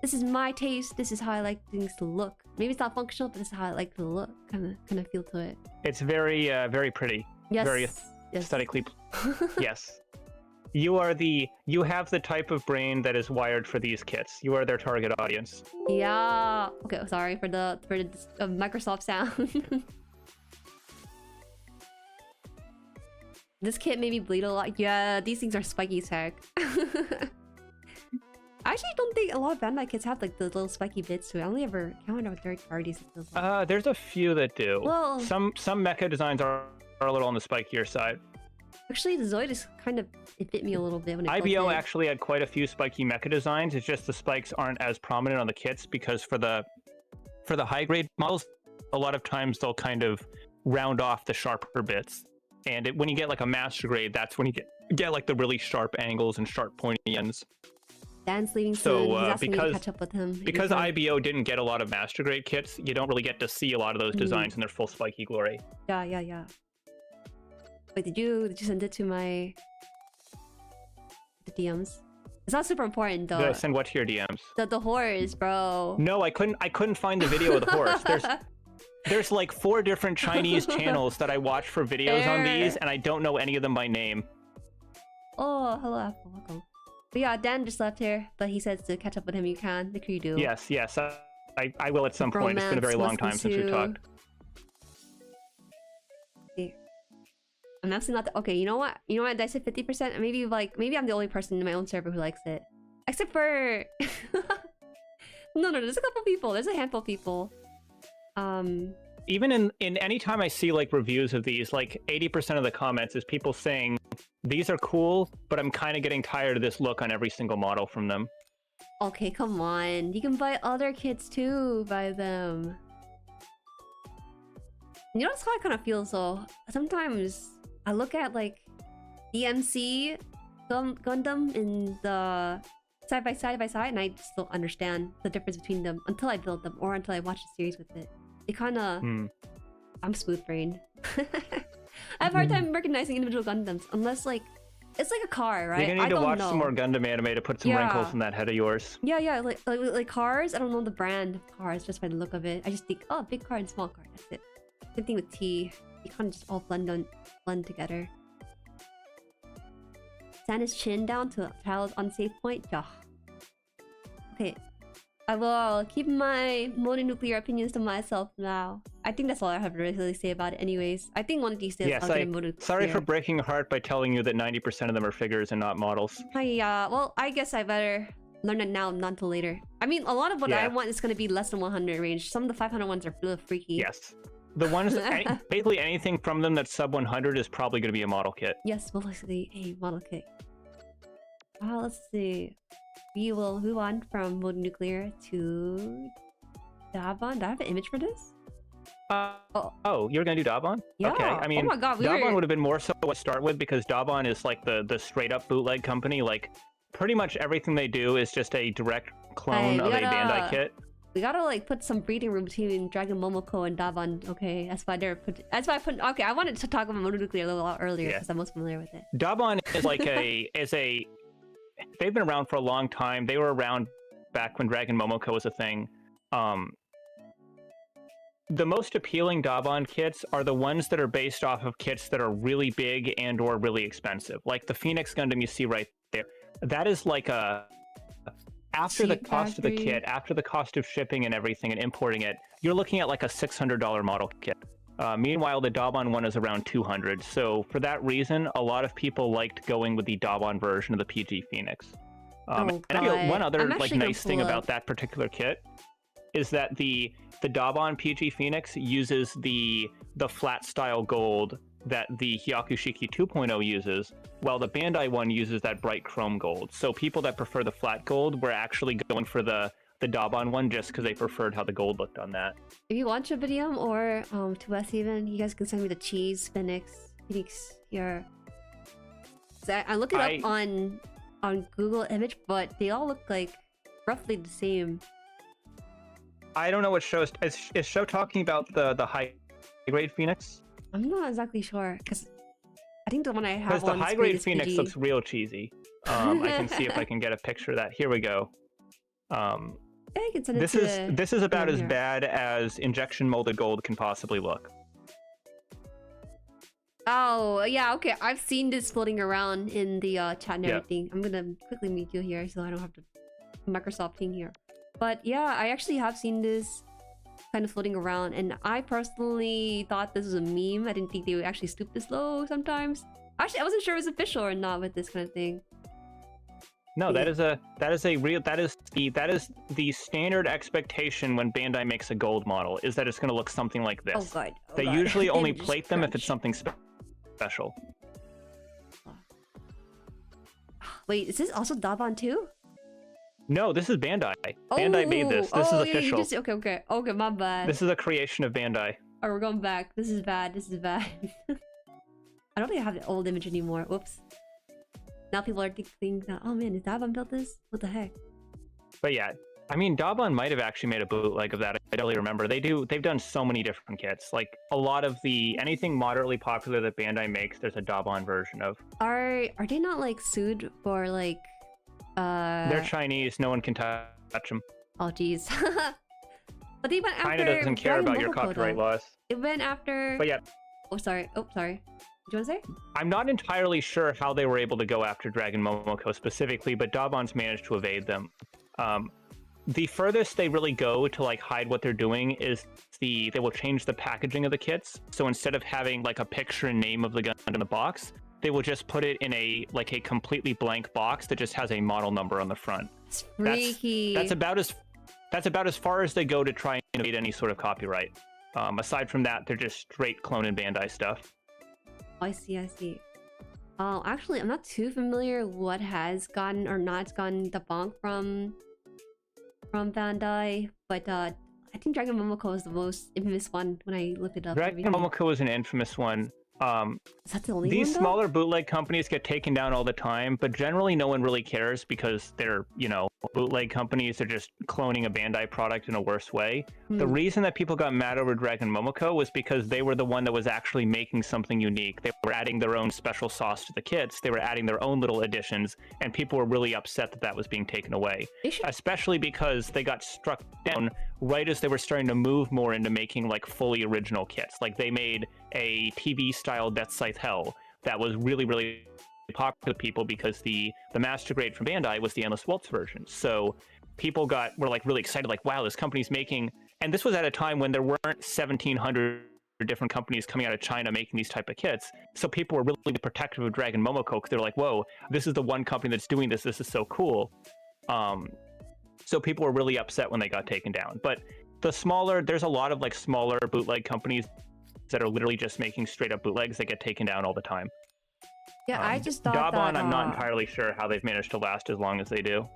This is my taste. This is how I like things to look. Maybe it's not functional, but this is how I like to look. Kind of feel to it. It's very, very pretty. Yes. Very aesthetically. Yes. You have the type of brain that is wired for these kits. You are their target audience. Yeah. Okay, sorry for the Microsoft sound. This kit made me bleed a lot. Yeah, these things are spiky tech. I actually don't think a lot of Bandai kits have like the little spiky bits to it. I only ever encountered with third parties. There's a few that do. Well, some mecha designs are a little on the spikier side. Actually, the Zoid is kind of... It bit me a little bit when it IBO actually had quite a few spiky mecha designs. It's just the spikes aren't as prominent on the kits because for the high-grade models, a lot of times they'll kind of round off the sharper bits. And when you get like a master grade, that's when you get like the really sharp angles and sharp pointy ends. Dan's leaving soon. He's asking me to catch up with him. Because IBO didn't get a lot of master grade kits, you don't really get to see a lot of those designs in their full spiky glory. Yeah. Wait, did you send it to the DMs? It's not super important though. Did I send what to your DMs? The horse, bro. No, I couldn't find the video of the horse. There's like 4 different Chinese channels that I watch for videos on these, and I don't know any of them by name. Oh, hello Apple, welcome. But yeah, Dan just left here, but he says to catch up with him. You can, make sure you do. Yes, I will at some point. It's been a very long time since we talked. I'm absolutely not. Okay, you know what? Did I say 50%? Maybe I'm the only person in my own server who likes it, except for no, there's a couple people. There's a handful of people. Even in any time I see like reviews of these, like 80% of the comments is people saying these are cool, but I'm kind of getting tired of this look on every single model from them. Okay, come on. You can buy other kits too. Buy them. You know, that's how I kind of feel. So sometimes I look at like DMC Gundam in the side by side, and I just don't understand the difference between them until I build them or until I watch the series with it. It kind of... I'm smooth brained. I have a hard time recognizing individual Gundams unless like... It's like a car, right? You're gonna need to watch some more Gundam anime to put some wrinkles in that head of yours. Yeah, like cars. I don't know the brand of cars just by the look of it. I just think, oh, big car and small car. That's it. Same thing with T. You can't just all blend together. Sand his chin down to a child's unsafe point. Yeah. Okay. I will keep my mononuclear opinions to myself now. I think that's all I have to really say about it anyways. I think one of these days I'll get a mononuclear. Sorry for breaking your heart by telling you that 90% of them are figures and not models. Well, I guess I better learn it now, not until later. I mean, a lot of what I want is going to be less than 100 range. Some of the 500 ones are really freaky. Yes. The ones, basically anything from them that's sub 100 is probably going to be a model kit. Yes, basically a model kit. Let's see. We will move on from mode nuclear to Daban. Do I have an image for this? You're gonna do Daban? Yeah. Okay. I mean, oh my God, Daban would have been more so to start with because Daban is like the straight up bootleg company. Like pretty much everything they do is just a direct clone of a Bandai kit. We gotta like put some breathing room between Dragon Momoco and Daban. Okay, that's why I put. Okay, I wanted to talk about mode nuclear a little earlier because I'm most familiar with it. Daban is like they've been around for a long time. They were around back when Dragon Momoco was a thing. The most appealing Daban kits are the ones that are based off of kits that are really big and or really expensive. Like the Phoenix Gundam you see right there. That is like after the cost of the kit, after the cost of shipping and everything and importing it, you're looking at like a $600 model kit. Meanwhile, the Daban one is around 200. So for that reason, a lot of people liked going with the Daban version of the PG Phoenix. And one other like nice thing about that particular kit is that the Daban PG Phoenix uses the flat style gold that the Hyakushiki 2.0 uses, while the Bandai one uses that bright chrome gold. So people that prefer the flat gold were actually going for the Daban one just because they preferred how the gold looked on that. If you want Tribadium or to us even, you guys can send me the cheese Phoenix here. So I look it up on Google Image, but they all look like roughly the same. I don't know what show is show talking about the high grade Phoenix. I'm not exactly sure because I think the one I have on the high grade Phoenix looks real cheesy. I can see if I can get a picture of that. Here we go. I can send it this is about as bad as injection molded gold can possibly look. Oh yeah, okay. I've seen this floating around in the chat and everything. I'm gonna quickly meet you here so I don't have to Microsoft thing here. But yeah, I actually have seen this kind of floating around, and I personally thought this was a meme. I didn't think they would actually stoop this low sometimes. Actually, I wasn't sure it was official or not with this kind of thing. No, that is the standard expectation when Bandai makes a gold model, is that it's going to look something like this. Oh god. They usually only plate them if it's something special. Wait, is this also Daban too? No, this is Bandai. Bandai made this. This is official. Okay, my bad. This is a creation of Bandai. Alright, we're going back. This is bad. I don't think I have the old image anymore. Whoops. Now people are thinking that, oh man, is Daban built this? What the heck? But yeah, I mean, Daban might have actually made a bootleg of that. I don't really remember. They've done so many different kits. Like a lot of anything moderately popular that Bandai makes, there's a Daban version of. Are they not like sued for like They're Chinese, no one can touch them. Oh geez. But they went after China doesn't care about your copyright laws. It went after But yeah. Oh sorry. Did you want to say? I'm not entirely sure how they were able to go after Dragon Momoco specifically, but Daban's managed to evade them. The furthest they really go to like hide what they're doing is they will change the packaging of the kits. So instead of having like a picture and name of the gun in the box, they will just put it in a completely blank box that just has a model number on the front. It's freaky. That's about as far as they go to try and innovate any sort of copyright. Aside from that, they're just straight cloning Bandai stuff. I see. Actually, I'm not too familiar what has gotten or not gotten the bonk from Bandai, but I think Dragon Momoco is the most infamous one when I looked it up. Dragon Momoco is an infamous one. Is that the only These one, though? smaller bootleg companies get taken down all the time, but generally no one really cares because they're, bootleg companies. They're just cloning a Bandai product in a worse way. The reason that people got mad over Dragon Momoco was because they were the one that was actually making something unique. They were adding their own special sauce to the kits. They were adding their own little additions, and people were really upset that that was being taken away. Especially because they got struck down right as they were starting to move more into making like fully original kits. Like they made a TV-style Death Scythe Hell that was really, really popular to people because the master grade from Bandai was the Endless Waltz version. So people were like really excited, like, wow, this company's making, and this was at a time when there weren't 1,700 different companies coming out of China making these type of kits. So people were really protective of Dragon Momoco because they're like, whoa, this is the one company that's doing this. This is so cool. So people were really upset when they got taken down. But there's a lot of like smaller bootleg companies that are literally just making straight up bootlegs that get taken down all the time. Yeah, I just thought Daban, that, I'm not entirely sure how they've managed to last as long as they do.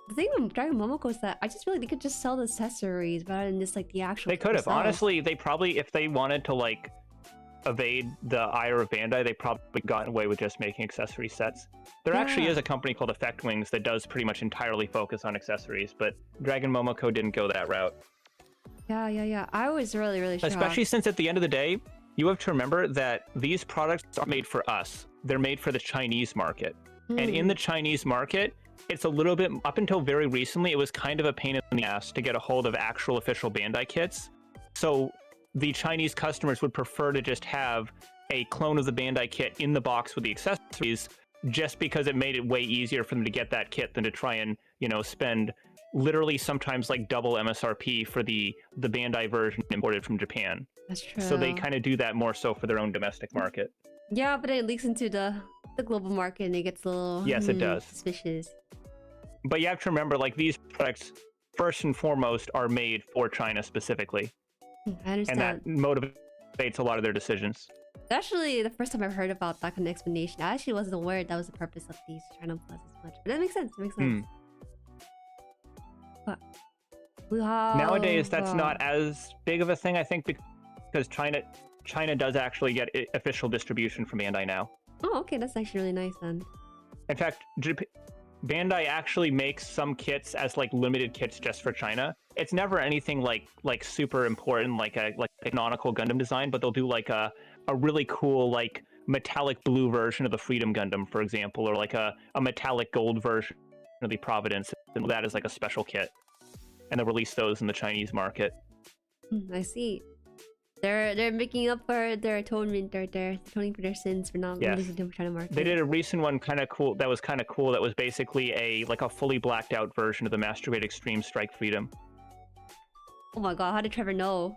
The thing with Dragon Momoco is that I just feel like they could just sell the accessories rather than just like the actual. They could have. Honestly, they probably, if they wanted to like evade the ire of Bandai, they probably gotten away with just making accessory sets. There actually is a company called Effect Wings that does pretty much entirely focus on accessories, but Dragon Momoco didn't go that route. Yeah. I was really shocked. Especially since at the end of the day, you have to remember that these products are made for us. They're made for the Chinese market. And in the Chinese market, it's a little bit, up until very recently, it was kind of a pain in the ass to get a hold of actual official Bandai kits. So the Chinese customers would prefer to just have a clone of the Bandai kit in the box with the accessories, just because it made it way easier for them to get that kit than to try and, spend literally sometimes like double MSRP for the Bandai version imported from Japan. That's true. So they kind of do that more so for their own domestic market. Yeah, but it leaks into the global market and it gets a little it does. Suspicious. But you have to remember, like, these products first and foremost are made for China specifically. I understand. And that motivates a lot of their decisions. Actually, the first time I've heard about that kind of explanation, I actually wasn't aware that was the purpose of these China Plus as much. But that makes sense. But nowadays, that's not as big of a thing, I think, because China does actually get official distribution from Bandai now. Oh, okay, that's actually really nice then. In fact, Bandai actually makes some kits as like limited kits just for China. It's never anything like super important, like a canonical Gundam design, but they'll do like a really cool like metallic blue version of the Freedom Gundam, for example, or like a metallic gold version of the Providence, and that is like a special kit, and they'll release those in the Chinese market. I see. They're making up for their atonement. They're atoning for their sins for not releasing them for China market. They did a recent one kind of cool. That was kind of cool. That was basically a fully blacked out version of the Master Grade Extreme Strike Freedom. Oh my god! How did Trevor know?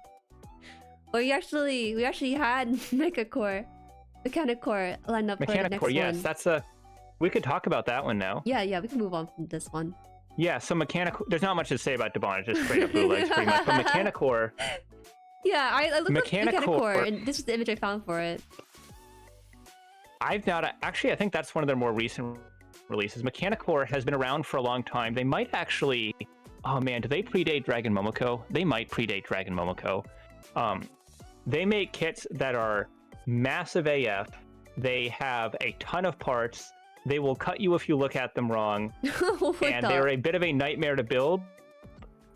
Well, we actually had Mechanicore lined up for the next one. Yes, that's a. We could talk about that one now. Yeah, we can move on from this one. Yeah, so Mechanicore. There's not much to say about Daban. It's just straight up bootlegs, pretty much. But Mechanicore. Yeah, I looked up Mechanicore, and this is the image I found for it. Actually, I think that's one of their more recent releases. Mechanicore has been around for a long time. They might actually... Oh man, do they predate Dragon Momoco? They might predate Dragon Momoco. They make kits that are massive AF. They have a ton of parts. They will cut you if you look at them wrong. And they're a bit of a nightmare to build.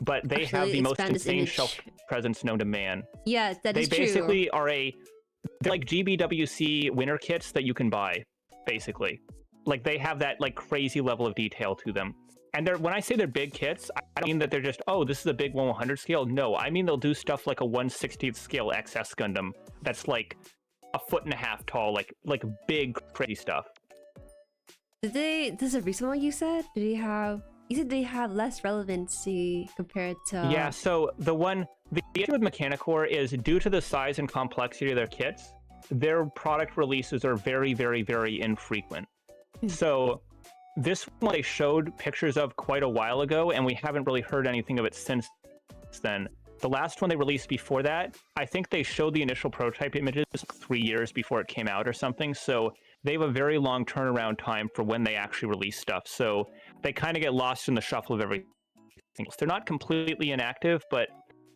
but they have the most insane shelf presence known to man. Yeah, that is true. They basically are they're like GBWC winter kits that you can buy, basically. Like they have that like crazy level of detail to them. And when I say they're big kits, I don't mean that they're just, oh, this is a big 1/100 scale. No, I mean they'll do stuff like a 1/60th scale XS Gundam that's like 1.5 feet tall, like big crazy stuff. This is a recent one you said? You said they have less relevancy compared to... Yeah, so the issue with Mechanicore is due to the size and complexity of their kits, their product releases are very, very, very infrequent. So this one they showed pictures of quite a while ago, and we haven't really heard anything of it since then. The last one they released before that, I think they showed the initial prototype images 3 years before it came out or something, so they have a very long turnaround time for when they actually release stuff, so they kind of get lost in the shuffle of everything. They're not completely inactive, but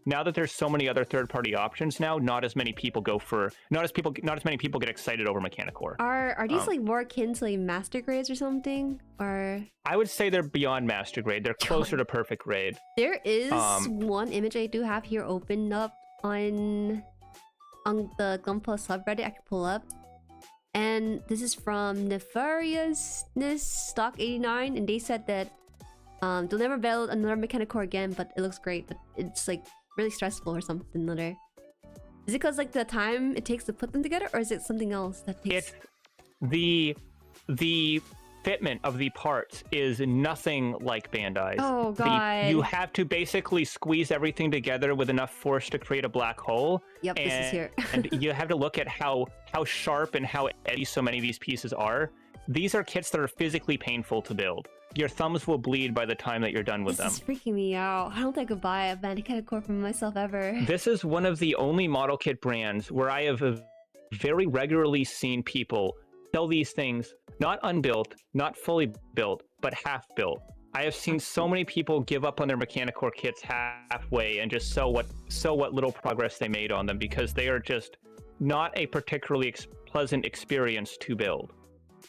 now that there's so many other third-party options now, not as many people get excited over Mechanicore. Are these like more akin to like master grades or something? Or I would say they're beyond master grade. They're closer to perfect grade. There is one image I do have here opened up on the Gunpla subreddit I can pull up. And this is from Nefariousness Stock 89, and they said that they'll never build another Mechanicore again, but it looks great, but it's like really stressful or something other. Is it because like the time it takes to put them together, or is it something else that takes? It's the fitment of the parts is nothing like Bandai's. Oh god. You have to basically squeeze everything together with enough force to create a black hole. Yep, this is here. And you have to look at how sharp and how edgy so many of these pieces are. These are kits that are physically painful to build. Your thumbs will bleed by the time that you're done with them. This is freaking me out. I don't think I could buy a Mechanicore for myself ever. This is one of the only model kit brands where I have very regularly seen people sell these things not unbuilt, not fully built, but half built. I have seen so many people give up on their Mechanicore kits halfway and just sell what little progress they made on them because they are just not a particularly pleasant experience to build.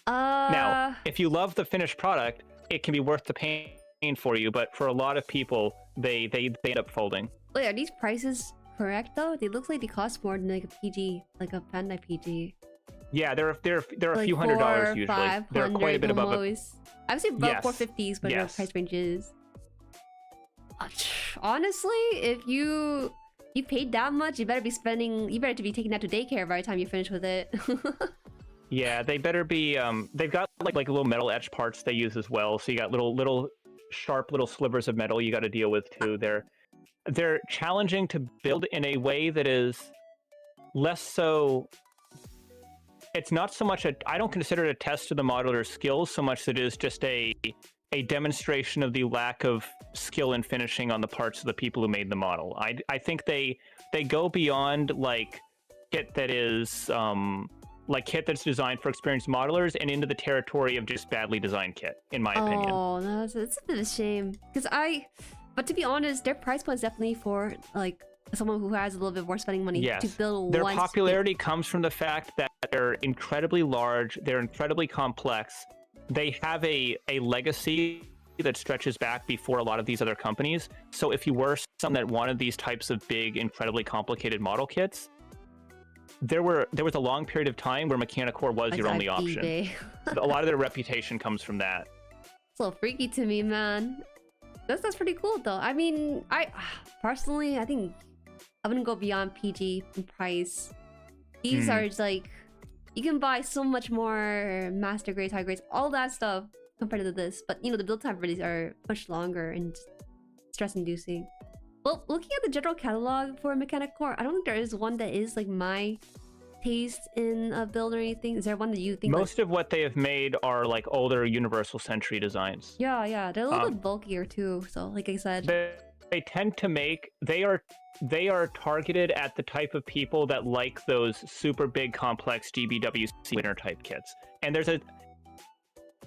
Now, if you love the finished product, it can be worth the pain for you, but for a lot of people, they end up folding. Wait, are these prices correct though? They look like they cost more than like a PG, like a Bandai PG. Yeah, they're a like few $100s usually. They're quite a bit above it. I've seen above 450s, but their price range is. Honestly, if you paid that much, you better be taking that to daycare by the time you finish with it. Yeah, they better be. They've got like little metal etch parts they use as well. So you got little sharp little slivers of metal you got to deal with too. They're challenging to build in a way that is less so. It's not so much I don't consider it a test of the modeler's skills so much that it is just a demonstration of the lack of skill in finishing on the parts of the people who made the model. I think they go beyond like kit that is like kit that's designed for experienced modelers and into the territory of just badly designed kit, in my opinion. Oh, no, it's a bit of a shame. But to be honest, their price point is definitely for like someone who has a little bit more spending money to build their popularity comes from the fact that they're incredibly large, they're incredibly complex, they have a legacy that stretches back before a lot of these other companies. So if you were someone that wanted these types of big, incredibly complicated model kits, there was a long period of time where Mechanicore was your only option. A lot of their reputation comes from that. It's a little freaky to me, man. That's pretty cool though. I mean, I personally, I think I wouldn't go beyond PG in price. These are just like, you can buy so much more master grades, high grades, all that stuff compared to this. But you know, the build time for these are much longer and stress-inducing. Well, looking at the general catalog for Mechanicore, I don't think there is one that is like my taste in a build or anything. Is there one that you think? Most of what they have made are like older Universal Century designs. Yeah, they're a little bit bulkier too. So, like I said, they tend to make they are targeted at the type of people that like those super big, complex GBWC winner type kits. And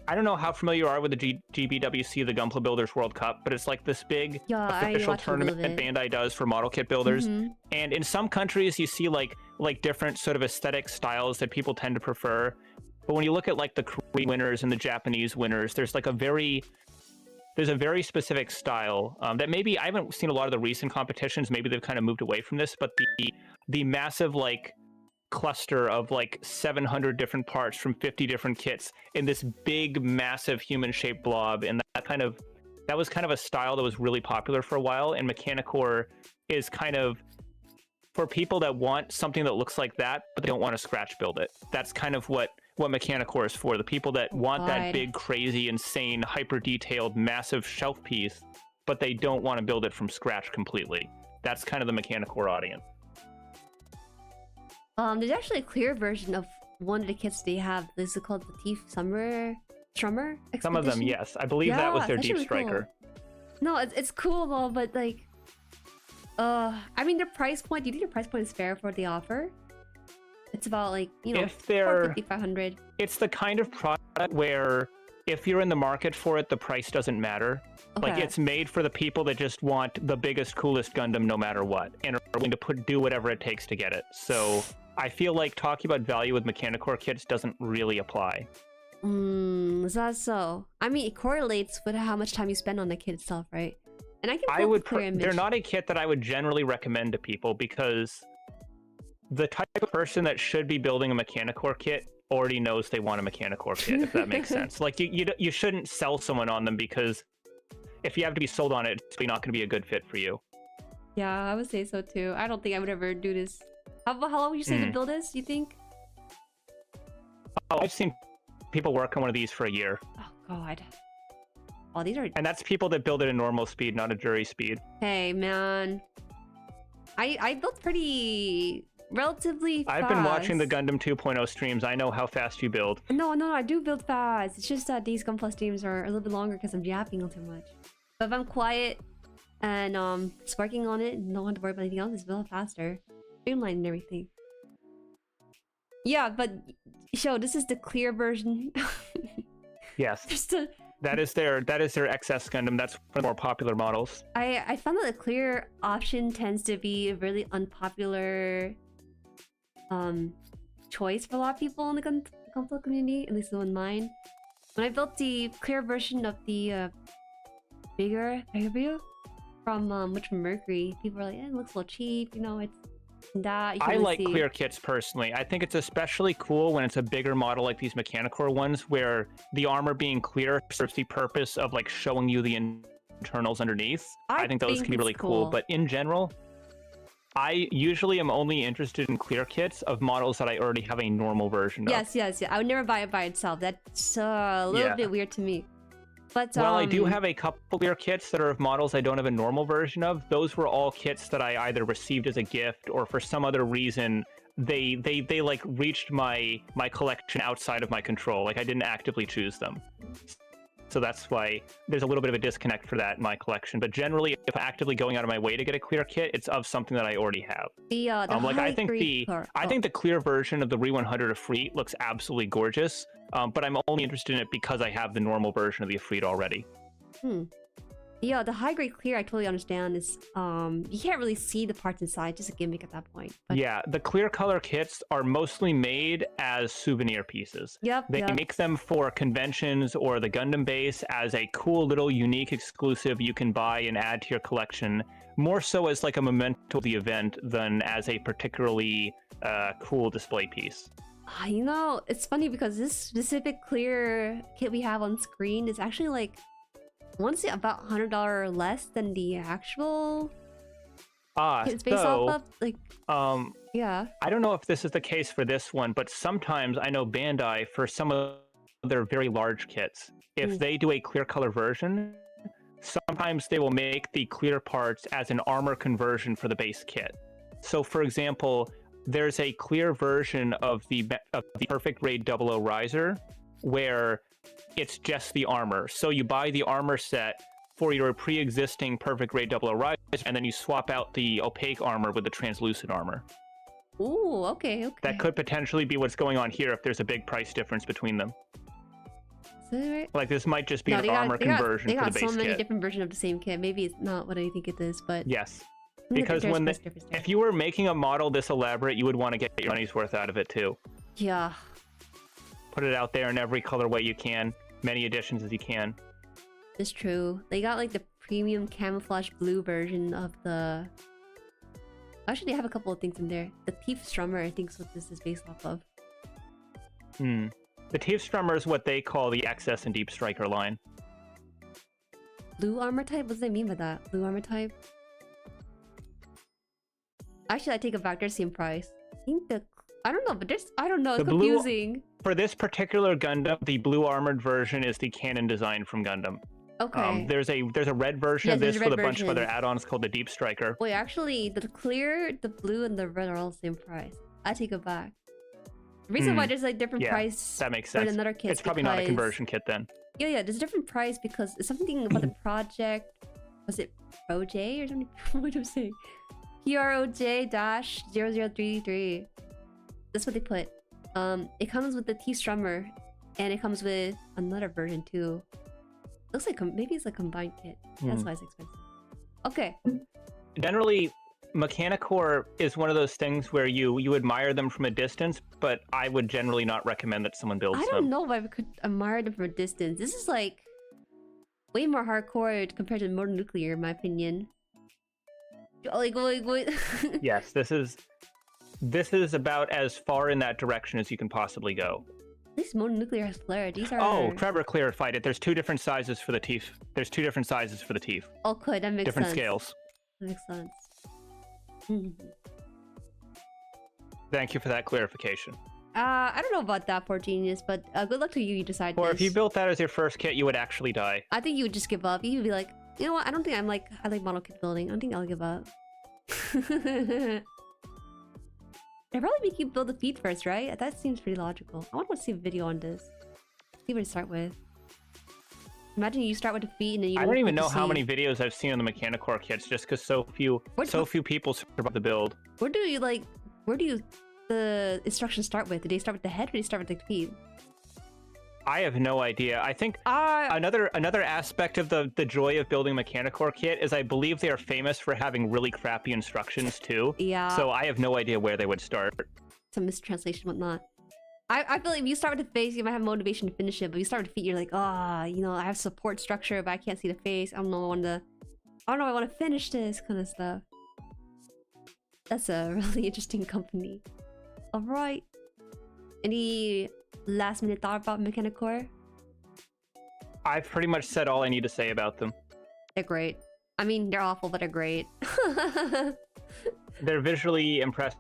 I don't know how familiar you are with the GBWC, the Gunpla Builders World Cup, but it's like this big official tournament that Bandai does for model kit builders. And in some countries, you see like different sort of aesthetic styles that people tend to prefer. But when you look at like the Korean winners and the Japanese winners, there's like a very there's a very specific style that maybe I haven't seen a lot of the recent competitions. Maybe they've kind of moved away from this, but the massive like cluster of like 700 different parts from 50 different kits in this big, massive human-shaped blob, and that was kind of a style that was really popular for a while. And Mechanicore is kind of for people that want something that looks like that, but they don't want to scratch build it. That's kind of what Mechanicore is for. The people that want that big, crazy, insane, hyper detailed, massive shelf piece, but they don't want to build it from scratch completely. That's kind of the Mechanicore audience. There's actually a clear version of one of the kits they have. This is called the Thief Strummer Expedition. Some of them, yes. I believe that was their Deep really Striker. Cool. No, it's cool though, but like, I mean, their price point. Do you think their price point is fair for what they offer? It's about like, you know, if they're 500. It's the kind of product where if you're in the market for it, the price doesn't matter. Okay. Like, it's made for the people that just want the biggest, coolest Gundam no matter what, and are willing to do whatever it takes to get it. So I feel like talking about value with Mechanicore kits doesn't really apply. Is that so? I mean, it correlates with how much time you spend on the kit itself, right? And I can they're not a kit that I would generally recommend to people, because the type of person that should be building a Mechanicore kit already knows they want a Mechanicore kit, if that makes sense. Like, you shouldn't sell someone on them, because if you have to be sold on it, it's not going to be a good fit for you. Yeah, I would say so too. I don't think I would ever do this. How long would you say the build is, you think? Oh, I've seen people work on one of these for a year. Oh god. Oh, these are... And that's people that build it in normal speed, not a Jueri speed. Hey, man. I built pretty... relatively fast. I've been watching the Gundam 2.0 streams. I know how fast you build. No, I do build fast. It's just that these Gunpla streams are a little bit longer because I'm yapping too much. But if I'm quiet and just working on it and don't have to worry about anything else, it's a little faster. Streamlined and everything. Yeah, but show this is the clear version. Yes. Just a... That is their XS Gundam. That's one of the more popular models. I found that the clear option tends to be a really unpopular choice for a lot of people in the Gunpla community, at least in mine. When I built the clear version of the bigger view from Mercury, people were like, it looks a little cheap, you know, it's that. I like clear kits personally. I think it's especially cool when it's a bigger model like these Mechanicore ones, where the armor being clear serves the purpose of like showing you the internals underneath. I think those can be really cool. But in general, I usually am only interested in clear kits of models that I already have a normal version of. Yes. I would never buy it by itself. That's a little bit weird to me. But well, I do have a couple clear kits that are of models I don't have a normal version of. Those were all kits that I either received as a gift or for some other reason they like reached my collection outside of my control. Like, I didn't actively choose them. So that's why there's a little bit of a disconnect for that in my collection. But generally, if I'm actively going out of my way to get a clear kit, it's of something that I already have. I think the clear version of the Re-100 Ifrit looks absolutely gorgeous. But I'm only interested in it because I have the normal version of the Ifrit already. Yeah, the high grade clear I totally understand is you can't really see the parts inside, just a gimmick at that point. But... yeah, the clear color kits are mostly made as souvenir pieces. They make them for conventions or the Gundam base as a cool little unique exclusive you can buy and add to your collection, more so as like a memento of the event than as a particularly cool display piece. You know, it's funny because this specific clear kit we have on screen is actually like, I want to say about $100 less than the actual kit it's based off of. Like, yeah. I don't know if this is the case for this one, but sometimes I know Bandai, for some of their very large kits, if they do a clear color version, sometimes they will make the clear parts as an armor conversion for the base kit. So, for example, there's a clear version of the Perfect Raid 00 Riser where it's just the armor. So you buy the armor set for your pre-existing Perfect Raid 00 Riser, and then you swap out the opaque armor with the translucent armor. Ooh, okay. That could potentially be what's going on here if there's a big price difference between them. Is that right? Like, this might just be an armor conversion for the base kit. They got so many different versions of the same kit. Maybe it's not what I think it is, but... yes. Because if you were making a model this elaborate, you would want to get your money's worth out of it too. Yeah. Put it out there in every colorway you can, many editions as you can. It's true. They got like the premium camouflage blue version of the... Actually, they have a couple of things in there. The Thief Strummer, I think, is what this is based off of. Hmm. The Thief Strummer is what they call the XS and Deep Striker line. Blue armor type? What does that mean by that? Blue armor type? Actually, I take it back. They're the same price. I think the... I don't know, but there's... I don't know. It's confusing. For this particular Gundam, the blue armored version is the canon design from Gundam. Okay. There's a red version of this with a bunch of other add-ons called the Deep Striker. Wait, actually, the clear, the blue, and the red are all the same price. I take it back. The reason why there's like different price that makes sense. for another kit. It's probably not a conversion kit then. Yeah, there's a different price because it's something about the project. Was it ProJ or something? What am I saying? PROJ-0033. That's what they put. It comes with the T-Strummer, and it comes with another version too. Looks like maybe it's a combined kit. That's why it's expensive. Okay. Generally, Mechanicore is one of those things where you admire them from a distance, but I would generally not recommend that someone builds them. I don't know if I could admire them from a distance. This is like way more hardcore compared to Modern Nuclear, in my opinion. Like. Yes, this is about as far in that direction as you can possibly go. At least Modern Nuclear has flare. These are... Oh, Trevor clarified it. There's two different sizes for the teeth. There's two different sizes for the teeth. Oh, good. That makes different sense. Scales. That makes sense. Thank you for that clarification. I don't know about that, poor genius, but good luck to you. You decide. Or this. if you built that as your first kit, you would actually die. I think you would just give up. You'd be like, you know what? I don't think I like model kit building. I don't think I'll give up. They'd probably make you build the feet first, right? That seems pretty logical. I want to see a video on this. See where to start with. Imagine you start with the feet and then you... I don't even know how many videos I've seen on the Mechanicore kits just because so few people survive the build. Where do the instructions start with? Do they start with the head or do they start with the feet? I have no idea. I think another aspect of the joy of building Mechanicore kit is I believe they are famous for having really crappy instructions too. Yeah. So I have no idea where they would start. Some mistranslation, whatnot. I feel like if you start with the face, you might have motivation to finish it. But if you start with the feet, you're like, you know, I have support structure, but I can't see the face. I don't know. I want to finish this kind of stuff. That's a really interesting company. All right. Any last minute thought about Mechanicore? I've pretty much said all I need to say about them. They're great. I mean, they're awful, but they're great. They're visually impressive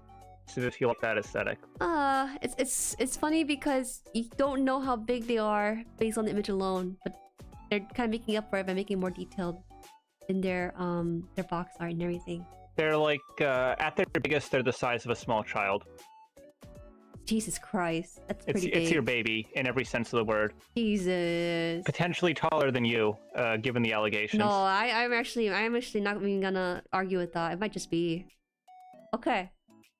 if you like that aesthetic. It's funny because you don't know how big they are based on the image alone, but they're kind of making up for it by making more detailed in their box art and everything. They're like at their biggest, they're the size of a small child. Jesus Christ, that's pretty big. It's your baby in every sense of the word. Jesus. Potentially taller than you, given the allegations. No, I'm actually not even gonna argue with that. It might just be. Okay.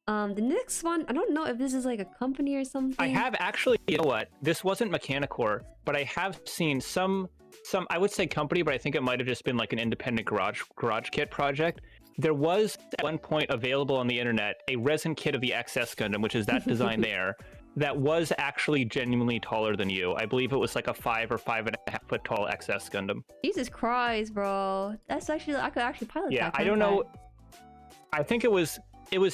The next one, I don't know if this is like a company or something. I have actually, you know what? This wasn't Mechanicore, but I have seen some I would say company, but I think it might have just been like an independent garage kit project. There was at one point available on the internet a resin kit of the XS Gundam, which is that design there, that was actually genuinely taller than you. I believe it was like a 5 or 5.5 foot tall XS Gundam. Jesus Christ, bro. That's actually, I could actually pilot that. Yeah, I don't know. I think it was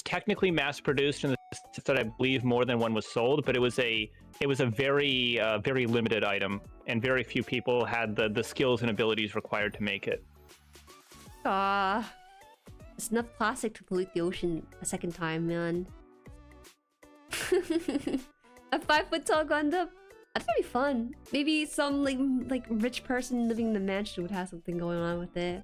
technically mass produced in the sense that I believe more than one was sold, but it was a very very limited item, and very few people had the skills and abilities required to make it. It's enough plastic to pollute the ocean a second time, man. A 5 foot tall Gundam? That's gonna be fun. Maybe some like rich person living in the mansion would have something going on with it.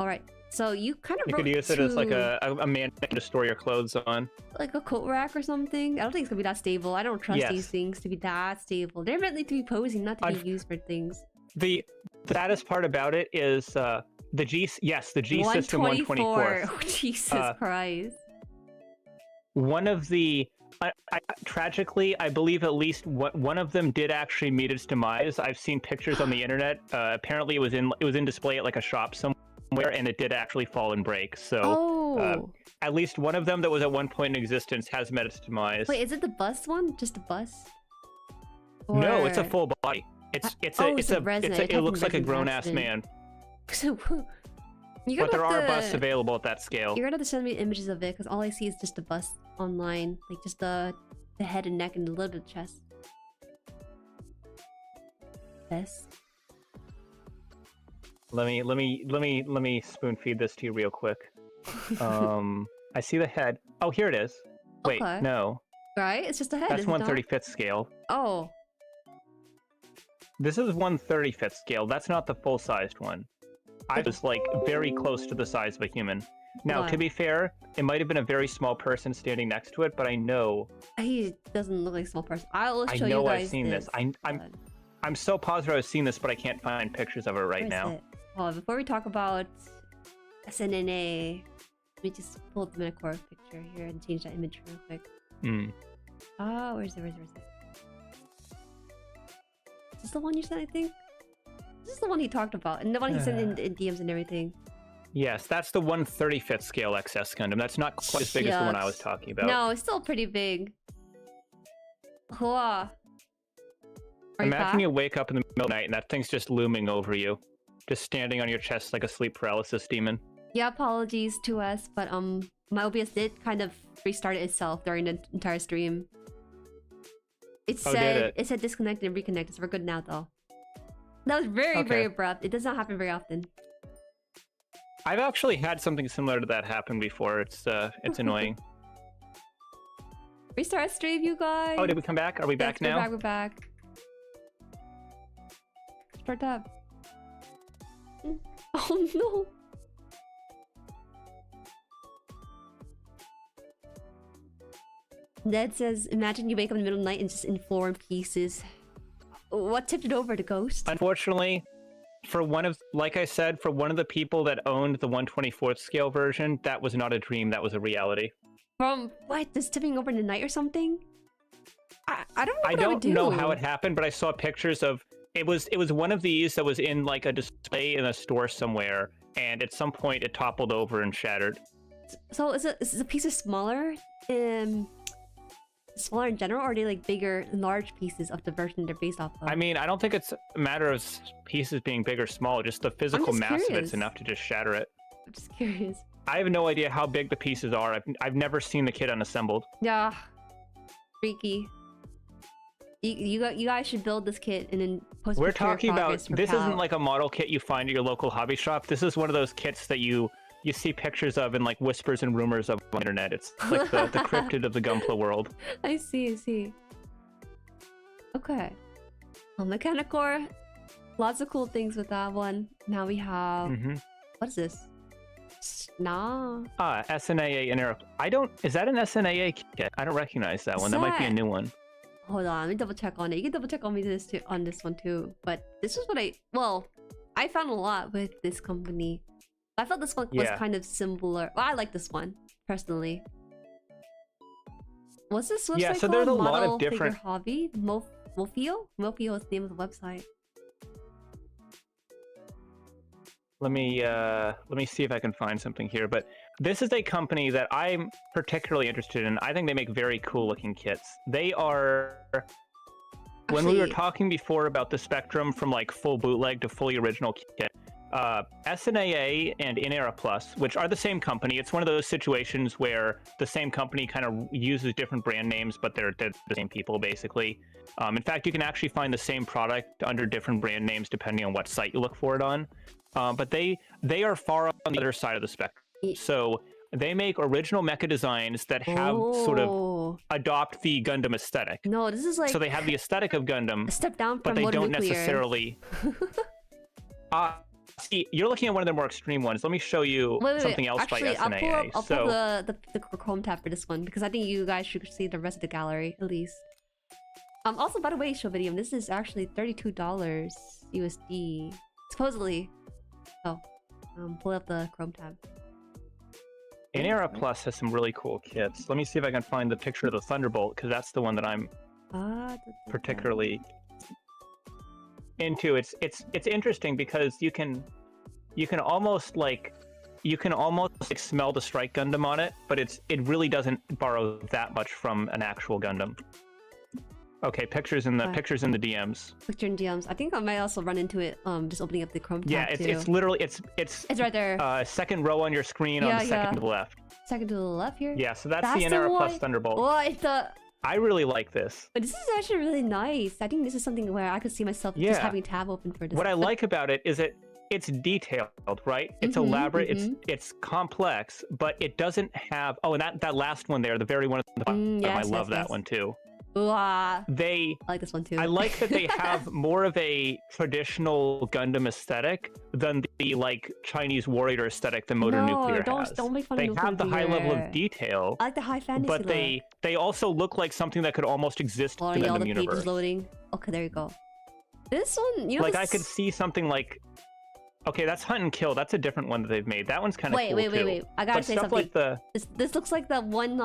Alright, so you kind of could use it as like a man to store your clothes on. Like a coat rack or something? I don't think it's gonna be that stable. I don't trust these things to be that stable. They're meant to be posing, not to be used for things. The saddest part about it is the G System 124. Oh, Jesus Christ. One of the tragically, I believe at least one of them did actually meet its demise. I've seen pictures on the internet. Apparently, it was in display at like a shop somewhere, and it did actually fall and break. So, at least one of them that was at one point in existence has met its demise. Wait, is it the bus one? Just the bus? No, it's a full body. It looks like a grown-ass man. So, but there are busts available at that scale. You're gonna have to send me images of it because all I see is just a bust online, like just the head and neck and a little bit of chest. Yes. Let me spoon feed this to you real quick. I see the head. Oh, here it is. Wait, okay. No. Right? It's just a head. That's 1/35th scale. Oh. This is 1/35th scale. That's not the full-sized one. I was like very close to the size of a human. Now, to be fair, it might have been a very small person standing next to it, but I know he doesn't look like a small person. I'll show you guys. I know I've seen this. I'm so positive I've seen this, but I can't find pictures of it right now. Oh, before we talk about SNAA, let me just pull up the Mechanicore picture here and change that image real quick. Oh, where's it? Is this the one you sent, I think? This is the one he talked about, and the one he sent in DMs and everything. Yes, that's the 1/35th scale XS Gundam. That's not quite as big as the one I was talking about. No, it's still pretty big. Hoa. Imagine you wake up in the middle of the night and that thing's just looming over you. Just standing on your chest like a sleep paralysis demon. Yeah, apologies to us, but my OBS did kind of restart itself during the entire stream. It said disconnect and reconnect, so we're good now though. That was very abrupt. It does not happen very often. I've actually had something similar to that happen before. It's annoying. Restart stream, you guys. Oh, did we come back? Are we back now? We're back. Start up. Oh no. Ned says, imagine you wake up in the middle of the night and just in 4 pieces. What tipped it over to Ghost? Unfortunately, for like I said, for one of the people that owned the 1/24th scale version, that was not a dream, that was a reality. From what? Just tipping over in the night or something? I don't know. I don't know how it happened, but I saw pictures of it was one of these that was in like a display in a store somewhere, and at some point it toppled over and shattered. So is the pieces smaller? Smaller in general, or are they like bigger, large pieces of the version they're based off of? I mean, I don't think it's a matter of pieces being big or small, just the physical mass of it's enough to just shatter it. I'm just curious. I have no idea how big the pieces are. I've never seen the kit unassembled. Yeah. Freaky. You guys should build this kit and then post. We're talking about, this isn't like a model kit you find at your local hobby shop. This is one of those kits that you see pictures of in like whispers and rumors of on the internet. It's like the cryptid of the Gunpla world. I see. Okay. Well, Mechanicore, lots of cool things with that one. Now we have what is this? SNAA. SNAA in Europe. Is that an SNAA kit? I don't recognize that one. That might be a new one. Hold on, let me double check on it. You can double check on me on this one too. But this is what I found a lot with this company. I felt this one was kind of similar. Well, I like this one personally. What's this website called? So there's a lot of different hobby. Mofio is the name of the website. Let me see if I can find something here. But this is a company that I'm particularly interested in. I think they make very cool looking kits. They are. When we were talking before about the spectrum from like full bootleg to fully original kit. SNAA and In-Era Plus, which are the same company. It's one of those situations where the same company kind of uses different brand names, but they're the same people, basically. In fact, you can actually find the same product under different brand names depending on what site you look for it on. But they are far on the other side of the spectrum. So they make original mecha designs that have sort of adopt the Gundam aesthetic. No, this is like... So they have the aesthetic of Gundam, a step down from but they don't nuclear. necessarily... See, you're looking at one of the more extreme ones. Let me show you something else by SNAA. I'll pull the Chrome tab for this one because I think you guys should see the rest of the gallery at least. Also, by the way, show video. This is actually $32 USD supposedly. So, pull up the Chrome tab. In-Era Plus has some really cool kits. Let me see if I can find the picture of the Thunderbolt because that's the one that I'm particularly into. It's interesting because you can almost smell the Strike Gundam on it, but it really doesn't borrow that much from an actual Gundam. Okay, pictures in the DMs. Picture in DMs. I think I might also run into it. Just opening up the Chrome tab. Yeah, it's literally it's right there. Second row on your screen on the second to the left. Second to the left here. Yeah, so that's the NR Plus Thunderbolt. What I really like this. But this is actually really nice. I think this is something where I could see myself just having a tab open for this. What I like about it is it's detailed, right? It's elaborate, it's complex, but it doesn't have... Oh, and that last one there, the very one at the bottom, I love that one too. I like this one too. I like that they have more of a traditional Gundam aesthetic than the like Chinese warrior aesthetic that Motor Nuclear has. Don't make fun of They have the high level of detail. I like the high fantasy but they also look like something that could almost exist in the Gundam universe. Pages loading. Okay, there you go. This one, you know, like I could see something like... Okay, that's Hunt and Kill. That's a different one that they've made. That one's kind of cool too. Wait. I gotta say something. Like this looks like the one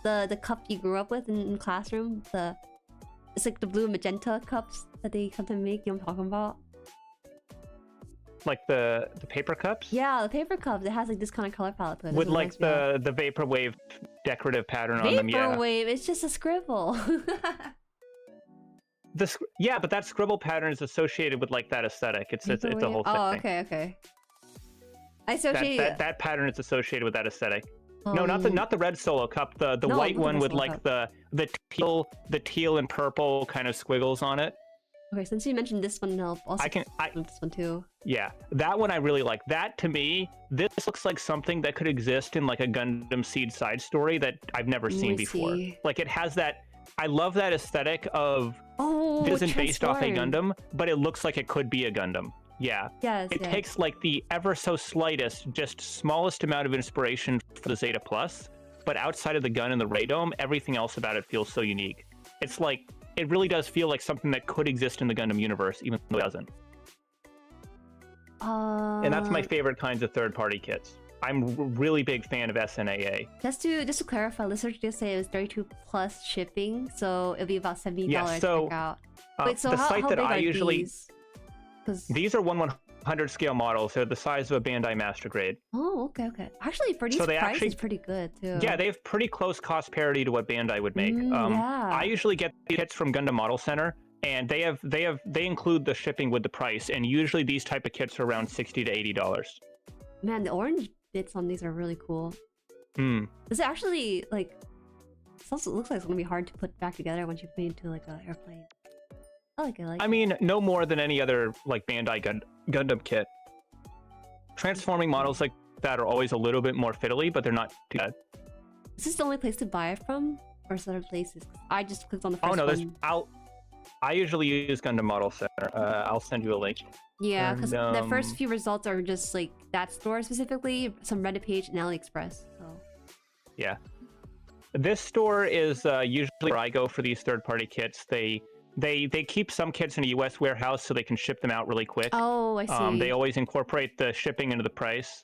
the cup you grew up with in classroom. It's like the blue and magenta cups that they sometimes make. You know what I'm talking about? Like the paper cups? Yeah, the paper cups. It has like this kind of color palette to it. With like the vaporwave decorative pattern on them. Yeah. Vaporwave. It's just a scribble. Yeah, but that scribble pattern is associated with like that aesthetic. It's a whole thing. Oh, okay. I associate that pattern is associated with that aesthetic. No, not the red solo cup. The white one with like the teal and purple kind of squiggles on it. Okay, since you mentioned this one, I'll also this one too. Yeah, that one I really like. That to me, this looks like something that could exist in like a Gundam Seed side story that I've never seen before. Like it has that. I love that aesthetic of this isn't based off a Gundam, but it looks like it could be a Gundam. Yeah. It takes like the ever so slightest, just smallest amount of inspiration for the Zeta Plus, but outside of the gun and the radome, everything else about it feels so unique. It's like, it really does feel like something that could exist in the Gundam universe, even though it doesn't. And that's my favorite kinds of third-party kits. I'm a really big fan of SNAA. Just to clarify, listeners just say it was 32 plus shipping, so it'll be about $70 to check out. Wait, so the how site that big I are usually these are 1/100 scale models. They're the size of a Bandai Master Grade. Oh, okay. Actually, for these price is pretty good too. Yeah, they have pretty close cost parity to what Bandai would make. I usually get the kits from Gundam Model Center, and they include the shipping with the price. And usually these type of kits are around $60 to $80. Man, the orange bits on these are really cool. This actually like it also looks like it's gonna be hard to put back together once you put it into like an airplane. I mean, no more than any other like Bandai Gundam kit. Transforming models like that are always a little bit more fiddly, but they're not too bad. Is this the only place to buy it from, or is there other places? I just clicked on the first one. I usually use Gundam Model Center. I'll send you a link. Yeah, because the first few results are just like that store specifically, some Reddit page, and AliExpress. So. Yeah, this store is usually where I go for these third-party kits. They keep some kits in a U.S. warehouse so they can ship them out really quick. Oh, I see. They always incorporate the shipping into the price.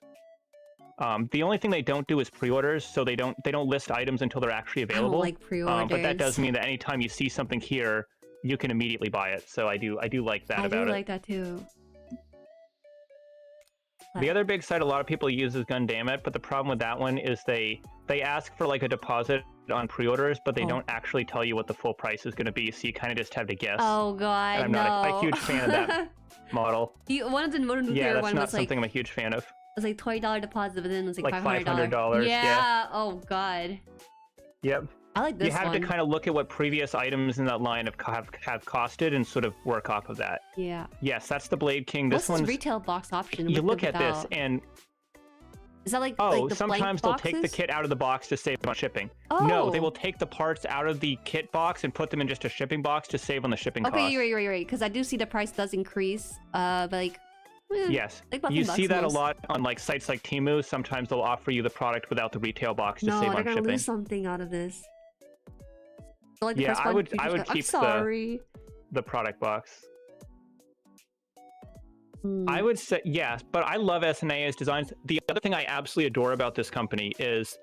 The only thing they don't do is pre-orders, so they don't list items until they're actually available. I don't like pre-orders. But that does mean that anytime you see something here, you can immediately buy it. So I do like that about it. I do like that too. The other big site a lot of people use is Gundamit, but the problem with that one is they ask for like a deposit on pre-orders, but they don't actually tell you what the full price is going to be, so you kind of just have to guess. Oh god, and I'm not a huge fan of that model. One of the Motor Nuclear that's one not was something I'm a huge fan of. It was like $20 deposit, but then it was like $500. Yeah. Oh god. Yep. I like this one. You have to kind of look at what previous items in that line have costed and sort of work off of that. Yeah. Yes, that's the Blade King. What's this retail box option? You look at this and... Is that like the blank sometimes they'll boxes? take the kit out of the box to save on shipping. Oh. No, they will take the parts out of the kit box and put them in just a shipping box to save on the shipping cost. Okay, you're right. Because I do see the price does increase. But like... Yes, you see that a lot on like sites like Temu. Sometimes they'll offer you the product without the retail box to save on shipping. No, they're gonna lose something out of this. So, like, yeah, I would keep the product box. I would say yes, but I love SNAA's designs. The other thing I absolutely adore about this company is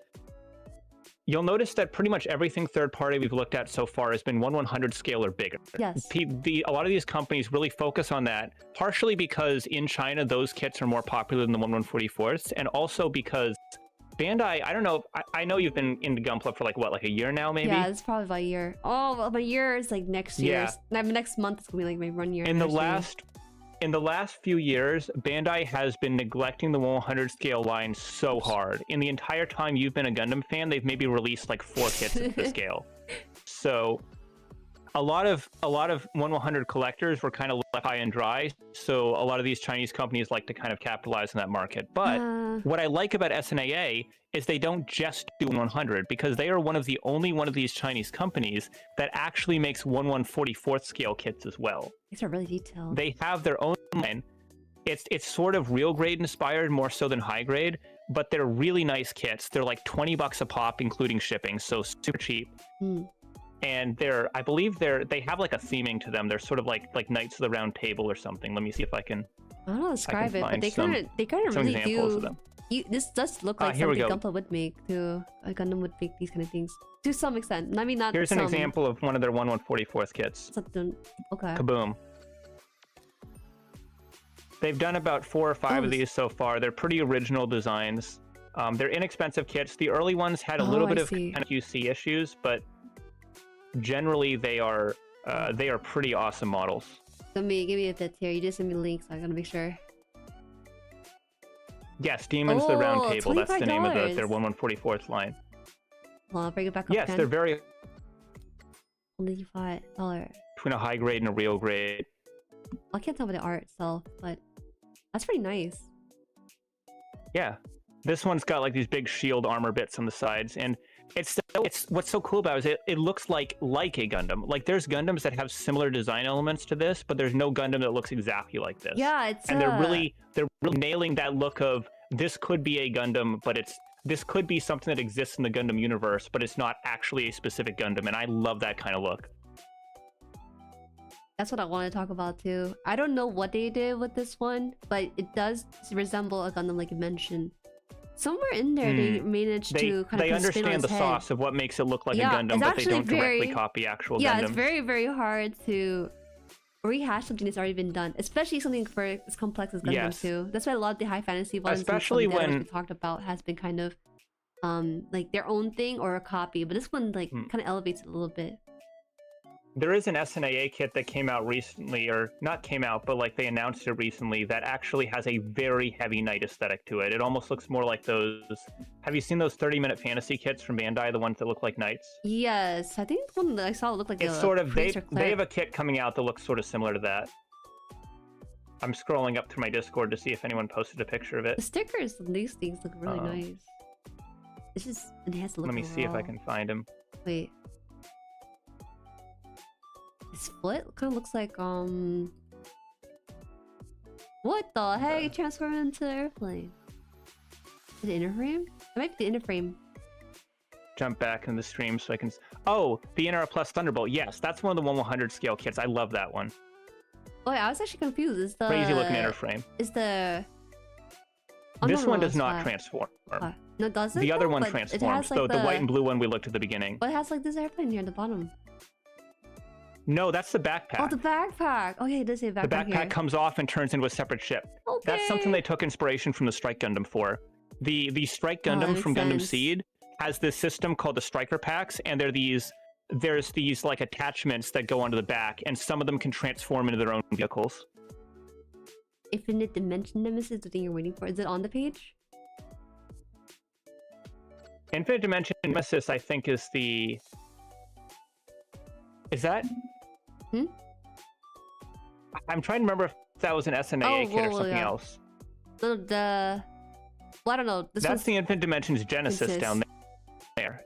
you'll notice that pretty much everything third party we've looked at so far has been 1/100 scale or bigger. Yes. A lot of these companies really focus on that, partially because in China those kits are more popular than the 1/144ths, and also because Bandai, I don't know. I know you've been into Gunpla for like what, like a year now, maybe? Yeah, it's probably about a year. Oh, well, my year is like next year. Yeah. Next month is gonna be like my 1 year. In the last few years, Bandai has been neglecting the 100 scale line so hard. In the entire time you've been a Gundam fan, they've maybe released like 4 kits at the scale. So a lot of 1/100 collectors were kind of left high and dry. So a lot of these Chinese companies like to kind of capitalize on that market. But what I like about SNAA is they don't just do 100, because they are one of these Chinese companies that actually makes 1/144th scale kits as well. These are really detailed. They have their own line. It's sort of real grade inspired more so than high grade, but they're really nice kits. They're like $20 a pop, including shipping, so super cheap. And I believe they have like a theming to them. They're sort of like Knights of the Round Table or something. Let me see if I can. I don't know how to describe it, but they kind of really do. This does look like something Gunpla would make too. A Gundam would make these kind of things to some extent. I mean, not. Here's an example of one of their 1/144th kits. Okay. Kaboom. They've done about 4 or 5 of these so far. They're pretty original designs. They're inexpensive kits. The early ones had a little bit of kind of QC issues, but generally they are pretty awesome models. Give me a bit here. You just send me links. I gotta make sure. Yes, Demons of the Round Table. That's the name of their 1/144th line. Well, I'll bring it back up. Yes, they're very. Only $5. Between a high grade and a real grade. I can't tell by the art itself, but that's pretty nice. Yeah, this one's got like these big shield armor bits on the sides, and it's what's so cool about it is it looks like a Gundam. Like there's Gundams that have similar design elements to this, but there's no Gundam that looks exactly like this. Yeah, they're really nailing that look of this could be a Gundam, but this could be something that exists in the Gundam universe, but it's not actually a specific Gundam, and I love that kind of look. That's what I want to talk about too. I don't know what they did with this one, but it does resemble a Gundam like you mentioned. Somewhere in there they managed to kind of understand the sauce of what makes it look like a Gundam, but they don't directly copy actual Gundams. Yeah, it's very, very hard to rehash something that's already been done, especially something for as complex as Gundam too. That's why a lot of the high fantasy ones, especially when we talked about, has been kind of like their own thing or a copy, but this one like kind of elevates it a little bit. There is an SNAA kit that came out recently, or not came out, but like they announced it recently, that actually has a very heavy knight aesthetic to it. It almost looks more like those... Have you seen those 30-minute fantasy kits from Bandai, the ones that look like knights? Yes, I think the one that I saw looked like it's sort of, they have a kit coming out that looks sort of similar to that. I'm scrolling up through my Discord to see if anyone posted a picture of it. The stickers on these things look really nice. It's just enhanced look. Let me see if I can find them. Wait. Split kind of looks like what the heck? Transform into airplane. Is it inner frame? It might be the inner frame. Jump back in the stream so I can. Oh, the NR Plus Thunderbolt. Yes, that's one of the 1/100 scale kits. I love that one. Oh, I was actually confused. Is the crazy looking inner frame? Is the this one does not transform. No, does it? The other one transforms. Like the white and blue one we looked at the beginning. But it has like this airplane here at the bottom. No, that's the backpack. Oh, the backpack. Okay, it does say backpack. The backpack here. Comes off and turns into a separate ship. Okay. That's something they took inspiration from the Strike Gundam for. The Strike Gundam from Gundam Seed has this system called the Striker Packs, and there's these like attachments that go onto the back, and some of them can transform into their own vehicles. Infinite Dimension Nemesis, the thing you're waiting for. Is it on the page? Infinite Dimension Nemesis, I think, is the... Is that... I'm trying to remember if that was an SNAA kit or something else. Well, I don't know. That's the Infinite Dimensions Genesis down there.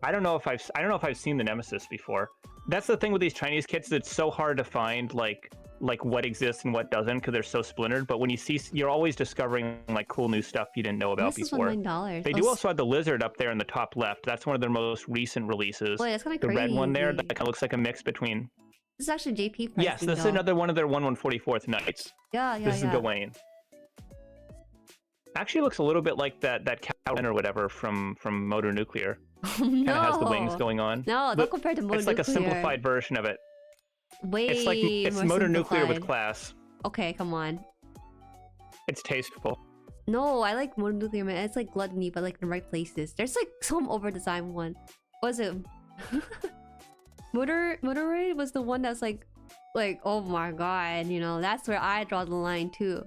I don't know if I've seen the Nemesis before. That's the thing with these Chinese kits. It's so hard to find like what exists and what doesn't because they're so splintered. But when you see, you're always discovering like cool new stuff you didn't know about before. They do also have the lizard up there in the top left. That's one of their most recent releases. Wait, that's kind of the crazy. red one there that kind of looks like a mix between. This is actually JP pricing. Yes, this is another one of their 1/144th Knights. Yeah. This is Gawain. Actually looks a little bit like that Cow or whatever from Motor Nuclear. No. Kind of has the wings going on. No, don't compare to Motor Nuclear. It's like a simplified version of it. It's Motor Nuclear with class. Okay, come on. It's tasteful. No, I like Mononuclear Man. It's like Gluttony, but like in the right places. There's like some over-designed one. What was it? Moderoid was the one that's like, oh my god, you know, that's where I draw the line too.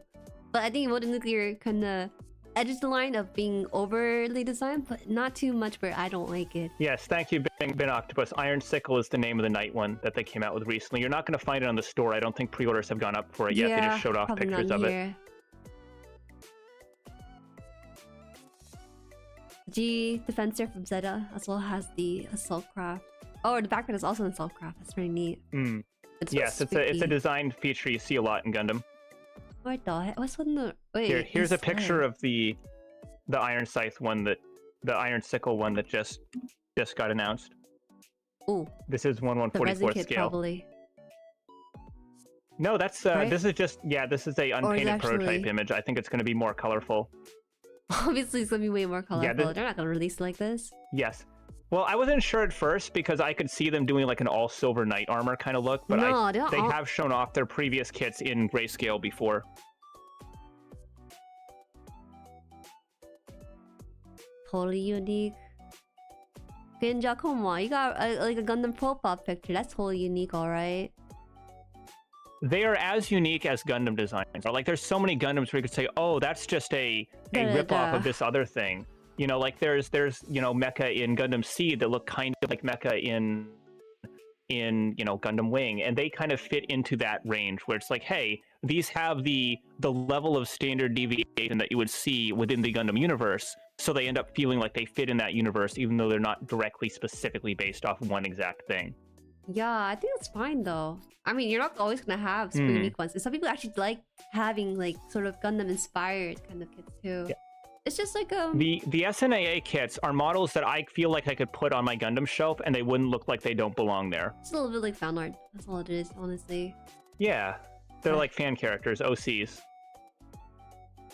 But I think Mononuclear kind of edges the line of being overly designed, but not too much where I don't like it. Yes, thank you, Ben Octopus. Iron Sickle is the name of the night one that they came out with recently. You're not going to find it on the store. I don't think pre-orders have gone up for it yet. They just showed off pictures of it. G Defensor from Zeta as well has the Assault Craft. Oh, the background is also in Assault Craft. That's pretty neat. Yes, it's a design feature you see a lot in Gundam. What the heck? What's one the... Wait, here's a picture of the Iron Scythe one the Iron Sickle one that just got announced. Ooh. This is 1/144th scale. Probably. No, that's right? This is just this is a unpainted prototype image. I think it's going to be more colorful. Obviously, it's going to be way more colorful. Yeah, they're not going to release it like this. Yes. Well, I wasn't sure at first because I could see them doing like an all-silver knight armor kind of look, but no, they have shown off their previous kits in grayscale before. Totally unique. Ginja, come on, you got like a Gundam profile picture. That's totally unique, alright? They are as unique as Gundam designs. Like, there's so many Gundams where you could say, oh, that's just a ripoff of this other thing. You know, like there's you know, mecha in Gundam Seed that look kind of like mecha in you know, Gundam Wing, and they kind of fit into that range where it's like, hey, these have the level of standard deviation that you would see within the Gundam universe, so they end up feeling like they fit in that universe even though they're not directly specifically based off one exact thing. Yeah, I think that's fine though. I mean, you're not always gonna have super unique ones, and some people actually like having like sort of Gundam inspired kind of kits too. Yeah. It's just like the SNAA kits are models that I feel like I could put on my Gundam shelf and they wouldn't look like they don't belong there. It's a little bit like fan art. That's all it is, honestly. Yeah, they're like fan characters, OCs.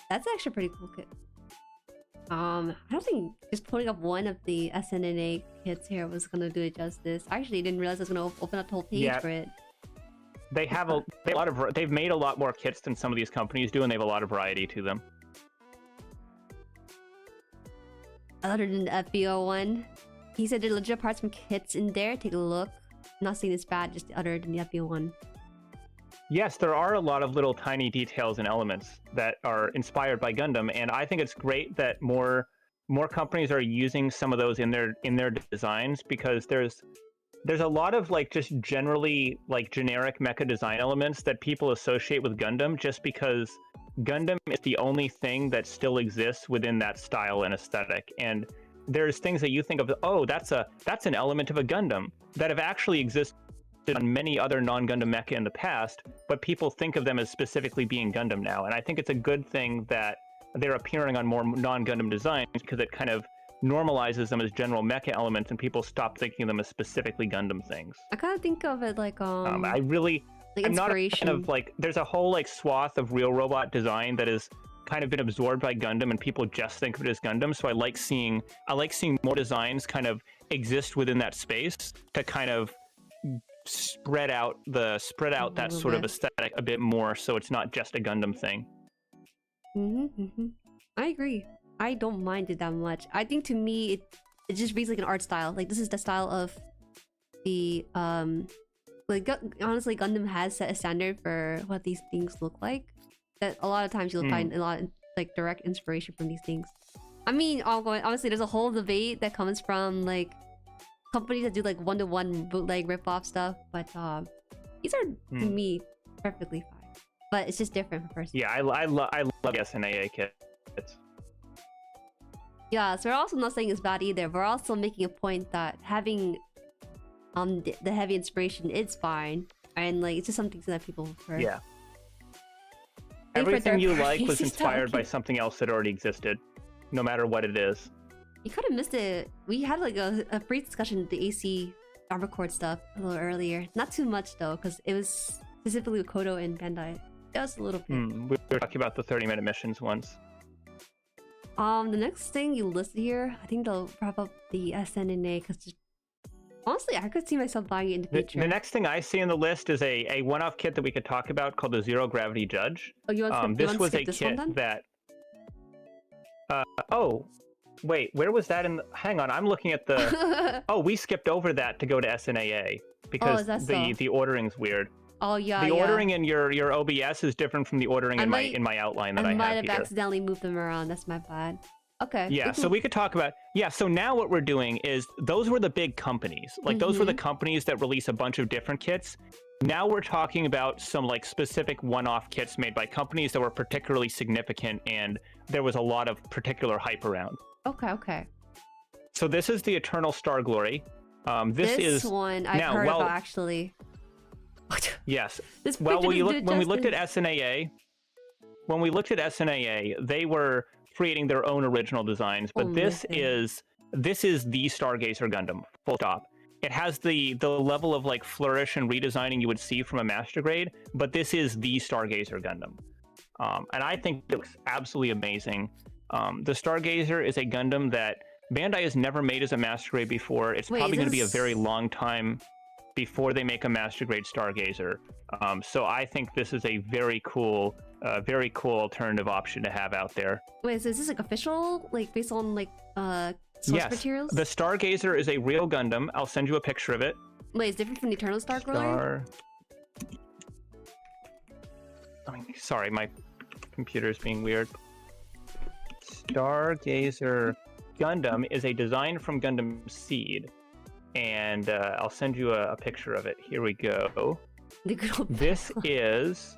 That's actually a pretty cool kit. I don't think just putting up one of the SNAA kits here was gonna do it justice. I actually didn't realize I was gonna open up the whole page for it. They have a lot of. They've made a lot more kits than some of these companies do, and they have a lot of variety to them. Other than the FBO one, he said there are legit parts from kits in there. Take a look. I'm not saying it's bad, just other than the FBO one. Yes, there are a lot of little tiny details and elements that are inspired by Gundam, and I think it's great that more companies are using some of those in their designs, because there's a lot of like just generally like generic mecha design elements that people associate with Gundam just because Gundam is the only thing that still exists within that style and aesthetic. And there's things that you think of, oh, that's an element of a Gundam that have actually existed on many other non-Gundam mecha in the past, but people think of them as specifically being Gundam now. And I think it's a good thing that they're appearing on more non-Gundam designs, because it kind of normalizes them as general mecha elements and people stop thinking of them as specifically Gundam things. I kind of think of it like I'm not a fan of like, there's a whole like swath of real robot design that has kind of been absorbed by Gundam and people just think of it as Gundam. So I like seeing more designs kind of exist within that space to kind of spread out that sort of aesthetic a bit more, so it's not just a Gundam thing. I agree. I don't mind it that much. I think to me it just reads like an art style. Like, this is the style of the like honestly, Gundam has set a standard for what these things look like, that a lot of times you'll find a lot of like direct inspiration from these things. I mean, honestly, there's a whole debate that comes from like companies that do like one-to-one bootleg rip-off stuff, but these are to me perfectly fine. But it's just different for person. Yeah, I love the SNAA kits. Yeah, so we're also not saying it's bad either. We're also making a point that having the heavy inspiration is fine, and like it's just something that people prefer. Yeah. Everything you like was inspired by something else that already existed, no matter what it is. You could have missed it. We had like a brief discussion with the AC armor cord stuff a little earlier. Not too much though, because it was specifically with Kodo and Bandai. It was a little bit. We were talking about the 30-minute missions once. The next thing you listed here, I think they'll wrap up the SNAA, because honestly, I could see myself buying it in the future. The next thing I see on the list is a one-off kit that we could talk about called the Zero Gravity Judge. Oh, you want to skip this was a this kit one, then? that... Oh, wait, where was that in the... Hang on, I'm looking at the... Oh, we skipped over that to go to SNAA because the ordering's weird. Oh yeah, the ordering in your OBS is different from the ordering in my outline that I have here. I might have accidentally moved them around. That's my bad. Okay. Yeah, so we could talk about... Yeah, so now what we're doing is those were the big companies. Like, those were the companies that release a bunch of different kits. Now we're talking about some, like, specific one-off kits made by companies that were particularly significant, and there was a lot of particular hype around. Okay, okay. So this is the Eternal Star Glory. This one I've heard about, actually. Yes. Well, when we looked at SNAA, they were creating their own original designs, but this is the Stargazer Gundam, full stop. It has the level of like flourish and redesigning you would see from a Master Grade, but this is the Stargazer Gundam. And I think it looks absolutely amazing. The Stargazer is a Gundam that Bandai has never made as a Master Grade before. It's probably going to be a very long time before they make a Master Grade Stargazer. So I think this is a very cool alternative option to have out there. Wait, so is this like official, like based on like source materials? The Stargazer is a real Gundam. I'll send you a picture of it. Wait, it's different from the Eternal Star Glory? Sorry, my computer's being weird. Stargazer Gundam is a design from Gundam Seed, and I'll send you a picture of it. Here we go. This is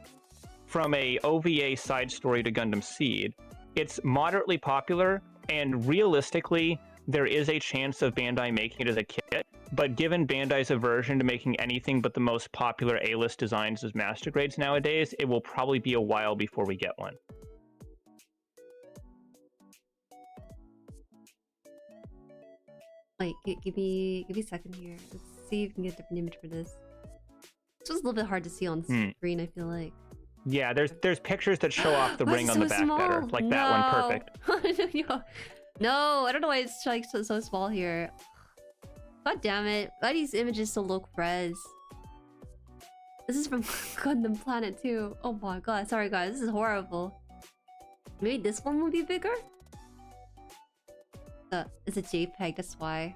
from a OVA side story to Gundam Seed. It's moderately popular, and realistically, there is a chance of Bandai making it as a kit, but given Bandai's aversion to making anything but the most popular A-list designs as Master Grades nowadays, it will probably be a while before we get one. Wait, give me a second here. Let's see if we can get a different image for this. This was a little bit hard to see on screen, I feel like. Yeah, there's pictures that show off the ring on the back better. Like that one, perfect. No, I don't know why it's like so small here. God damn it. Why are these images so low res? This is from Gundam Planet too. Oh my god, sorry guys, this is horrible. Maybe this one will be bigger? It's a JPEG, that's why.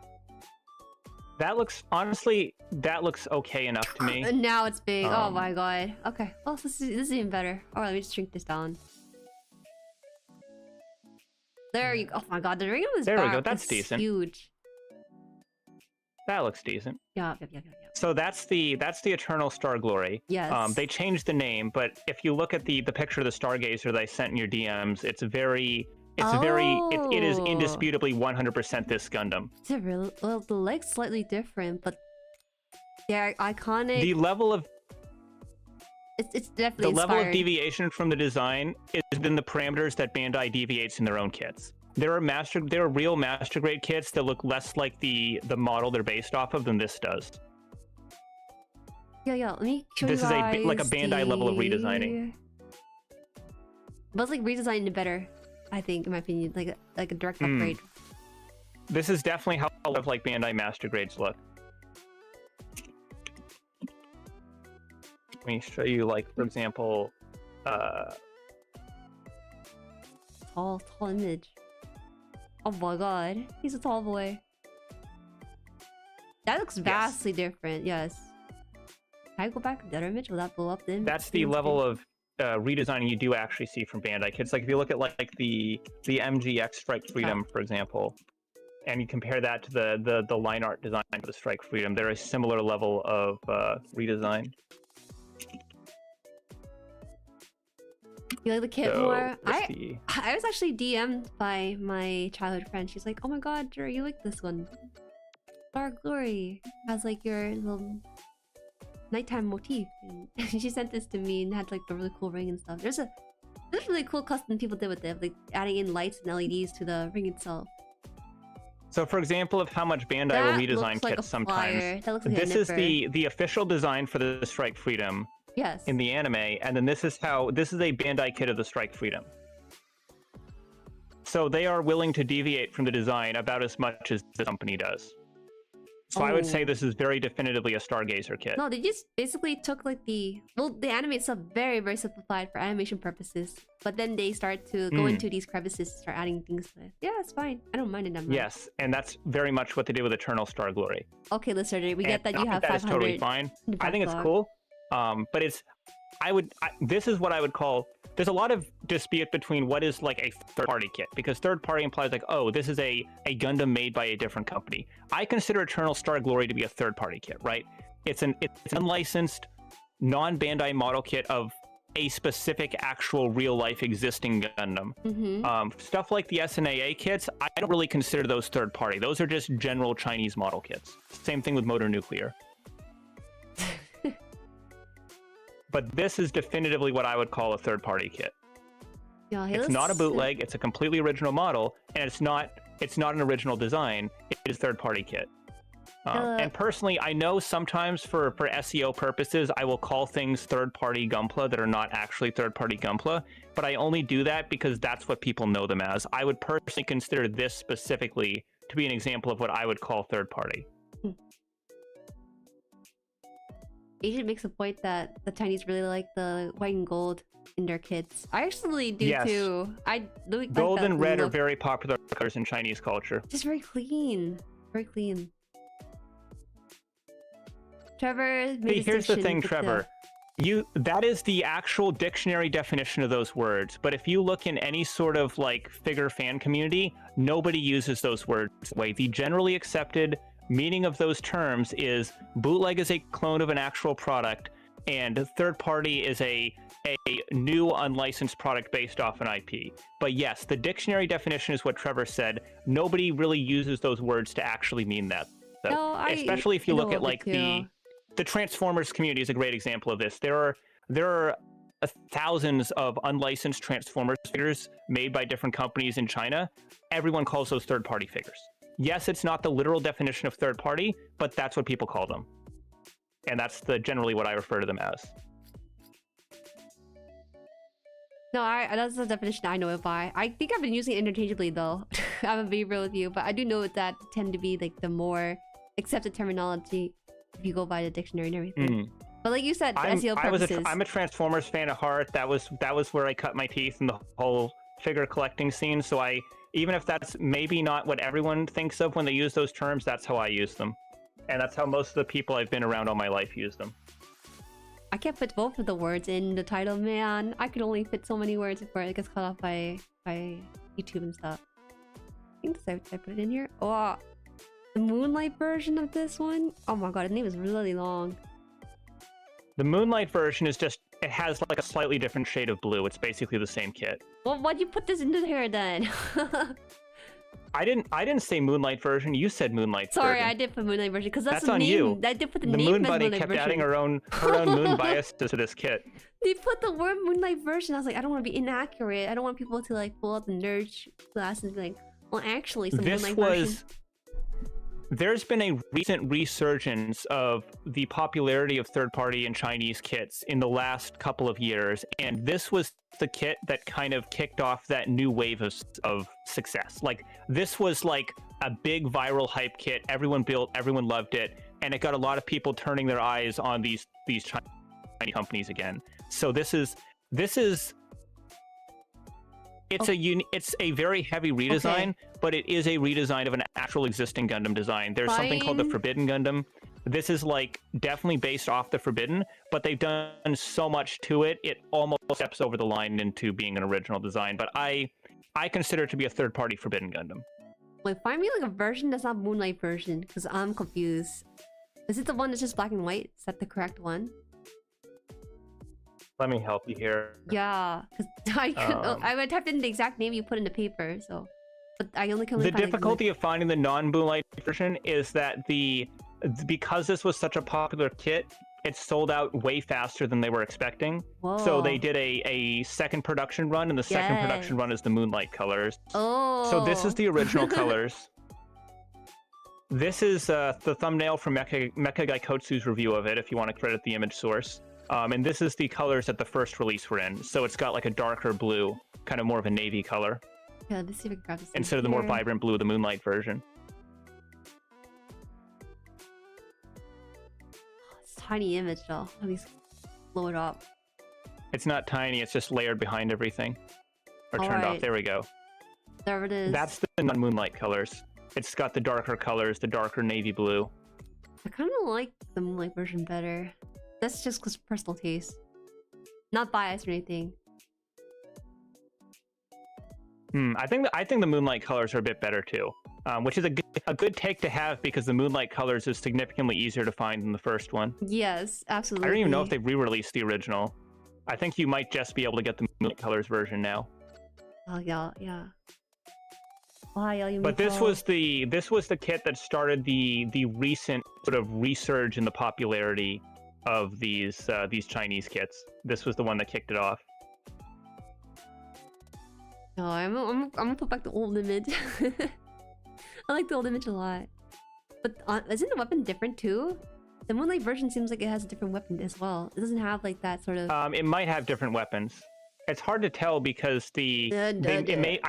That looks, honestly, that looks okay enough to me. And now it's big. Oh my god. Okay. Oh, this is even better. Alright, let me just shrink this down. There you go. Oh my god, the ring was there we go. That's decent. Huge. That looks decent. Yeah. So that's the Eternal Star Glory. Yes. They changed the name, but if you look at the picture of the Stargazer that I sent in your DMs, it is indisputably 100% this Gundam. Well, the leg's slightly different, but they're iconic. The level of it's definitely the level of deviation from the design is within the parameters that Bandai deviates in their own kits. There are real Master Grade kits that look less like the model they're based off of than this does. Yeah. Let me show you guys. This is like a Bandai level of redesigning. But it's like redesigned better, I think, in my opinion, like a direct upgrade. This is definitely how a lot of like Bandai Master Grades look. Let me show you, like, for example, tall image. Oh my god, he's a tall boy. That looks vastly different. Yes. Can I go back to the other image? Will that blow up the image? That's the level of redesigning you do actually see from Bandai kits. Like if you look at like the MGX Strike Freedom, for example, and you compare that to the line art design for the Strike Freedom, there is a similar level of redesign. You like the kit more? I was actually DM'd by my childhood friend. She's like, "Oh my god, Jueri, you like this one? Star Glory has like your little nighttime motif." And she sent this to me and had like the really cool ring and stuff. There's really cool custom people did with it, like adding in lights and LEDs to the ring itself. So, for example, of how much Bandai will redesign kits sometimes. This is the official design for the Strike Freedom. Yes. In the anime, and then this is a Bandai kit of the Strike Freedom. So they are willing to deviate from the design about as much as the company does. So I would say this is very definitively a Stargazer kit. No, they just basically took like the animate stuff very, very simplified for animation purposes. But then they start to go into these crevices, start adding things to it. Yeah, it's fine. I don't mind it that much. Yes, and that's very much what they did with Eternal Star Glory. Okay, listener, we get that you have 500. That is totally fine. I think it's cool. But this is what I would call. There's a lot of dispute between what is like a third-party kit, because third-party implies like, oh, this is a Gundam made by a different company. I consider Eternal Star Glory to be a third-party kit, right? It's an unlicensed, non-Bandai model kit of a specific, actual, real-life existing Gundam. Stuff like the SNAA kits, I don't really consider those third-party. Those are just general Chinese model kits. Same thing with Motor Nuclear. But this is definitively what I would call a third-party kit. Yeah, it's not a bootleg. It's a completely original model, and it's not an original design. It is third-party kit. And personally, I know sometimes for SEO purposes, I will call things third-party Gunpla that are not actually third-party Gunpla, but I only do that because that's what people know them as. I would personally consider this specifically to be an example of what I would call third-party. Agent makes a point that the Chinese really like the white and gold in their kits. I actually do too. I like gold that and red are very popular colors in Chinese culture. Just very clean. Very clean. Trevor made here's the thing, Trevor. That is the actual dictionary definition of those words. But if you look in any sort of like figure fan community, nobody uses those words that way. The generally accepted meaning of those terms is bootleg is a clone of an actual product, and third party is a new unlicensed product based off an IP. But yes, the dictionary definition is what Trevor said. Nobody really uses those words to actually mean that. So, no, especially if you look at like the Transformers community is a great example of this. There are thousands of unlicensed Transformers figures made by different companies in China. Everyone calls those third party figures. Yes, it's not the literal definition of third party, but that's what people call them. And that's generally what I refer to them as. No, that's the definition I know it by. I think I've been using it interchangeably though. I'm gonna be real with you, but I do know that tend to be like the more accepted terminology if you go by the dictionary and everything. But like you said, for SEO purposes. I'm a Transformers fan at heart. That was where I cut my teeth in the whole figure collecting scene. So even if that's maybe not what everyone thinks of when they use those terms, that's how I use them. And that's how most of the people I've been around all my life use them. I can't put both of the words in the title, man. I could only fit so many words before it gets cut off by YouTube and stuff. I think did I put it in here? Oh, the Moonlight version of this one? Oh my god, the name is really long. The Moonlight version is just, it has like a slightly different shade of blue. It's basically the same kit. Well, why'd you put this into here then? I didn't say Moonlight version. You said Moonlight version. Sorry, I did put Moonlight version because that's the on name. you. I did put the name. The Moon Bunny kept adding her own moon bias to this kit. They put the word Moonlight version. I was like, I don't want to be inaccurate. I don't want people to like pull out the nerd glasses and be like, well, actually, it's the Moonlight version. There's been a recent resurgence of the popularity of third-party and Chinese kits in the last couple of years, and this was the kit that kind of kicked off that new wave of success. Like, this was like a big viral hype kit. Everyone built, everyone loved it, and it got a lot of people turning their eyes on these Chinese companies again. So this is it's a very heavy redesign, but it is a redesign of an actual existing Gundam design. There's something called the Forbidden Gundam. This is like definitely based off the Forbidden, but they've done so much to it, it almost steps over the line into being an original design. But I consider it to be a third-party Forbidden Gundam. Wait, find me like a version that's not Moonlight version, because I'm confused. Is it the one that's just black and white? Is that the correct one? Let me help you here. Yeah, because I typed in the exact name you put in the paper, so. But I only can. The difficulty of finding the non-Moonlight version is that because this was such a popular kit, it sold out way faster than they were expecting. Whoa. So they did a second production run, and the second production run is the Moonlight colors. Oh. So this is the original colors. This is the thumbnail from Mecha Gaikotsu's review of it, if you want to credit the image source. And this is the colors that the first release were in. So it's got like a darker blue, kind of more of a navy color. Yeah, let's see if we can grab this instead of the more vibrant blue, the Moonlight version. tiny image though. Let me blow it up. It's not tiny, it's just layered behind everything. Or turned off, there we go. There it is. That's the non-moonlight colors. It's got the darker colors, the darker navy blue. I kind of like the moonlight version better. That's just because personal taste. Not biased or anything. I think the moonlight colors are a bit better too, which is a good take to have because the moonlight colors is significantly easier to find than the first one. Yes, absolutely. I don't even know if they've re-released the original. I think you might just be able to get the moonlight colors version now. Oh yeah, yeah. But this was the kit that started the recent sort of resurge in the popularity of these Chinese kits. This was the one that kicked it off. No, I'm gonna put back the old image. I like the old image a lot. But isn't the weapon different too? The moonlight version seems like it has a different weapon as well. It doesn't have like that sort of. It might have different weapons. It's hard to tell because I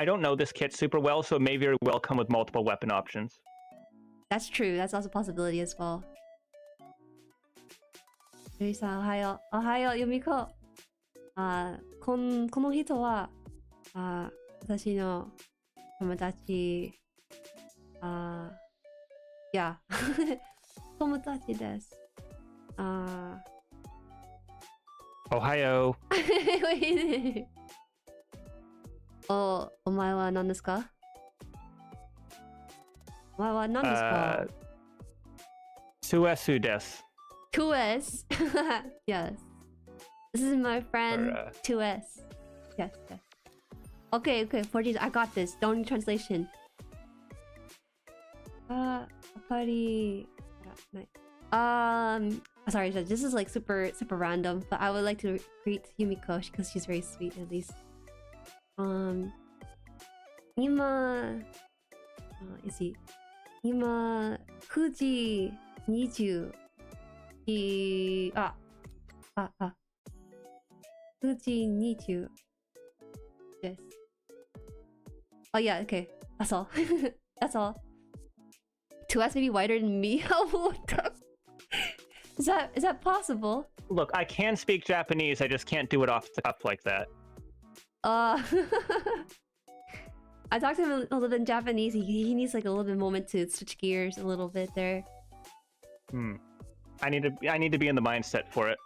don't know this kit super well, so it may very well come with multiple weapon options. That's true. That's also a possibility as well. Jueri-san, ohayo. Ohayo, Yumiko. この人は私の友達いや友達ですOhio. お前は何ですかお前は何ですか Suesu desu. 2S Yes. This is my friend 2S. Yes, yes. Okay, 40. I got this. Don't need translation. やっぱり sorry, this is like super random, but I would like to greet Yumiko because she's very sweet at least. 今 is he 今9時20 9時20 Yes. Oh yeah, okay. That's all. That's all. 2S maybe wider than me. What the... Is that possible? Look, I can speak Japanese, I just can't do it off the cuff like that. I talked to him a little bit in Japanese. He needs like a little bit moment to switch gears a little bit there. I need to be in the mindset for it.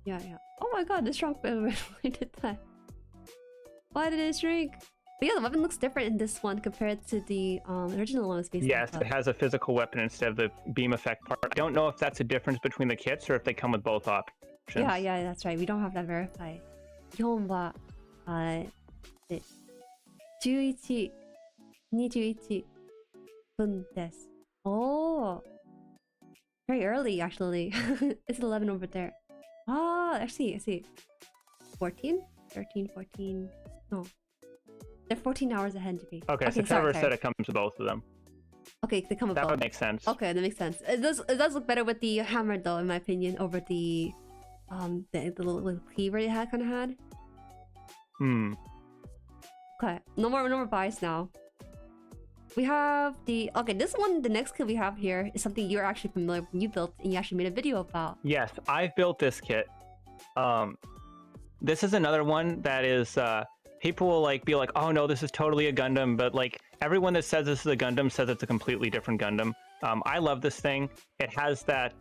Yeah. Oh my god, this shrunk when I did that. Why did it shrink? But yeah, the weapon looks different in this one compared to the original one. Yes, it has a physical weapon instead of the beam effect part. I don't know if that's a difference between the kits or if they come with both options. Yeah, that's right. We don't have that verified. 日本は11 21分です Oh, very early actually. It's 11 over there. I see. 14? 13, 14. No. They're 14 hours ahead of me. Okay, so Trevor said it comes with both of them. Okay, they come with both. That would make sense. Okay, that makes sense. It does look better with the hammer though, in my opinion, over the little cleaver it kind of had. Okay, no more bias now. We have this one, the next kit we have here is something you're actually familiar with. You built and you actually made a video about. Yes, I've built this kit. This is another one that is people will be like, oh no, this is totally a Gundam, but like everyone that says this is a Gundam says it's a completely different Gundam. I love this thing. It has that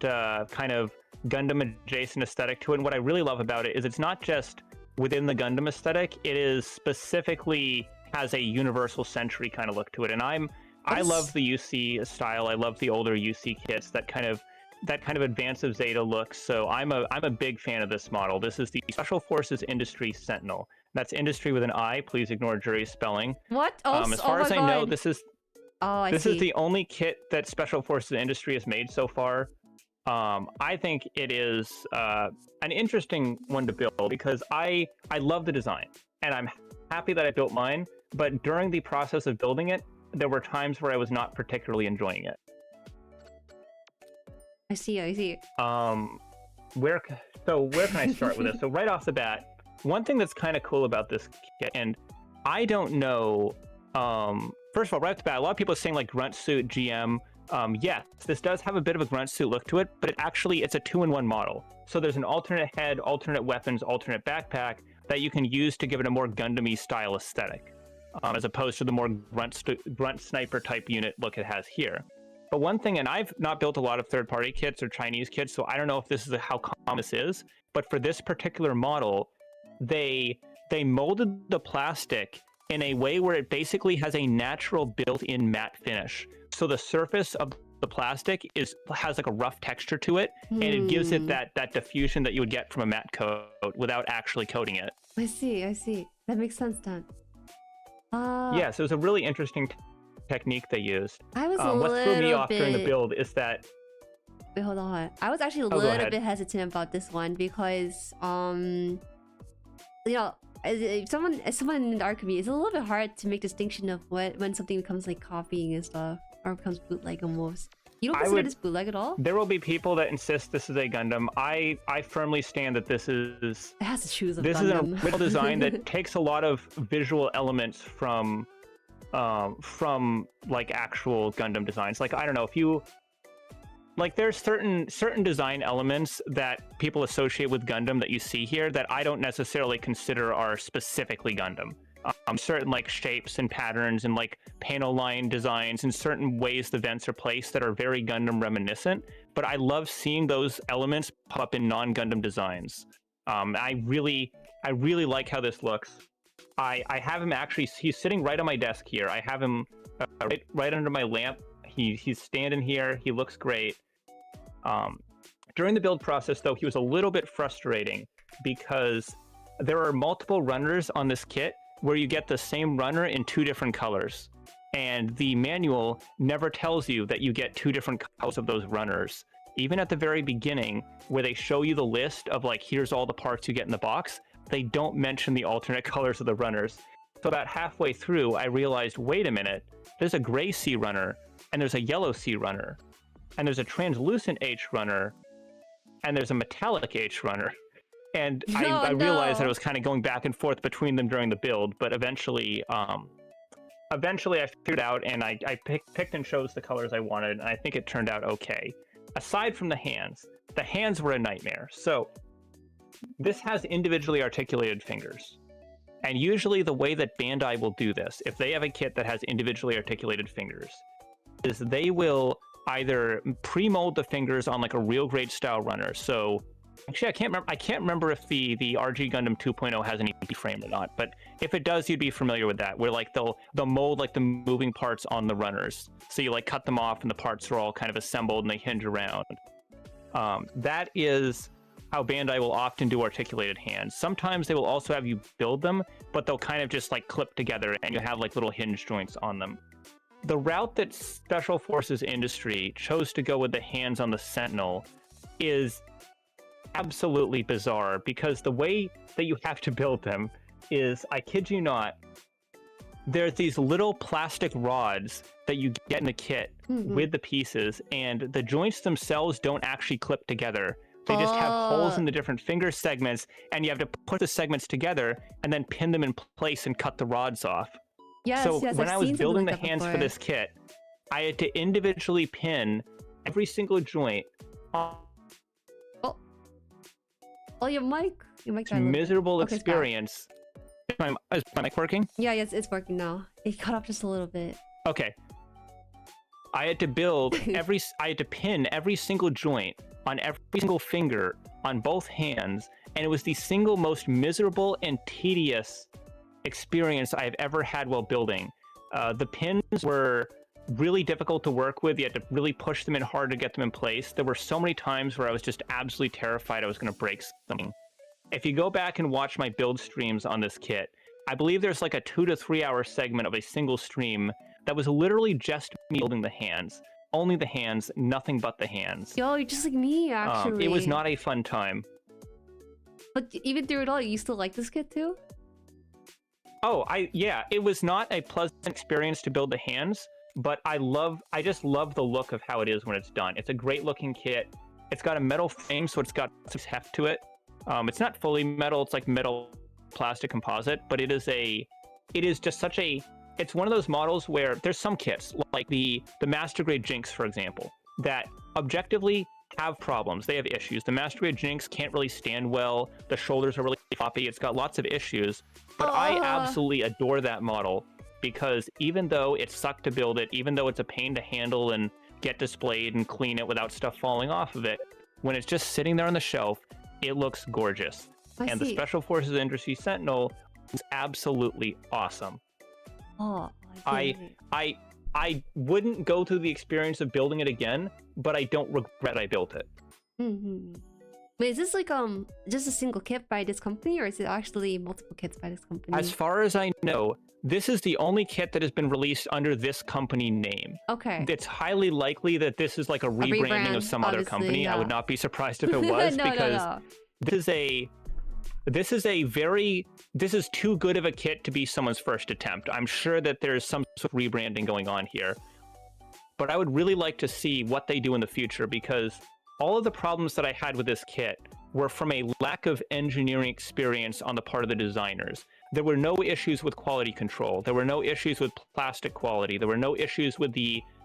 kind of Gundam adjacent aesthetic to it, and what I really love about it is it's not just within the Gundam aesthetic, it is specifically has a universal century kind of look to it. And I love the UC style. I love the older UC kits, that kind of Advance of Zeta look. So I'm a big fan of this model. This is the Special Forces Industry Sentinel. That's industry with an I. Please ignore Jueri's spelling. What? As far as I know, this is is the only kit that Special Forces Industry has made so far. I think it is an interesting one to build because I love the design and I'm happy that I built mine. But during the process of building it, there were times where I was not particularly enjoying it. I see. Where can I start with this? So right off the bat, one thing that's kind of cool about this kit, and I don't know, first of all, right off the bat, a lot of people are saying like Grunt Suit GM Yes, this does have a bit of a grunt suit look to it, but it's a 2-in-1 model. So there's an alternate head, alternate weapons, alternate backpack that you can use to give it a more Gundam-y style aesthetic, as opposed to the more grunt sniper type unit look it has here. But one thing, and I've not built a lot of third-party kits or Chinese kits, so I don't know if this is how common this is, but for this particular model, they molded the plastic in a way where it basically has a natural built-in matte finish. So the surface of the plastic has like a rough texture to it, and it gives it that diffusion that you would get from a matte coat without actually coating it. I see. That makes sense then. Yeah, so it was a really interesting technique they used. I was what threw me off during the build is that... Wait, hold on. I was actually a little bit hesitant about this one because, you know, as someone in the art community, it's a little bit hard to make distinction of when something becomes like copying and stuff, or becomes bootleg almost. You don't consider this bootleg at all? There will be people that insist this is a Gundam. I firmly stand that this is... It has the shoes of This Gundam. is an original design that takes a lot of visual elements from like actual Gundam designs. Like, I don't know, if you... Like, there's certain design elements that people associate with Gundam that you see here that I don't necessarily consider are specifically Gundam. Certain like shapes and patterns and like panel line designs and certain ways the vents are placed that are very Gundam reminiscent. But I love seeing those elements pop up in non-Gundam designs. I really like how this looks. I have him actually, he's sitting right on my desk here. I have him right under my lamp. He's standing here. He looks great. During the build process, though, he was a little bit frustrating because there are multiple runners on this kit where you get the same runner in 2 different colors. And the manual never tells you that you get 2 different colors of those runners. Even at the very beginning, where they show you the list of like, here's all the parts you get in the box, they don't mention the alternate colors of the runners. So about halfway through, I realized, wait a minute, there's a gray C runner, and there's a yellow C runner, and there's a translucent H runner, and there's a metallic H runner. And I realized that I was kind of going back and forth between them during the build, but eventually I figured out, and I picked and chose the colors I wanted, and I think it turned out okay. Aside from the hands were a nightmare. So this has individually articulated fingers. And usually the way that Bandai will do this, if they have a kit that has individually articulated fingers, is they will either pre-mold the fingers on like a real grade style runner. So actually, I can't remember if the RG Gundam 2.0 has an EP frame or not, but if it does, you'd be familiar with that, where like they'll mold like the moving parts on the runners. So you like cut them off and the parts are all kind of assembled and they hinge around. That is how Bandai will often do articulated hands. Sometimes they will also have you build them, but they'll kind of just like clip together and you have like little hinge joints on them. The route that Special Forces Industry chose to go with the hands on the Sentinel is absolutely bizarre, because the way that you have to build them is, I kid you not, there's these little plastic rods that you get in the kit with the pieces, and the joints themselves don't actually clip together. They just have holes in the different finger segments, and you have to put the segments together and then pin them in place and cut the rods off. Yes, so when I was building the hands before. for this kit, I had to individually pin every single joint on your mic. Miserable experience. Is my mic working? Yeah, yes, it's working now. It cut off just a little bit. Okay. I had to build I had to pin every single joint on every single finger on both hands, and it was the single most miserable and tedious experience I've ever had while building. The pins were really difficult to work with. You had to really push them in hard to get them in place. There were so many times where I was just absolutely terrified I was going to break something. If you go back and watch my build streams on this kit, I believe there's like a 2 to 3 hour segment of a single stream that was literally just me building the hands. Only the hands, nothing but the hands. Yo, you're just like me, actually. It was not a fun time. But even through it all, you still like this kit too? Oh, yeah, it was not a pleasant experience to build the hands, but I just love the look of how it is when it's done. It's a great looking kit. It's got a metal frame, so it's got some heft to it. It's not fully metal, it's like metal plastic composite, but it is just such a it's one of those models where there's some kits, like the Master Grade Jinx, for example, that objectively have problems. They have issues. The Master Grade Jinx can't really stand well. The shoulders are really floppy. It's got lots of issues. But I absolutely adore that model because even though it sucked to build it, even though it's a pain to handle and get displayed and clean it without stuff falling off of it, when it's just sitting there on the shelf, it looks gorgeous. And the Special Forces Industry Sentinel is absolutely awesome. I wouldn't go through the experience of building it again, but I don't regret I built it. Wait, is this like just a single kit by this company, or is it actually multiple kits by this company? As far as I know, this is the only kit that has been released under this company name. Okay. It's highly likely that this is like a rebranding of some other company. Yeah. I would not be surprised if it was because this is too good of a kit to be someone's first attempt. I'm sure that there's some sort of rebranding going on here. But I would really like to see what they do in the future because all of the problems that I had with this kit were from a lack of engineering experience on the part of the designers. There were no issues with quality control. There were no issues with plastic quality. There were no issues with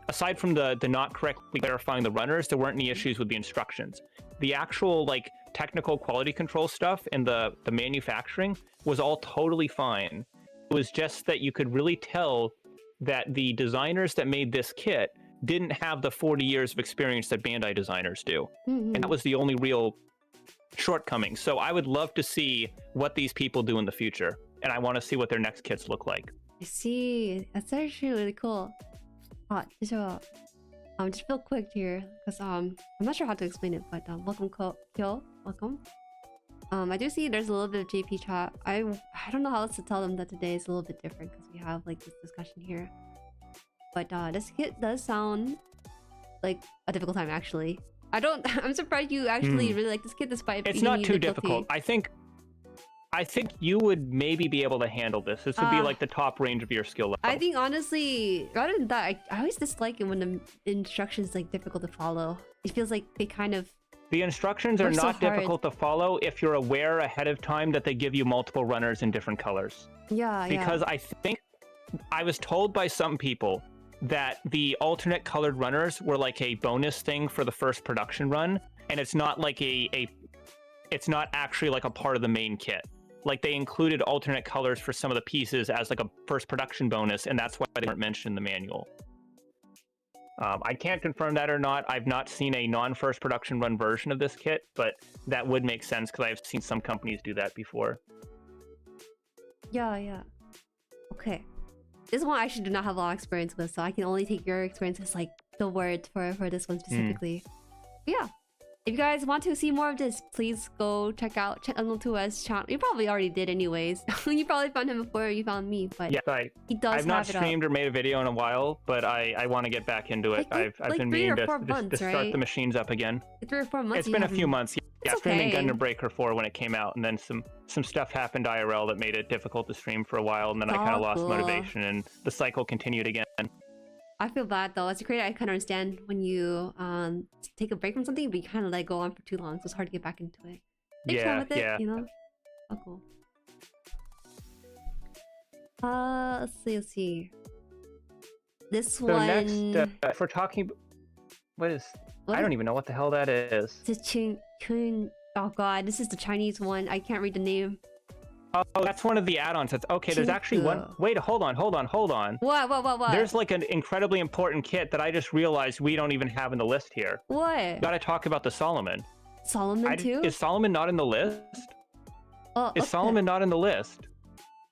aside from the not correctly verifying the runners, there weren't any issues with the instructions. The actual like technical quality control stuff and the manufacturing was all totally fine. It was just that you could really tell that the designers that made this kit didn't have the 40 years of experience that Bandai designers do. And that was the only real shortcoming. So I would love to see what these people do in the future. And I want to see what their next kits look like. I see. That's actually really cool. Just real quick here, because I'm not sure how to explain it, but welcome Kyo, welcome. I do see there's a little bit of JP chat. I don't know how else to tell them that today is a little bit different because we have like this discussion here. But this kit does sound like a difficult time actually. I'm surprised you actually really like this kit despite it's not too difficult. I think you would maybe be able to handle this. This would be like the top range of your skill level. I think honestly, rather than that, I always dislike it when the instructions like difficult to follow. It feels like they kind of... The instructions are not difficult to follow if you're aware ahead of time that they give you multiple runners in different colors. Yeah, because I think I was told by some people that the alternate colored runners were like a bonus thing for the first production run, and it's not like it's not actually like a part of the main kit. Like they included alternate colors for some of the pieces as like a first production bonus, and that's why they weren't mentioned in the manual. I can't confirm that or not. I've not seen a non-first production run version of this kit, but that would make sense because I've seen some companies do that before. Yeah. Okay. This one I actually do not have a lot of experience with, so I can only take your experience as like the word for this one specifically. Yeah. If you guys want to see more of this, please go check out Channel 2's channel. You probably already did anyways. You probably found him before you found me, but yes, I've not streamed or made a video in a while, but I want to get back into it. I've been meaning to start the machines up again. 3 or 4 months. It's been a few months. Yeah, streaming Gundam Breaker 4 when it came out, and then some stuff happened IRL that made it difficult to stream for a while, and then I kind of lost motivation, and the cycle continued again. I feel bad though. As a creator, I kind of understand when you take a break from something, but you kind of let go on for too long, so it's hard to get back into it. Take time with it, you know? Oh, cool. Let's see. This one... Next, if we're talking... What? I don't even know what the hell that is. Oh god, this is the Chinese one. I can't read the name. Oh, that's one of the add-ons. Okay, there's actually one. Wait, hold on. What? There's like an incredibly important kit that I just realized we don't even have in the list here. What? Gotta talk about the Solomon. Solomon too? Is Solomon not in the list? Oh, is Solomon not in the list?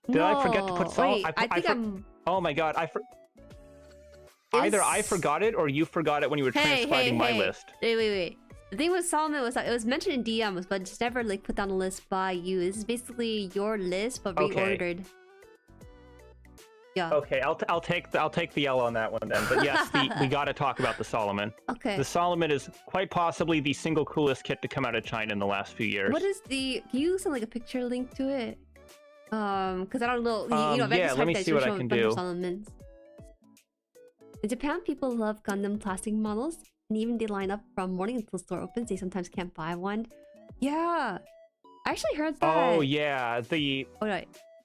Did I forget to put Solomon? Oh my god, either I forgot it or you forgot it when you were transcribing my list. Wait. The thing with Solomon was it was mentioned in DMs, but just never like put down a list by you. This is basically your list, but reordered. Yeah. Okay, I'll take the L on that one then. But yes, we got to talk about the Solomon. Okay. The Solomon is quite possibly the single coolest kit to come out of China in the last few years. What is the? Can you send like a picture link to it? Because I don't know. Yeah, let me see what I can do. Solomons. In Japan, people love Gundam plastic models. And even they line up from morning until store opens. They sometimes can't buy one. Yeah, I actually heard that. Oh yeah,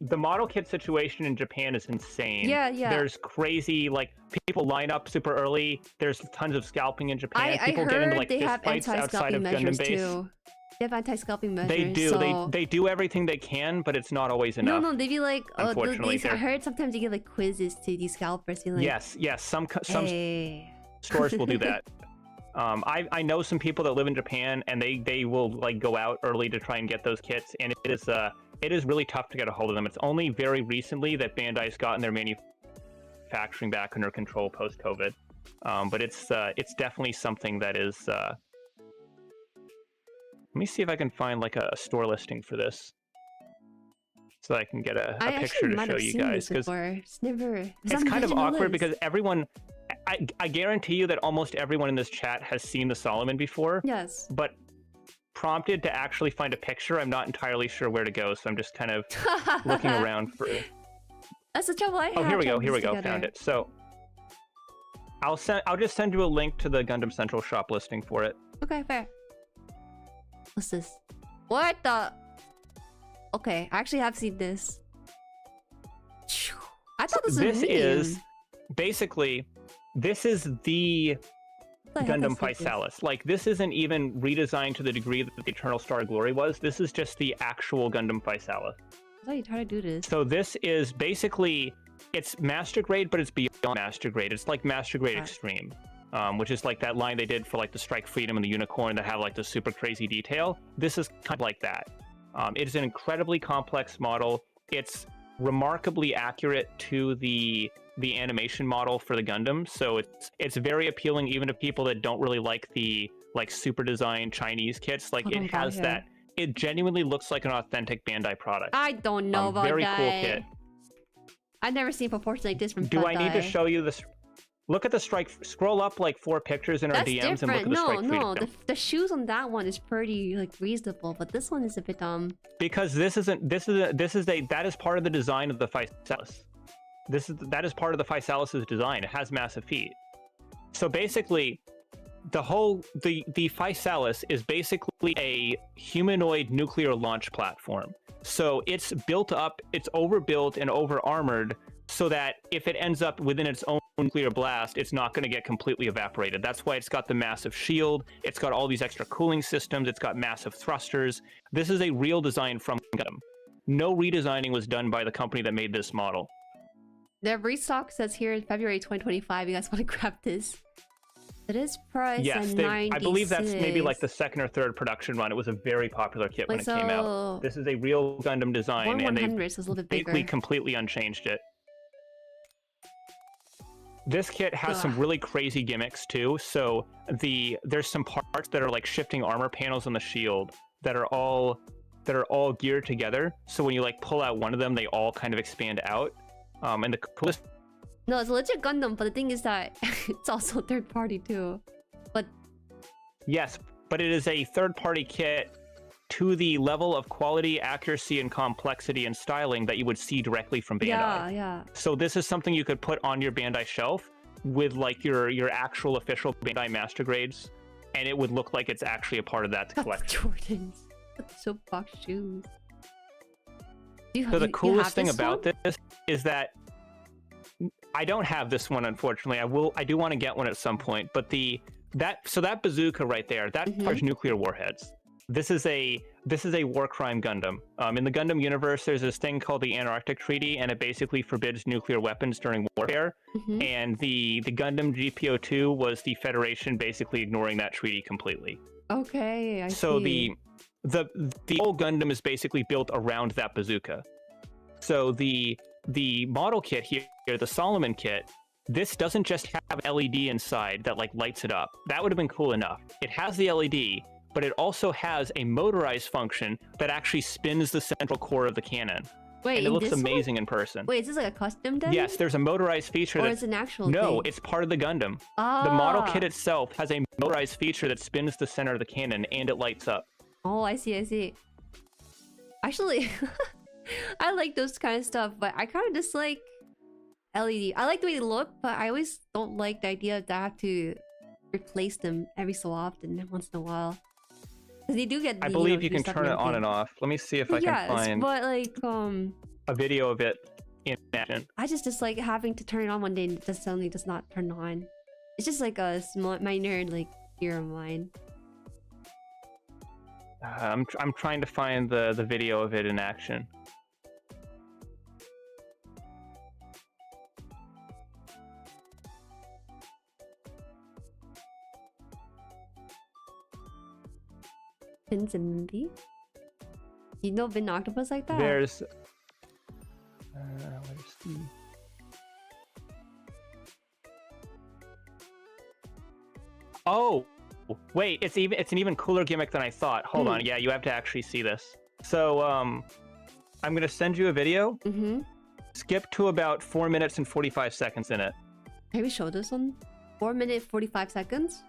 the model kit situation in Japan is insane. Yeah, yeah. There's crazy, like, people line up super early. There's tons of scalping in Japan. I People heard get into like they fist have fights outside of anti-scalping Gundam measures base. too. They have anti-scalping measures. They do. So... They do everything they can, but it's not always enough. No, they be like, Unfortunately, I heard sometimes you get like quizzes to these scalpers. Like, yes. Some hey. stores will do that. I know some people that live in Japan, and they will like go out early to try and get those kits, and it is really tough to get a hold of them. It's only very recently that Bandai's gotten their manufacturing back under control post-COVID, but it's definitely something that is. Let me see if I can find like a store listing for this, so I can get a picture to show you guys, because it's kind of awkward because everyone. I guarantee you that almost everyone in this chat has seen the Solomon before. Yes. But prompted to actually find a picture, I'm not entirely sure where to go, so I'm just kind of looking around for. That's the trouble I have. Oh, here we go. Found it. So I'll just send you a link to the Gundam Central shop listing for it. Okay, fair. What's this? What the? Okay, I actually have seen this. I thought this is basically. This is the Gundam Physalis. Like, this isn't even redesigned to the degree that the Eternal Star Glory was. This is just the actual Gundam Physalis. I thought you tried to do this. So this is basically, it's Master Grade, but it's beyond Master Grade. It's like Master Grade Extreme, which is like that line they did for like the Strike Freedom and the Unicorn that have like the super crazy detail. This is kind of like that. It is an incredibly complex model. It's remarkably accurate to the animation model for the Gundam, so it's very appealing even to people that don't really like the like super designed Chinese kits. Like it has that. It genuinely looks like an authentic Bandai product. I don't know about very that. Cool kit. I've never seen proportions like this from Bandai. Do I need to show you this? Look at the Strike. Scroll up like 4 pictures in our DMs different. and look at the Strike Freedom. No, the shoes on that one is pretty like reasonable, but this one is a bit because this is part of the design of the Physalis. That is part of the Physalis' design. It has massive feet. So basically, the Physalis is basically a humanoid nuclear launch platform. So it's built up, it's overbuilt and over-armored so that if it ends up within its own nuclear blast, it's not going to get completely evaporated. That's why it's got the massive shield. It's got all these extra cooling systems. It's got massive thrusters. This is a real design from Gundam. No redesigning was done by the company that made this model. The restock says here in February 2025. You guys want to grab this? It is priced at $96. I believe that's maybe like the 2nd or 3rd production run. It was a very popular kit when it came out. This is a real Gundam design, and they basically completely unchanged it. This kit has some really crazy gimmicks too. So there's some parts that are like shifting armor panels on the shield that are all geared together. So when you like pull out one of them, they all kind of expand out. And the coolest. No, it's a legit Gundam, but the thing is that it's also third party too. But yes, but it is a third party kit to the level of quality, accuracy, and complexity and styling that you would see directly from Bandai. Yeah. So this is something you could put on your Bandai shelf with like your actual official Bandai Master Grades, and it would look like it's actually a part of that collection. Jordans, soapbox shoes. So the coolest thing about this is that I don't have this one, unfortunately. I do want to get one at some point, but that bazooka right there, that fires nuclear warheads. This is a war crime Gundam. In the Gundam universe, there's this thing called the Antarctic Treaty, and it basically forbids nuclear weapons during warfare. And the Gundam GPO2 was the Federation basically ignoring that treaty completely. Okay, I see. So the whole Gundam is basically built around that bazooka. So the model kit here, the Solomon kit, this doesn't just have an LED inside that like lights it up. That would have been cool enough. It has the LED, but it also has a motorized function that actually spins the central core of the cannon. Wait, and it looks amazing in person. Wait, is this like a custom then? Yes, there's a motorized feature. Or it's an actual No, thing? It's part of the Gundam. The model kit itself has a motorized feature that spins the center of the cannon and it lights up. Oh, I see. Actually, I like those kind of stuff, but I kind of dislike LED. I like the way they look, but I always don't like the idea that I have to replace them every so often, once in a while. Because they do get. I believe you can turn it on and off. Let me see if I can find. But like, a video of it in action. I just dislike having to turn it on one day and it just suddenly does not turn on. It's just like a small minor like fear of mine. I'm trying to find the video of it in action. Pins and Minby? You know Bin Octopus like that? There's where's the... Oh, wait, it's an even cooler gimmick than I thought. Hold on, yeah, you have to actually see this. So I'm gonna send you a video. Skip to about 4 minutes and 45 seconds in it. Can we show this one? 4 minutes 45 seconds?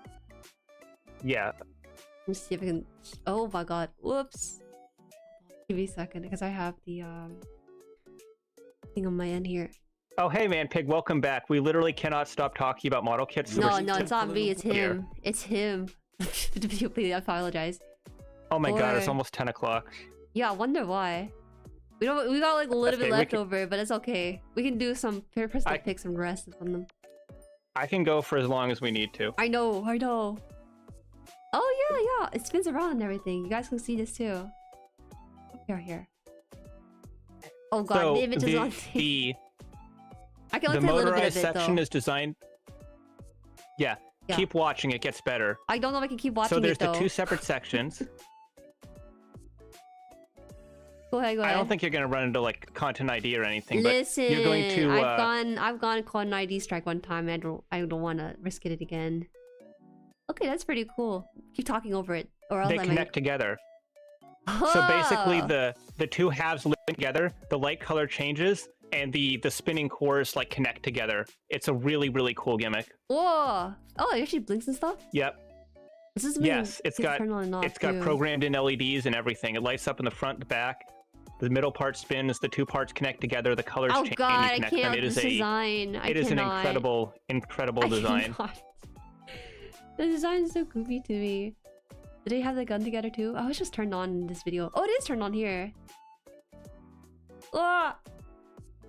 Yeah. Let me see if I can. Oh my god. Whoops. Give me a second because I have the thing on my end here. Oh hey man, Pig, welcome back. We literally cannot stop talking about model kits. So no, it's not me, it's him. It's him. I apologize. Oh my god, it's almost 10 o'clock. Yeah, I wonder why. We got like a little bit left over, but it's okay. We can do some personal picks and rest on them. I can go for as long as we need to. I know. Oh yeah, it spins around and everything. You guys can see this too. Here. Oh god, so the image is on. I can only take a little bit of it, section though. is designed. Yeah, keep watching. It gets better. I don't know if I can keep watching. So there's the two separate sections. Go ahead. I don't think you're gonna run into like content ID or anything. Listen, but you're going to. I've gone content ID strike one time. I don't want to risk it again. Okay, that's pretty cool. Keep talking over it, or else they connect together. So basically, the two halves link together. The light color changes, and the spinning cores like connect together. It's a really cool gimmick. Whoa! Oh, it actually blinks and stuff. Yep. Yes, it's got programmed in LEDs and everything. It lights up in the front, the back. The middle part spins. The two parts connect together. The colors change. God, and you connect them. It is an incredible design. The design is so goofy to me. Did they have the gun together too? Oh, it's just turned on in this video. Oh, it is turned on here. Oh!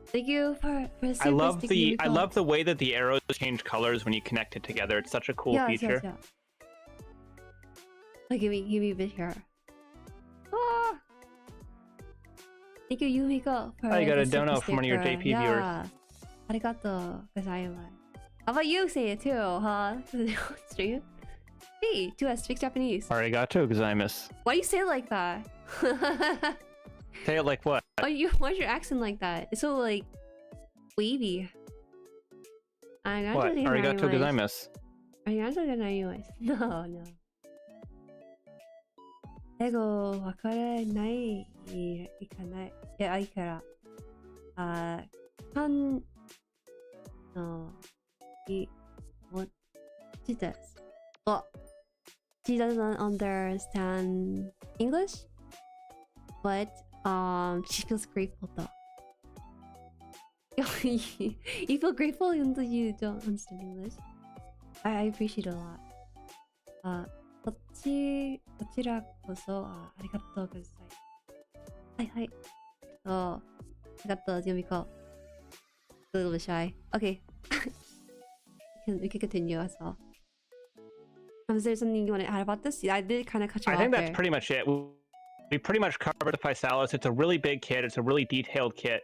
Thank you for the super I love the way that the arrows change colors when you connect it together. It's such a cool feature. Yeah. Oh, give me a bit here. Oh! Thank you, Yumiko, for you got a dono from one of your JP viewers. Arigato gozaimasu. How about you say it too, huh? Stream? Hey, 2S speaks Japanese. Arigato gozaimasu. Why do you say it like that? Say it like what? Why's your accent like that? It's so like wavy. What? Arigato gozaimasu. Arigato gozaimasu. No. Ego wakaranai ikanai. Yeah, ikara. Kan no. What she does? Well, she doesn't understand English, but she feels grateful though. You feel grateful even though you don't understand English. I appreciate it a lot. こちらこそありがとうございます。はい。ありがとう、Yumiko. A little bit shy. Okay. We can continue as well. Is there something you want to add about this? Yeah, I did kind of cut you off. I think that's pretty much it. We pretty much covered the Physalis. It's a really big kit. It's a really detailed kit.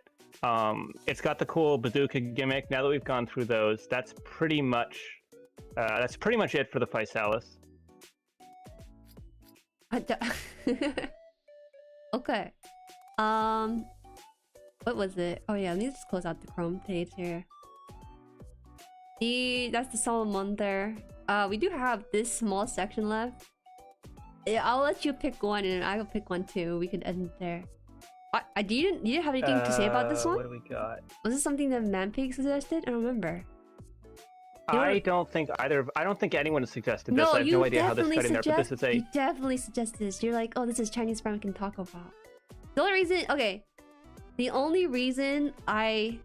It's got the cool bazooka gimmick. Now that we've gone through those, that's pretty much it for the Physalis. Okay. What was it? Oh yeah, let me just close out the Chrome page here. That's the Salamander. We do have this small section left. Yeah, I'll let you pick one and I'll pick one too. We can end there. You didn't have anything to say about this one? What do we got? Was this something that Manpig suggested? I don't remember. I don't think anyone suggested this. I have no idea how this got in there, but this is You definitely suggested this. You're like, oh, this is Chinese brand we can talk about. The only reason... Okay. The only reason I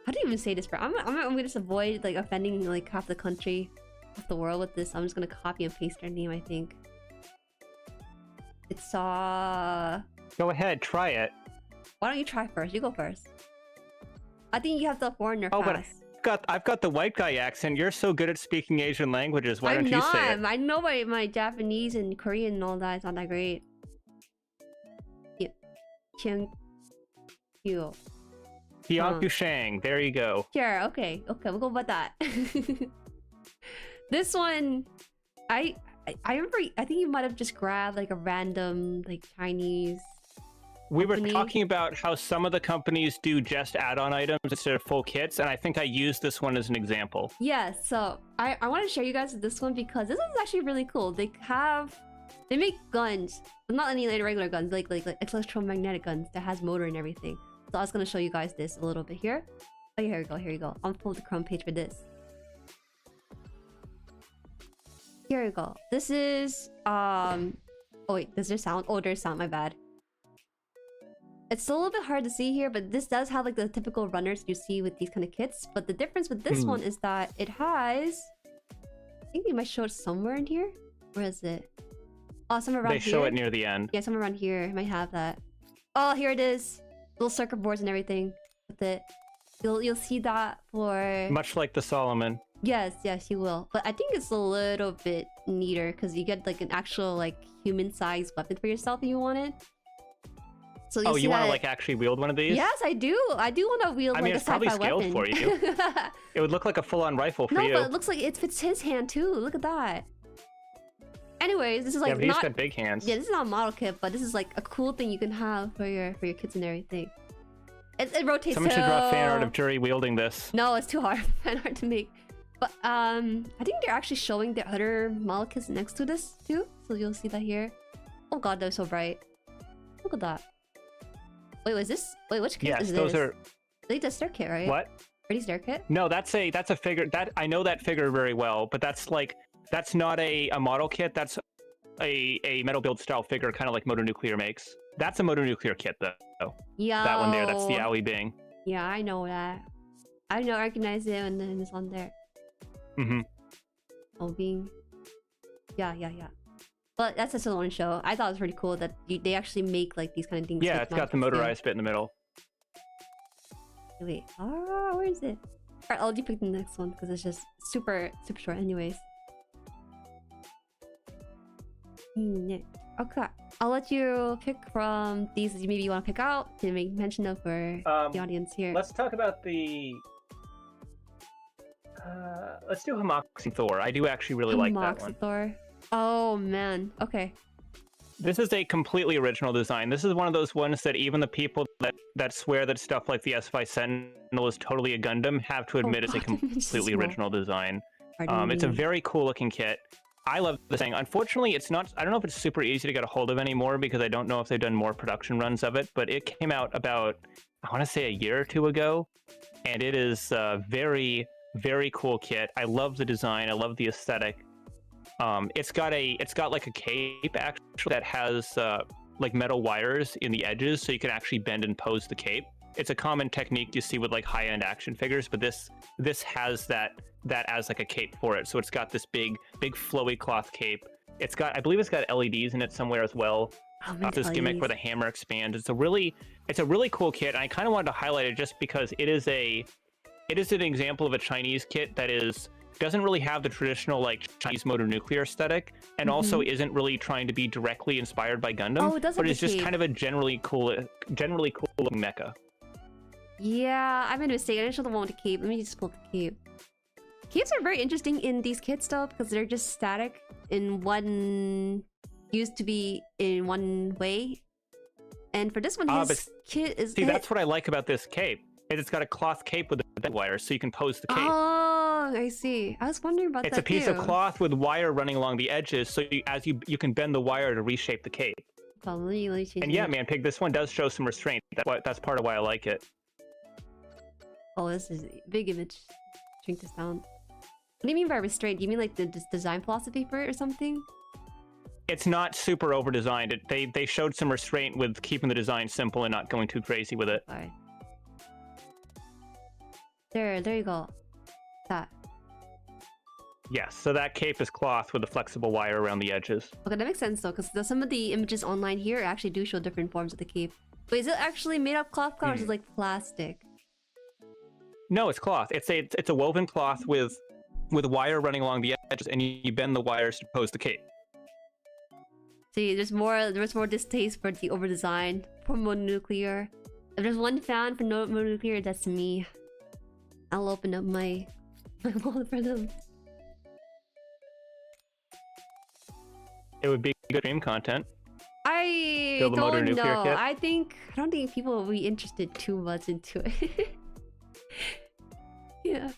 didn't even say this, bro. I'm gonna just avoid like offending like half the country, half the world with this. I'm just gonna copy and paste their name, I think. It's Go ahead, try it. Why don't you try first? You go first. I think you have the foreigner pass. But I've got the white guy accent. You're so good at speaking Asian languages. Why don't you say it? I know my Japanese and Korean and all that is not that great. Hyangkyushang. There you go. Sure, okay, we'll go with that. This one, I remember. I think you might have just grabbed like a random like Chinese. We were talking about how some of the companies do just add-on items instead of full kits, and I think I used this one as an example. Yeah, so I want to show you guys this one because this is actually really cool. They make guns, but not any like regular guns, like electromagnetic guns that has motor and everything. So I was gonna show you guys this a little bit here. Oh, here we go. I'll pull the Chrome page for this. Here we go. This is oh wait, is there sound? Oh, there's sound. My bad. It's a little bit hard to see here, but this does have like the typical runners you see with these kind of kits. But the difference with this one is that it has... I think they might show it somewhere in here. Where is it? Oh, somewhere around here. They show it near the end. Yeah, somewhere around here. It might have that. Oh, here it is. Little circuit boards and everything with it. You'll see that for... Much like the Solomon. Yes, you will. But I think it's a little bit neater because you get like an actual like human-sized weapon for yourself if you want it. So you want to like actually wield one of these? Yes, I do. I do want to wield like a sci-fi weapon. I mean, it's probably scaled for you. It would look like a full-on rifle for you. No, but it looks like it fits his hand too. Look at that. Anyways, this is like but he's got big hands. Yeah, this is not a model kit, but this is like a cool thing you can have for your kids and everything. It rotates. Someone should draw fan art of Jueri wielding this. No, it's too hard fan art to make. But I think they're actually showing the other model kits next to this too, so you'll see that here. Oh god, they're so bright. Look at that. Wait, was this? Wait, which kit is this? Yes, those are... I think that's their kit, right? What? Freddy's their kit? No, that's a figure. That I know that figure very well, but that's not a model kit. That's a metal build style figure, kind of like Motonuclear makes. That's a Motonuclear kit though. Yeah. That one there. That's the Owie Bing. Yeah, I know that. I recognize it and then it's on there. Oh, Bing. Yeah. But that's just a one show. I thought it was pretty cool that they actually make like these kind of things. Yeah, it's got the motorized bit in the middle. Wait, where is it? Alright, I'll pick the next one because it's just super short anyways. Okay, I'll let you pick from these that maybe you want to pick out to make mention of for the audience here. Let's talk about the... let's do Hamoxie Thor. I do actually really like that one. Thor. Oh man, okay. This is a completely original design. This is one of those ones that even the people that swear that stuff like the S5 Sentinel is totally a Gundam have to admit it's a completely original design. It's a very cool looking kit. I love this thing. Unfortunately, it's not... I don't know if it's super easy to get a hold of anymore because I don't know if they've done more production runs of it, but it came out about, I want to say, a year or two ago, and it is a very, very cool kit. I love the design. I love the aesthetic. It's got like a cape actually that has like metal wires in the edges, so you can actually bend and pose the cape. It's a common technique you see with like high-end action figures, but this has that as like a cape for it. So it's got this big flowy cloth cape. I believe it's got LEDs in it somewhere as well. This gimmick where the hammer expands. It's a really cool kit, and I kind of wanted to highlight it just because it is an example of a Chinese kit that doesn't really have the traditional like Chinese Motonuclear aesthetic, and also isn't really trying to be directly inspired by Gundam, but it's just kind of a generally cool looking mecha. Yeah, I made a mistake. I didn't show the one with the cape. Let me just pull the cape. Capes are very interesting in these kits though, because they're just static in one... used to be in one way. And for this one, his kit is... See, that's what I like about this cape. It's got a cloth cape with a bed wire, so you can pose the cape. Oh, I see. I was wondering about that It's a piece of cloth with wire running along the edges, so you can bend the wire to reshape the cape. And yeah, man, Pig, this one does show some restraint. That's part of why I like it. Oh, this is a big image. Shrink this down. What do you mean by restraint? Do you mean like the design philosophy for it or something? It's not super over-designed. They showed some restraint with keeping the design simple and not going too crazy with it. Alright. There you go. That. Yes, so that cape is cloth with a flexible wire around the edges. Okay, that makes sense though, because some of the images online here actually do show different forms of the cape. Wait, is it actually made of cloth or is it like plastic? No, it's cloth. It's a woven cloth with wire running along the edges, and you bend the wires to pose the cape. See, there's more distaste for the over design for Mononuclear. If there's one fan for Mononuclear, that's me. I'll open up my wallet for them. It would be good stream content. I Build a don't Mononuclear know. kit. I don't think people will be interested too much into it. Yeah,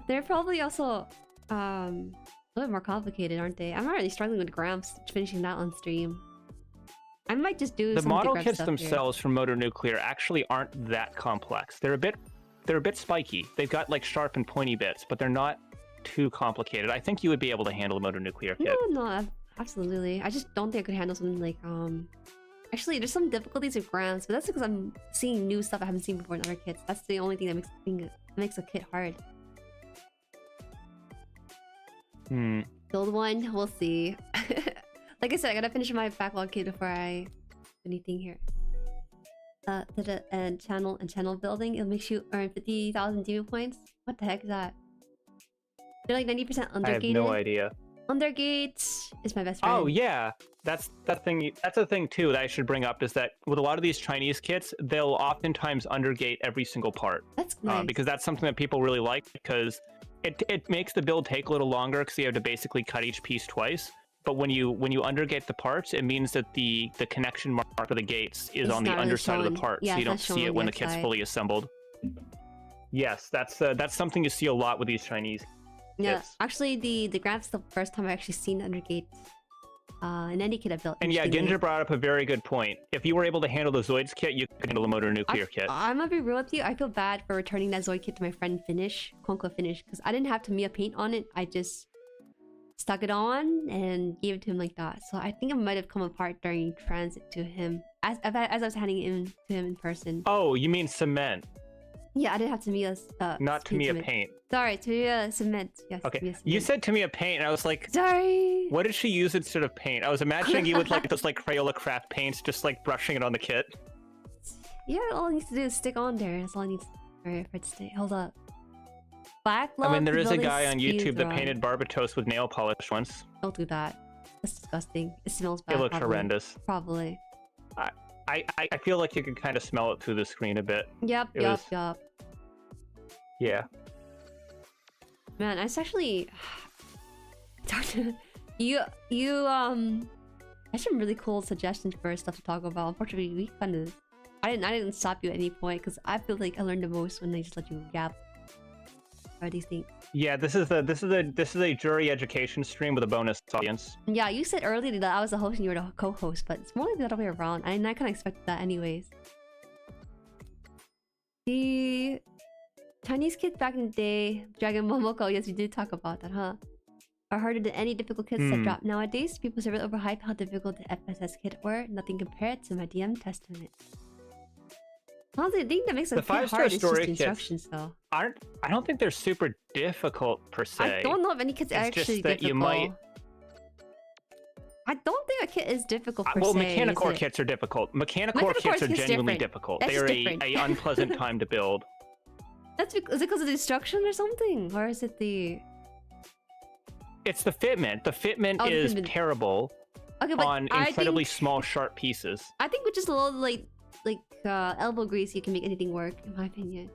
they're probably also a little more complicated, aren't they? I'm already struggling with grams finishing that on stream. I might just do The some model grab kits stuff themselves from Motonuclear actually aren't that complex. They're a bit spiky. They've got like sharp and pointy bits, but they're not too complicated. I think you would be able to handle a Motonuclear kit. No, absolutely. I just don't think I could handle something like Actually, there's some difficulties with grams, but that's because I'm seeing new stuff I haven't seen before in other kits. That's the only thing that makes a kit hard. Build one, we'll see. Like I said, I gotta finish my backlog kit before I anything here. And channel building, it makes you earn 50,000 demon points. What the heck is that? They're like 90% undergated. I have no idea. Undergate is my best friend. Oh yeah, that's a thing too that I should bring up, is that with a lot of these Chinese kits, they'll oftentimes undergate every single part. That's nice. Because that's something that people really like, because it makes the build take a little longer because you have to basically cut each piece twice. But when you undergate the parts, it means that the connection mark for the gates is on the underside of the part, so you don't see it when the kit's fully assembled. Yes, that's something you see a lot with these Chinese kits. Yeah, actually, the grab's the first time I actually seen undergate in any kit I built. And yeah, Ginja brought up a very good point. If you were able to handle the Zoids kit, you could handle the Motonuclear kit. I'm gonna be real with you. I feel bad for returning that Zoid kit to my friend Finish, Konko Finish, because I didn't have Tamiya paint on it. I just stuck it on and gave it to him like that. So I think it might have come apart during transit to him as I was handing it in to him in person. Oh, you mean cement? Yeah, I didn't have Tamiya's not Tamiya paint. Sorry, Tamiya cement. Yes. Okay, Tamiya cement. You said Tamiya paint, and I was like, sorry. What did she use instead of paint? I was imagining you with like those like Crayola craft paints, just like brushing it on the kit. Yeah, all it needs to do is stick on there. That's all it needs for it to stay. Hold up. Black love. I mean, there is a guy on YouTube that painted Barbatos with nail polish once. Don't do that. That's disgusting. It smells bad. It looks horrendous. Probably. I feel like you can kind of smell it through the screen a bit. Yep. Yeah. Man, it's actually you I have some really cool suggestions for stuff to talk about. Unfortunately, we kind of I didn't stop you at any point because I feel like I learned the most when they just let you gap. What do you think? Yeah, this is a Jueri education stream with a bonus audience. Yeah, you said earlier that I was the host and you were the co-host, but it's more like the other way around. I kind of expected that anyways. The Chinese kids back in the day, Dragon Momoco, yes, we did talk about that, huh? Are harder than any difficult kits that drop nowadays. People are really overhype how difficult the FSS kit were. Nothing compared to my DM testament. Honestly, the thing that makes it hard is just the instructions, though. I don't think they're super difficult per se. I don't know if any kit's actually difficult. You might. I don't think a kit is difficult per well, se. Mechanicore kits are difficult. Mechanicore kits are genuinely difficult. They are a unpleasant time to build. Is it because of the instruction or something, or is it the? It's the fitment. The fitment is terrible on incredibly small, sharp pieces. I think with just a little like elbow grease, you can make anything work, in my opinion.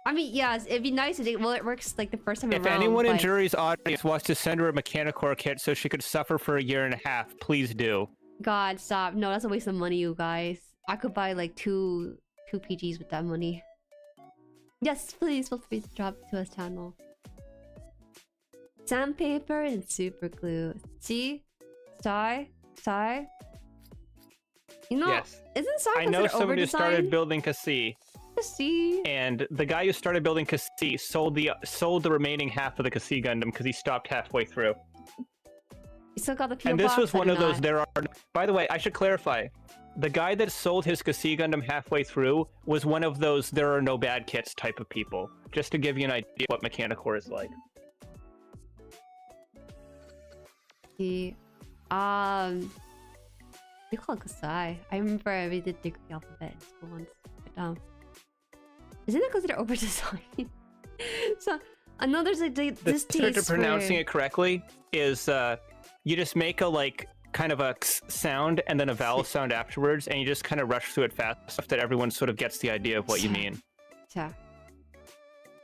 I mean, yes, it'd be nice if it works like the first time around. If anyone in Jueri's audience wants to send her a Mechanicore kit so she could suffer for 1.5 years, please do. God, stop. No, that's a waste of money, you guys. I could buy like two PGs with that money. Yes, please feel free to drop to his channel. Sandpaper and super glue. See? Sigh? You know, isn't Sigh I know somebody who started building Cassie. Cassie. And the guy who started building Cassie sold the remaining half of the Cassie Gundam because he stopped halfway through. You still got the PO And this was one of those. By the way, I should clarify. The guy that sold his Cassie Gundam halfway through was one of those there are no bad kits type of people. Just to give you an idea what Mechanicore is like. We call it Kasai. I remember we did the Greek alphabet in school once. But, isn't it considered over design? So I know there's like this The pronouncing it correctly is you just make a like kind of a x sound and then a vowel sound afterwards, and you just kind of rush through it fast enough that everyone sort of gets the idea of what you mean. 자,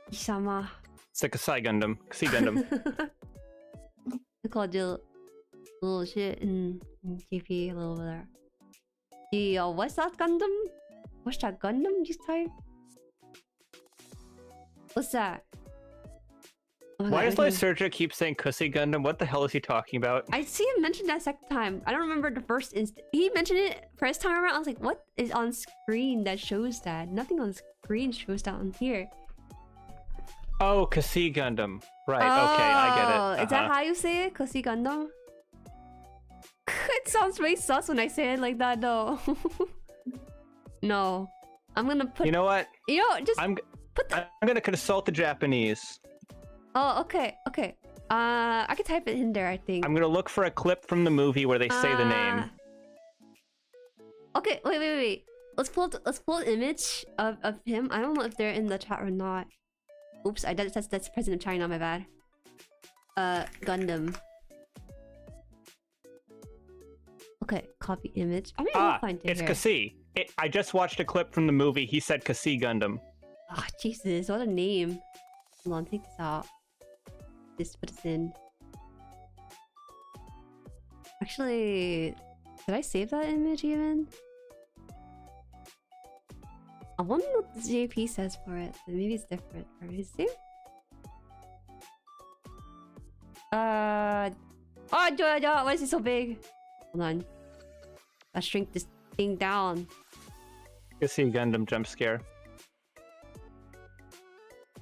이사마. It's like a Kasai Gundam. Kasai Gundam. We call it a little shit in GP a little bit there. The what's that Gundam? What's that Gundam you type? What's that? Oh Why God, does Lysergia keep saying Kussy Gundam? What the hell is he talking about? I see him mention that second time. I don't remember the first instant. He mentioned it first time around. I was like, what is on screen that shows that? Nothing on screen shows that on here. Oh, Kussy Gundam. Right, okay, I get it. Is that how you say it? Kussy Gundam? It sounds very sus when I say it like that though. No. I'm gonna put... You know what? You know, just... I'm gonna consult the Japanese. Oh, okay, okay. I can type it in there, I think. I'm gonna look for a clip from the movie where they say the name. Okay, wait. Let's pull an image of him. I don't know if they're in the chat or not. Oops, that's President of China, my bad. Gundam. Okay, copy image. I mean, I find it it's here. Kussy. I just watched a clip from the movie. He said Kussy Gundam. Ah, Jesus, what a name. Hold on, take this out. Just put this in. Actually, did I save that image even? I wonder what the JP says for it. Maybe it's different. Or is it? Oh, Jojo, why is it so big? Hold on. Let's shrink this thing down. Kussy Gundam jump scare.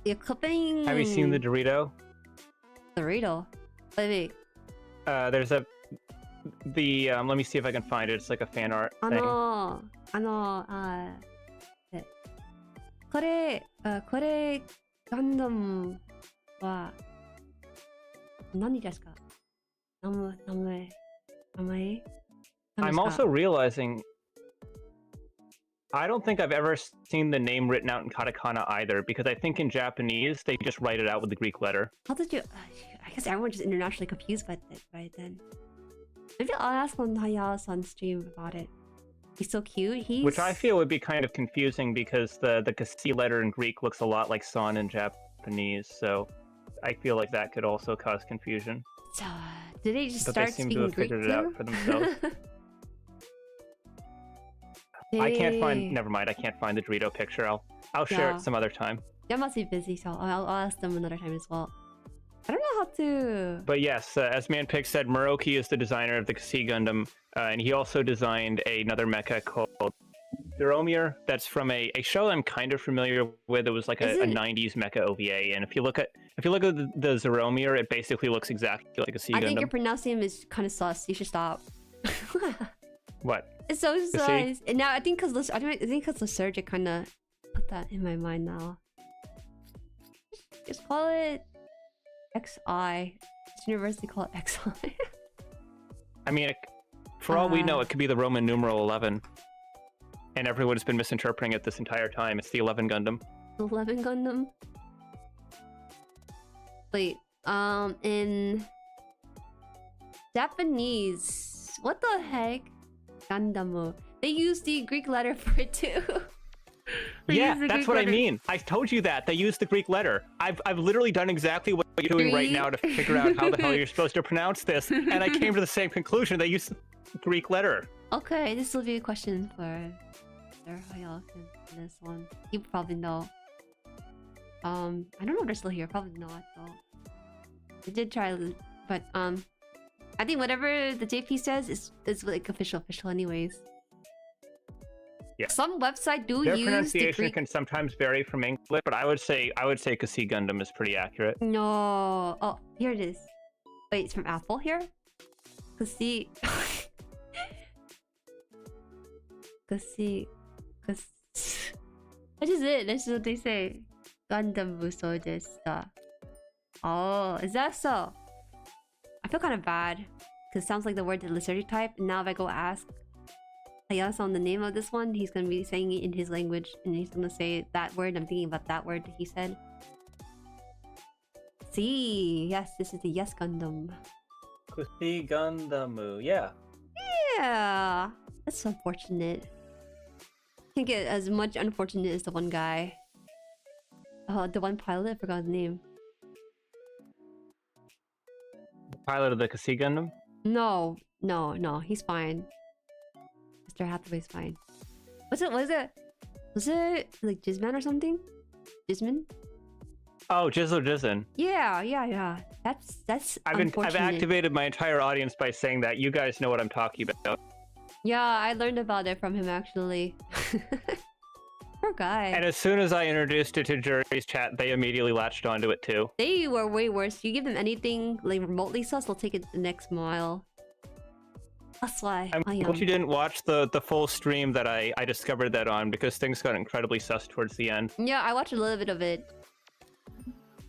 You're clipping. Have you seen the Dorito? Dorito? Wait. There's a... let me see if I can find it. It's like a fan art thing. これガンダムは何ですか？名前 I'm also realizing I don't think I've ever seen the name written out in katakana either, because I think in Japanese they just write it out with the Greek letter. How did you... I guess everyone's just internationally confused by it then. Maybe I'll ask one Hayas on stream about it. He's so cute. Which I feel would be kind of confusing because the Kussy letter in Greek looks a lot like San in Japanese, so I feel like that could also cause confusion. So, did they just but start they seem speaking to have Greek figured too? it out for themselves. I can't find... Never mind, I can't find the Dorito picture. I'll share it some other time. They must be busy, so I'll ask them another time as well. I don't know how to... But yes, as Manpig said, Moroki is the designer of the Kussy Gundam, and he also designed another mecha called Zeromir. That's from a show I'm kind of familiar with. It was like a 90s mecha OVA, and if you look at the Zeromir, it basically looks exactly like a Kussy Gundam. I think your pronouncing is kind of sus. You should stop. What? It's so sus. And now I think because the surgeon kind of put that in my mind now. Just call it XI. This university call it XI. I mean, for all we know, it could be the Roman numeral 11. And everyone has been misinterpreting it this entire time. It's the 11 Gundam. 11 Gundam? Wait, in Japanese, what the heck? Gundam. They use the Greek letter for it too. Yeah, that's what I mean. I told you that. They use the Greek letter. I've literally done exactly what you're doing right now to figure out how the hell you're supposed to pronounce this, and I came to the same conclusion. They use the Greek letter. Okay, this will be a question for Hayao in this one. You probably know. I don't know if they're still here. Probably not though. They did try, but I think whatever the JP says is like official anyways. Yeah. Some website do Their use pronunciation the Greek... can sometimes vary from English, but I would say Kussy Gundam is pretty accurate. No. Oh, here it is. Wait, it's from Apple here? Kussy. Kussy. What is it? That's what they say. Gundam Buso deshita. Oh, is that so? I feel kind of bad because it sounds like the word the Lysergic type. And now if I go ask I asked on the name of this one, he's gonna be saying it in his language, and he's gonna say that word. I'm thinking about that word that he said. See, yes, this is the Yes Gundam. Kusi Gandamu, yeah. Yeah, that's unfortunate. Can't get as much unfortunate as the one guy. Oh, the one pilot, I forgot his name. Pilot of the Kusi Gundam? No, he's fine. Mr. Hathaway's fine. Was it like Jizzman or something? Jizzman? Oh, Jizzin. Yeah. That's I've activated my entire audience by saying that. You guys know what I'm talking about. Yeah, I learned about it from him actually. Poor guy. And as soon as I introduced it to Jueri's chat, they immediately latched onto it too. They were way worse. You give them anything like remotely sus, they'll take it the next mile. That's why I'm glad you didn't watch the full stream that I discovered that on, because things got incredibly sus towards the end. Yeah, I watched a little bit of it.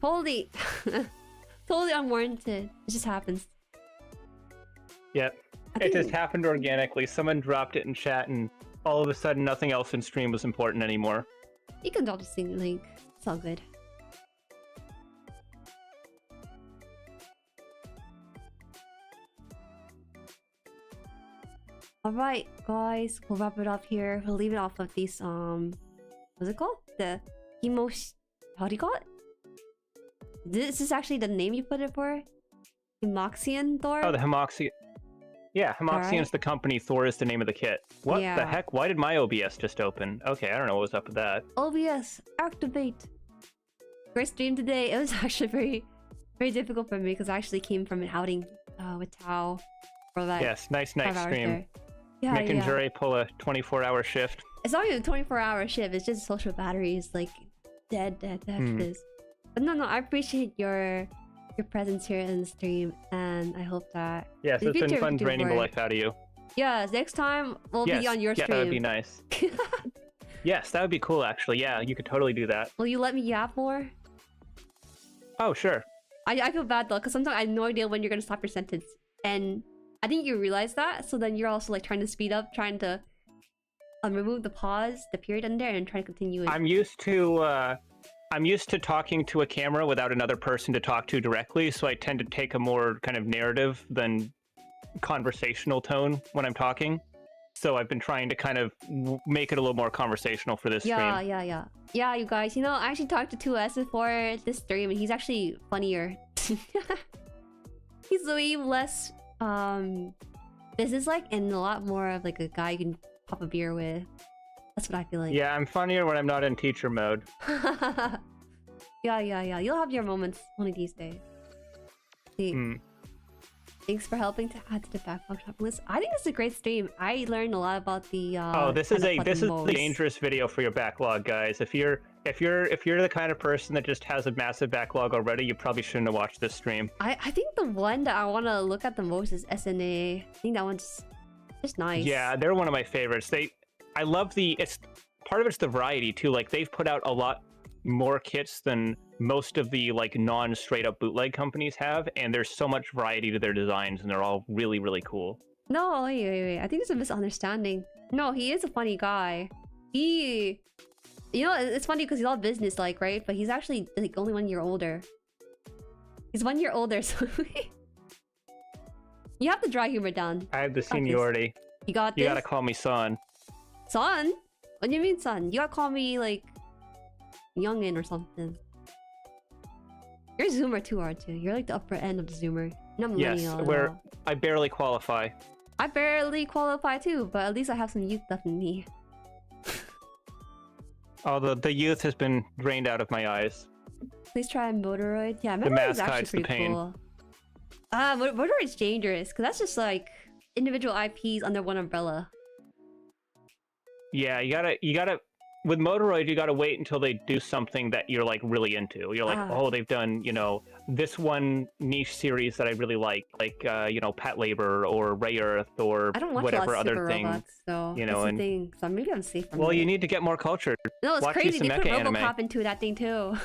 Totally unwarranted. It just happens. Yep. It just happened organically. Someone dropped it in chat and all of a sudden nothing else in stream was important anymore. You can drop the sync link. It's all good. Alright, guys. We'll wrap it up here. We'll leave it off of these, what's it called? The how do you call it? This is actually the name you put it for? Himoxian Thor? Oh, the Himoxian. Yeah, Himoxian's the company, Thor is the name of the kit. What the heck? Why did my OBS just open? Okay, I don't know what was up with that. OBS, activate! Great stream today. It was actually very difficult for me because I actually came from an outing with Tao for that. Yes, nice stream. Yeah, Making Jueri pull a 24-hour shift. It's not even a 24-hour shift, it's just social batteries, like dead after this. But no, I appreciate your presence here in the stream, and I hope that yes, it's been fun draining the life out of you. Yeah, next time we'll be on your stream. Yeah, that would be nice. Yes, that would be cool actually. Yeah, you could totally do that. Will you let me yap more? Oh, sure. I feel bad though, because sometimes I have no idea when you're gonna stop your sentence, and I think you realize that, so then you're also like trying to speed up, trying to remove the pause, the period in there, and try to continue it. I'm used to talking to a camera without another person to talk to directly, so I tend to take a more kind of narrative than conversational tone when I'm talking. So I've been trying to kind of make it a little more conversational for this stream. Yeah, you guys, you know, I actually talked to 2S before this stream, and he's actually funnier. He's way less business-like and a lot more of like a guy you can pop a beer with. That's what I feel like. Yeah, I'm funnier when I'm not in teacher mode. Yeah. You'll have your moments one of these days. See. Thanks for helping to add to the backlog shopping list. I think it's a great stream. I learned a lot about the this is the dangerous video for your backlog, guys. If you're the kind of person that just has a massive backlog already, you probably shouldn't have watched this stream. I think the one that I want to look at the most is SNAA. I think that one's just nice. Yeah, they're one of my favorites. I love part of it's the variety too. Like they've put out a lot more kits than most of the like non-straight up bootleg companies have, and there's so much variety to their designs, and they're all really cool. No, wait. I think it's a misunderstanding. No, he is a funny guy. You know, it's funny because he's all business like, right? But he's actually like only 1 year older. He's 1 year older, so you have to dry humor down. I have the seniority. You got this? You gotta call me son. Son? What do you mean son? You gotta call me like youngin or something. You're a zoomer too, aren't you? You're like the upper end of the zoomer. You're not millennial. Yes, where I barely qualify. I barely qualify too, but at least I have some youth left in me. Oh, the youth has been drained out of my eyes. Please try Moderoid. Yeah, the Moderoid mask is actually hides the pretty pain. cool. Moderoid's dangerous because that's just like individual IPs under one umbrella. Yeah, you gotta with Moderoid, you gotta wait until they do something that you're like really into. You're like, oh, they've done, you know, this one niche series that I really like you know, Pet Labor or Ray Earth or I don't watch whatever a lot of other thing. Robots, so you know, that's the thing. So maybe I'm safe from well, it. you need to get more cultured. No, it's Watch crazy. They put mecha RoboCop into that thing too.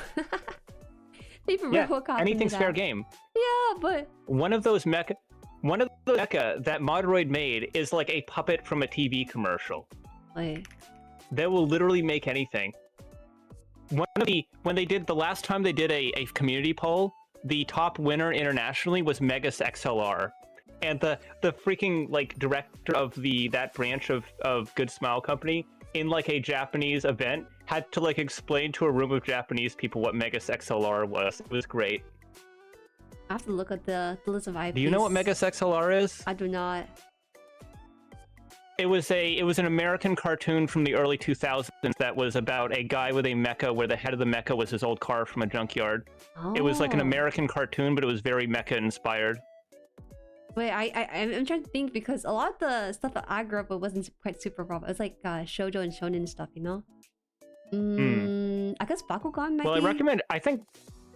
They put RoboCop anything's into fair that. game. Yeah, but One of those mecha One of the mecha that Moderoid made is like a puppet from a TV commercial. Wait. They will literally make anything. When they did the last time they did a community poll, the top winner internationally was Megas XLR, and the freaking like director of that branch of Good Smile Company in like a Japanese event had to like explain to a room of Japanese people what Megas XLR was. It was great. I have to look at the list of IPs. Do you know what Megas XLR is? I do not. It was an American cartoon from the early 2000s that was about a guy with a mecha where the head of the mecha was his old car from a junkyard. Oh. It was like an American cartoon, but it was very mecha inspired. Wait, I'm trying to think because a lot of the stuff that I grew up with wasn't quite super raw. It was like shoujo and shonen stuff, you know? I guess Bakugan might be. Well, I recommend. I think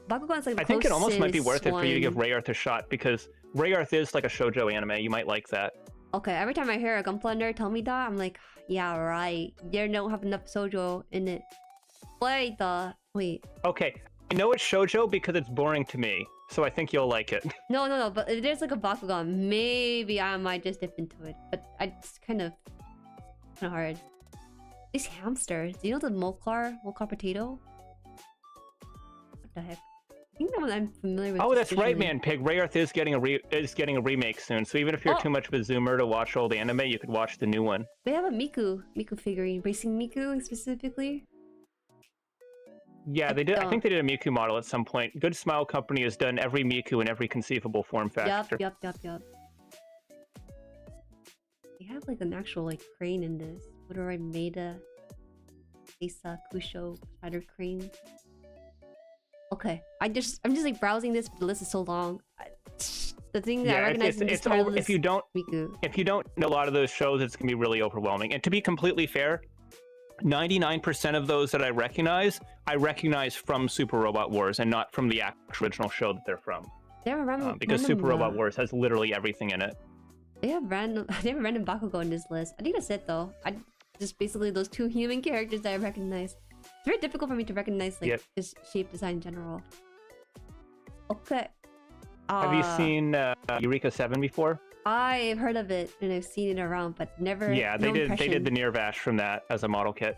Bakugan's like the I think it almost might be worth it for you to give one. Rayearth a shot because Rayearth is like a shoujo anime. You might like that. Okay, every time I hear a Gunpla nerd tell me that, I'm like, yeah, right. There don't have enough shoujo in it. Wait. Okay, I know it's shoujo because it's boring to me, so I think you'll like it. No, but if there's like a Bakugan, maybe I might just dip into it. But it's kind of hard. These hamsters. Do you know the Molcar potato? What the heck? I think that one I'm familiar with. Oh, that's right, man. Pig. Rayearth is getting a remake soon. So even if you're too much of a zoomer to watch old anime, you could watch the new one. They have a Miku figurine, racing Miku specifically. Yeah, they did. I think they did a Miku model at some point. Good Smile Company has done every Miku in every conceivable form factor. Yup. They have like an actual like crane in this. Moderoid Maida, Asa, Kusho, Spider Crane. Okay, I'm just like browsing this, but the list is so long. The thing that I recognize in this title is if you don't Miku. know a lot of those shows, it's gonna be really overwhelming. And to be completely fair, 99% of those that I recognize from Super Robot Wars and not from the actual original show that they're from. They have a random because Super Robot Wars has literally everything in it. They have random Bakugo in this list. I think that's it though. Just basically those two human characters that I recognize. It's very difficult for me to recognize like just shape design in general. Okay. Have you seen Eureka 7 before? I've heard of it and I've seen it around, but never. Yeah, they did the Nirvash from that as a model kit.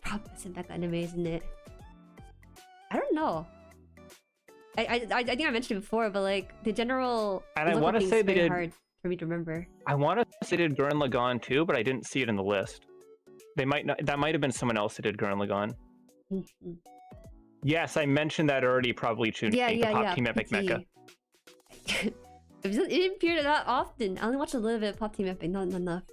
Probably some mecha anime, isn't it? I don't know. I think I mentioned it before, but like the general. And I want to say they did. Hard for me to remember. I want to say they did Gurren Lagann too, but I didn't see it in the list. They might not. That might have been someone else that did Gurren Lagann. Yes, I mentioned that already. Probably tuning the Pop Team Epic Mecha. It didn't appear that often. I only watched a little bit of Pop Team Epic, not enough.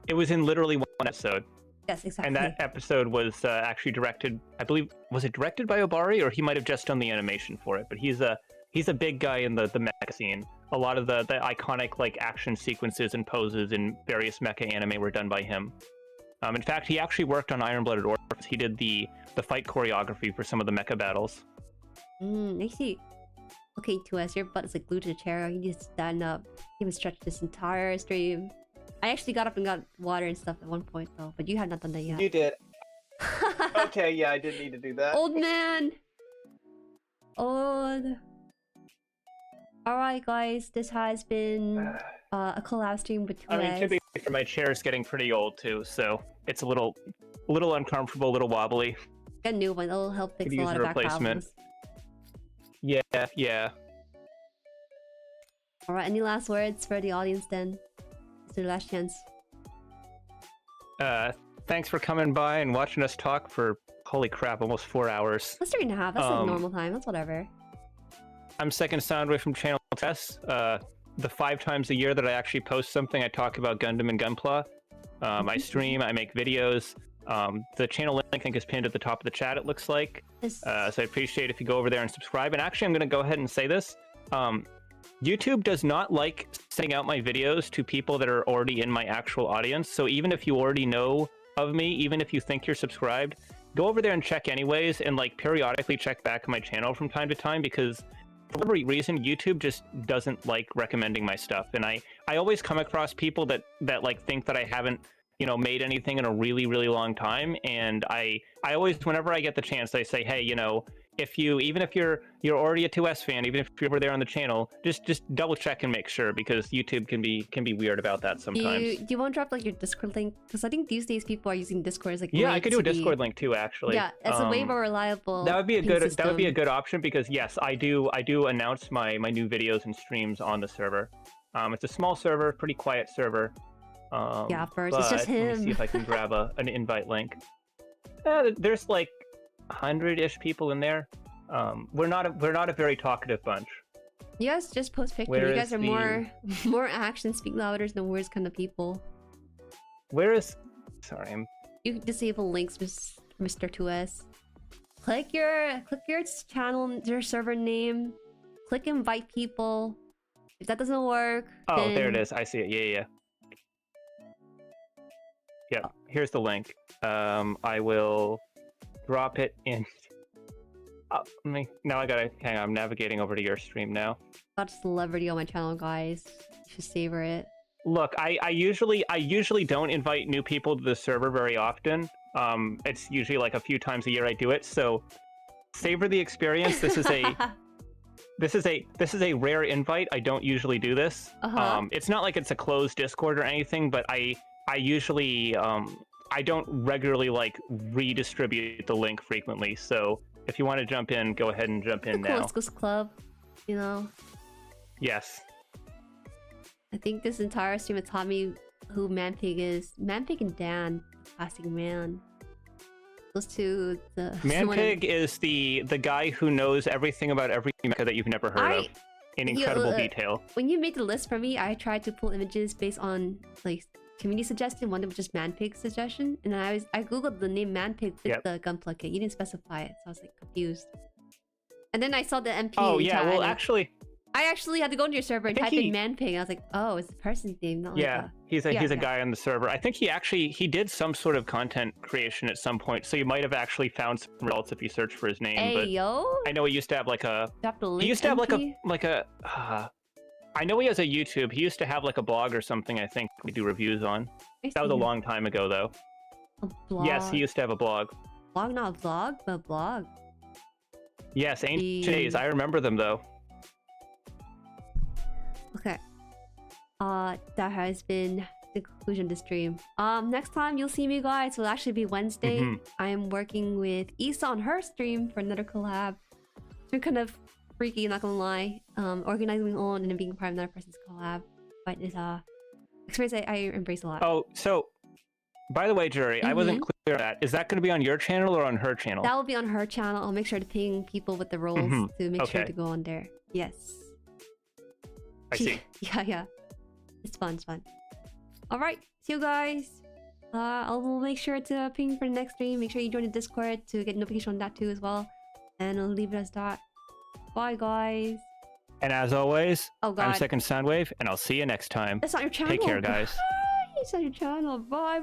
It was in literally one episode. Yes, exactly. And that episode was actually directed. I believe was it directed by Obari, or he might have just done the animation for it. But he's a big guy in the mecha scene. A lot of the iconic like action sequences and poses in various mecha anime were done by him. In fact, he actually worked on Iron Blooded Orphans. He did the fight choreography for some of the mecha battles. I see. Okay, 2S, your butt is like glued to the chair. You need to stand up. You haven't stretched this entire stream. I actually got up and got water and stuff at one point though, but you have not done that yet. You did. Okay, yeah, I did need to do that. Old man! Old. Alright guys, this has been a collab stream with 2S. I mean, to be fair, my chair's getting pretty old too, so it's a little uncomfortable, a little wobbly. Get a new one, it'll help fix a lot of back problems. Yeah. Alright, any last words for the audience then? It's your last chance. Thanks for coming by and watching us talk for, holy crap, almost 4 hours. That's 3.5, that's like normal time, that's whatever. I'm Second Soundwave from Channel Tess. The 5 times a year that I actually post something, I talk about Gundam and Gunpla. I stream, I make videos. The channel link I think is pinned at the top of the chat, it looks like. So I appreciate if you go over there and subscribe. And actually, I'm going to go ahead and say this. YouTube does not like sending out my videos to people that are already in my actual audience. So even if you already know of me, even if you think you're subscribed, go over there and check anyways, and like periodically check back my channel from time to time, because for whatever reason, YouTube just doesn't like recommending my stuff. And I always come across people that like think that I haven't, made anything in a really, really long time. And I always, whenever I get the chance, I say, hey, even if you're already a 2S fan, even if you're over there on the channel, just double check and make sure, because YouTube can be weird about that sometimes. Do you want to drop like your Discord link? Because I think these days people are using Discord as like yeah, I could do a Discord link too, actually. Yeah, it's a way more reliable. That would be a ping good system. that would be a good option, because yes, I do announce my new videos and streams on the server. It's a small server, pretty quiet server. Yeah, first it's just him. Let me see if I can grab an invite link. There's like 100-ish people in there. We're not a very talkative bunch. You guys just post pictures. You guys are more action, speak louder than words kind of people. Where is? Sorry, You disable links, Mr. 2S. Click your channel, your server name. Click invite people. If that doesn't work, then... there it is. I see it. Yeah. Yep. Oh. Here's the link. I will drop it in. Now I gotta hang on. I'm navigating over to your stream now. Got a celebrity on my channel, guys. You should savor it. Look, I usually don't invite new people to the server very often. It's usually like a few times a year I do it. So savor the experience. This is a this is a rare invite. I don't usually do this. It's not like it's a closed Discord or anything, but I usually I don't regularly like redistribute the link frequently. So if you want to jump in, go ahead and jump in now. Cool club, you know. Yes. I think this entire stream has taught me who Manpig is. Manpig and Dan, classic man. Those two. Manpig is the guy who knows everything about every mecha that you've never heard of in incredible detail. When you made the list for me, I tried to pull images based on like community suggestion. One that was just Manpig's suggestion, and then I googled the name Manpig with the Gunpla kit. You didn't specify it, so I was like confused. And then I saw the MP. Oh yeah, well actually, I actually had to go into your server and type in Manpig. I was like, oh, it's the person's name, not like he's a guy on the server. I think he did some sort of content creation at some point, so you might have actually found some results if you search for his name. Hey, but yo. I know he used to have like a. He used to have I know he has a YouTube. He used to have like a blog or something, I think, we do reviews on. That was a long time ago, though. A blog? Yes, he used to have a blog. Blog, not a vlog, but a blog. Yes, ancient days. I remember them, though. Okay. That has been the conclusion of the stream. Next time you'll see me, guys, will actually be Wednesday. I am working with Issa on her stream for another collab. It's been kind of freaky, not gonna lie. Organizing my own and then being part of another person's collab, but it's experience I embrace a lot. Oh, so by the way, Jueri, I wasn't clear on that. Is that going to be on your channel or on her channel? That will be on her channel. I'll make sure to ping people with the roles to make sure to go on there. Yes. I see. Yeah. It's fun. All right, see you guys. I'll make sure to ping for the next stream. Make sure you join the Discord to get notification on that too as well. And I'll leave it as that. Bye, guys. And as always, I'm Second Soundwave, and I'll see you next time. That's not your channel. Take care, guys. It's not your channel. Bye.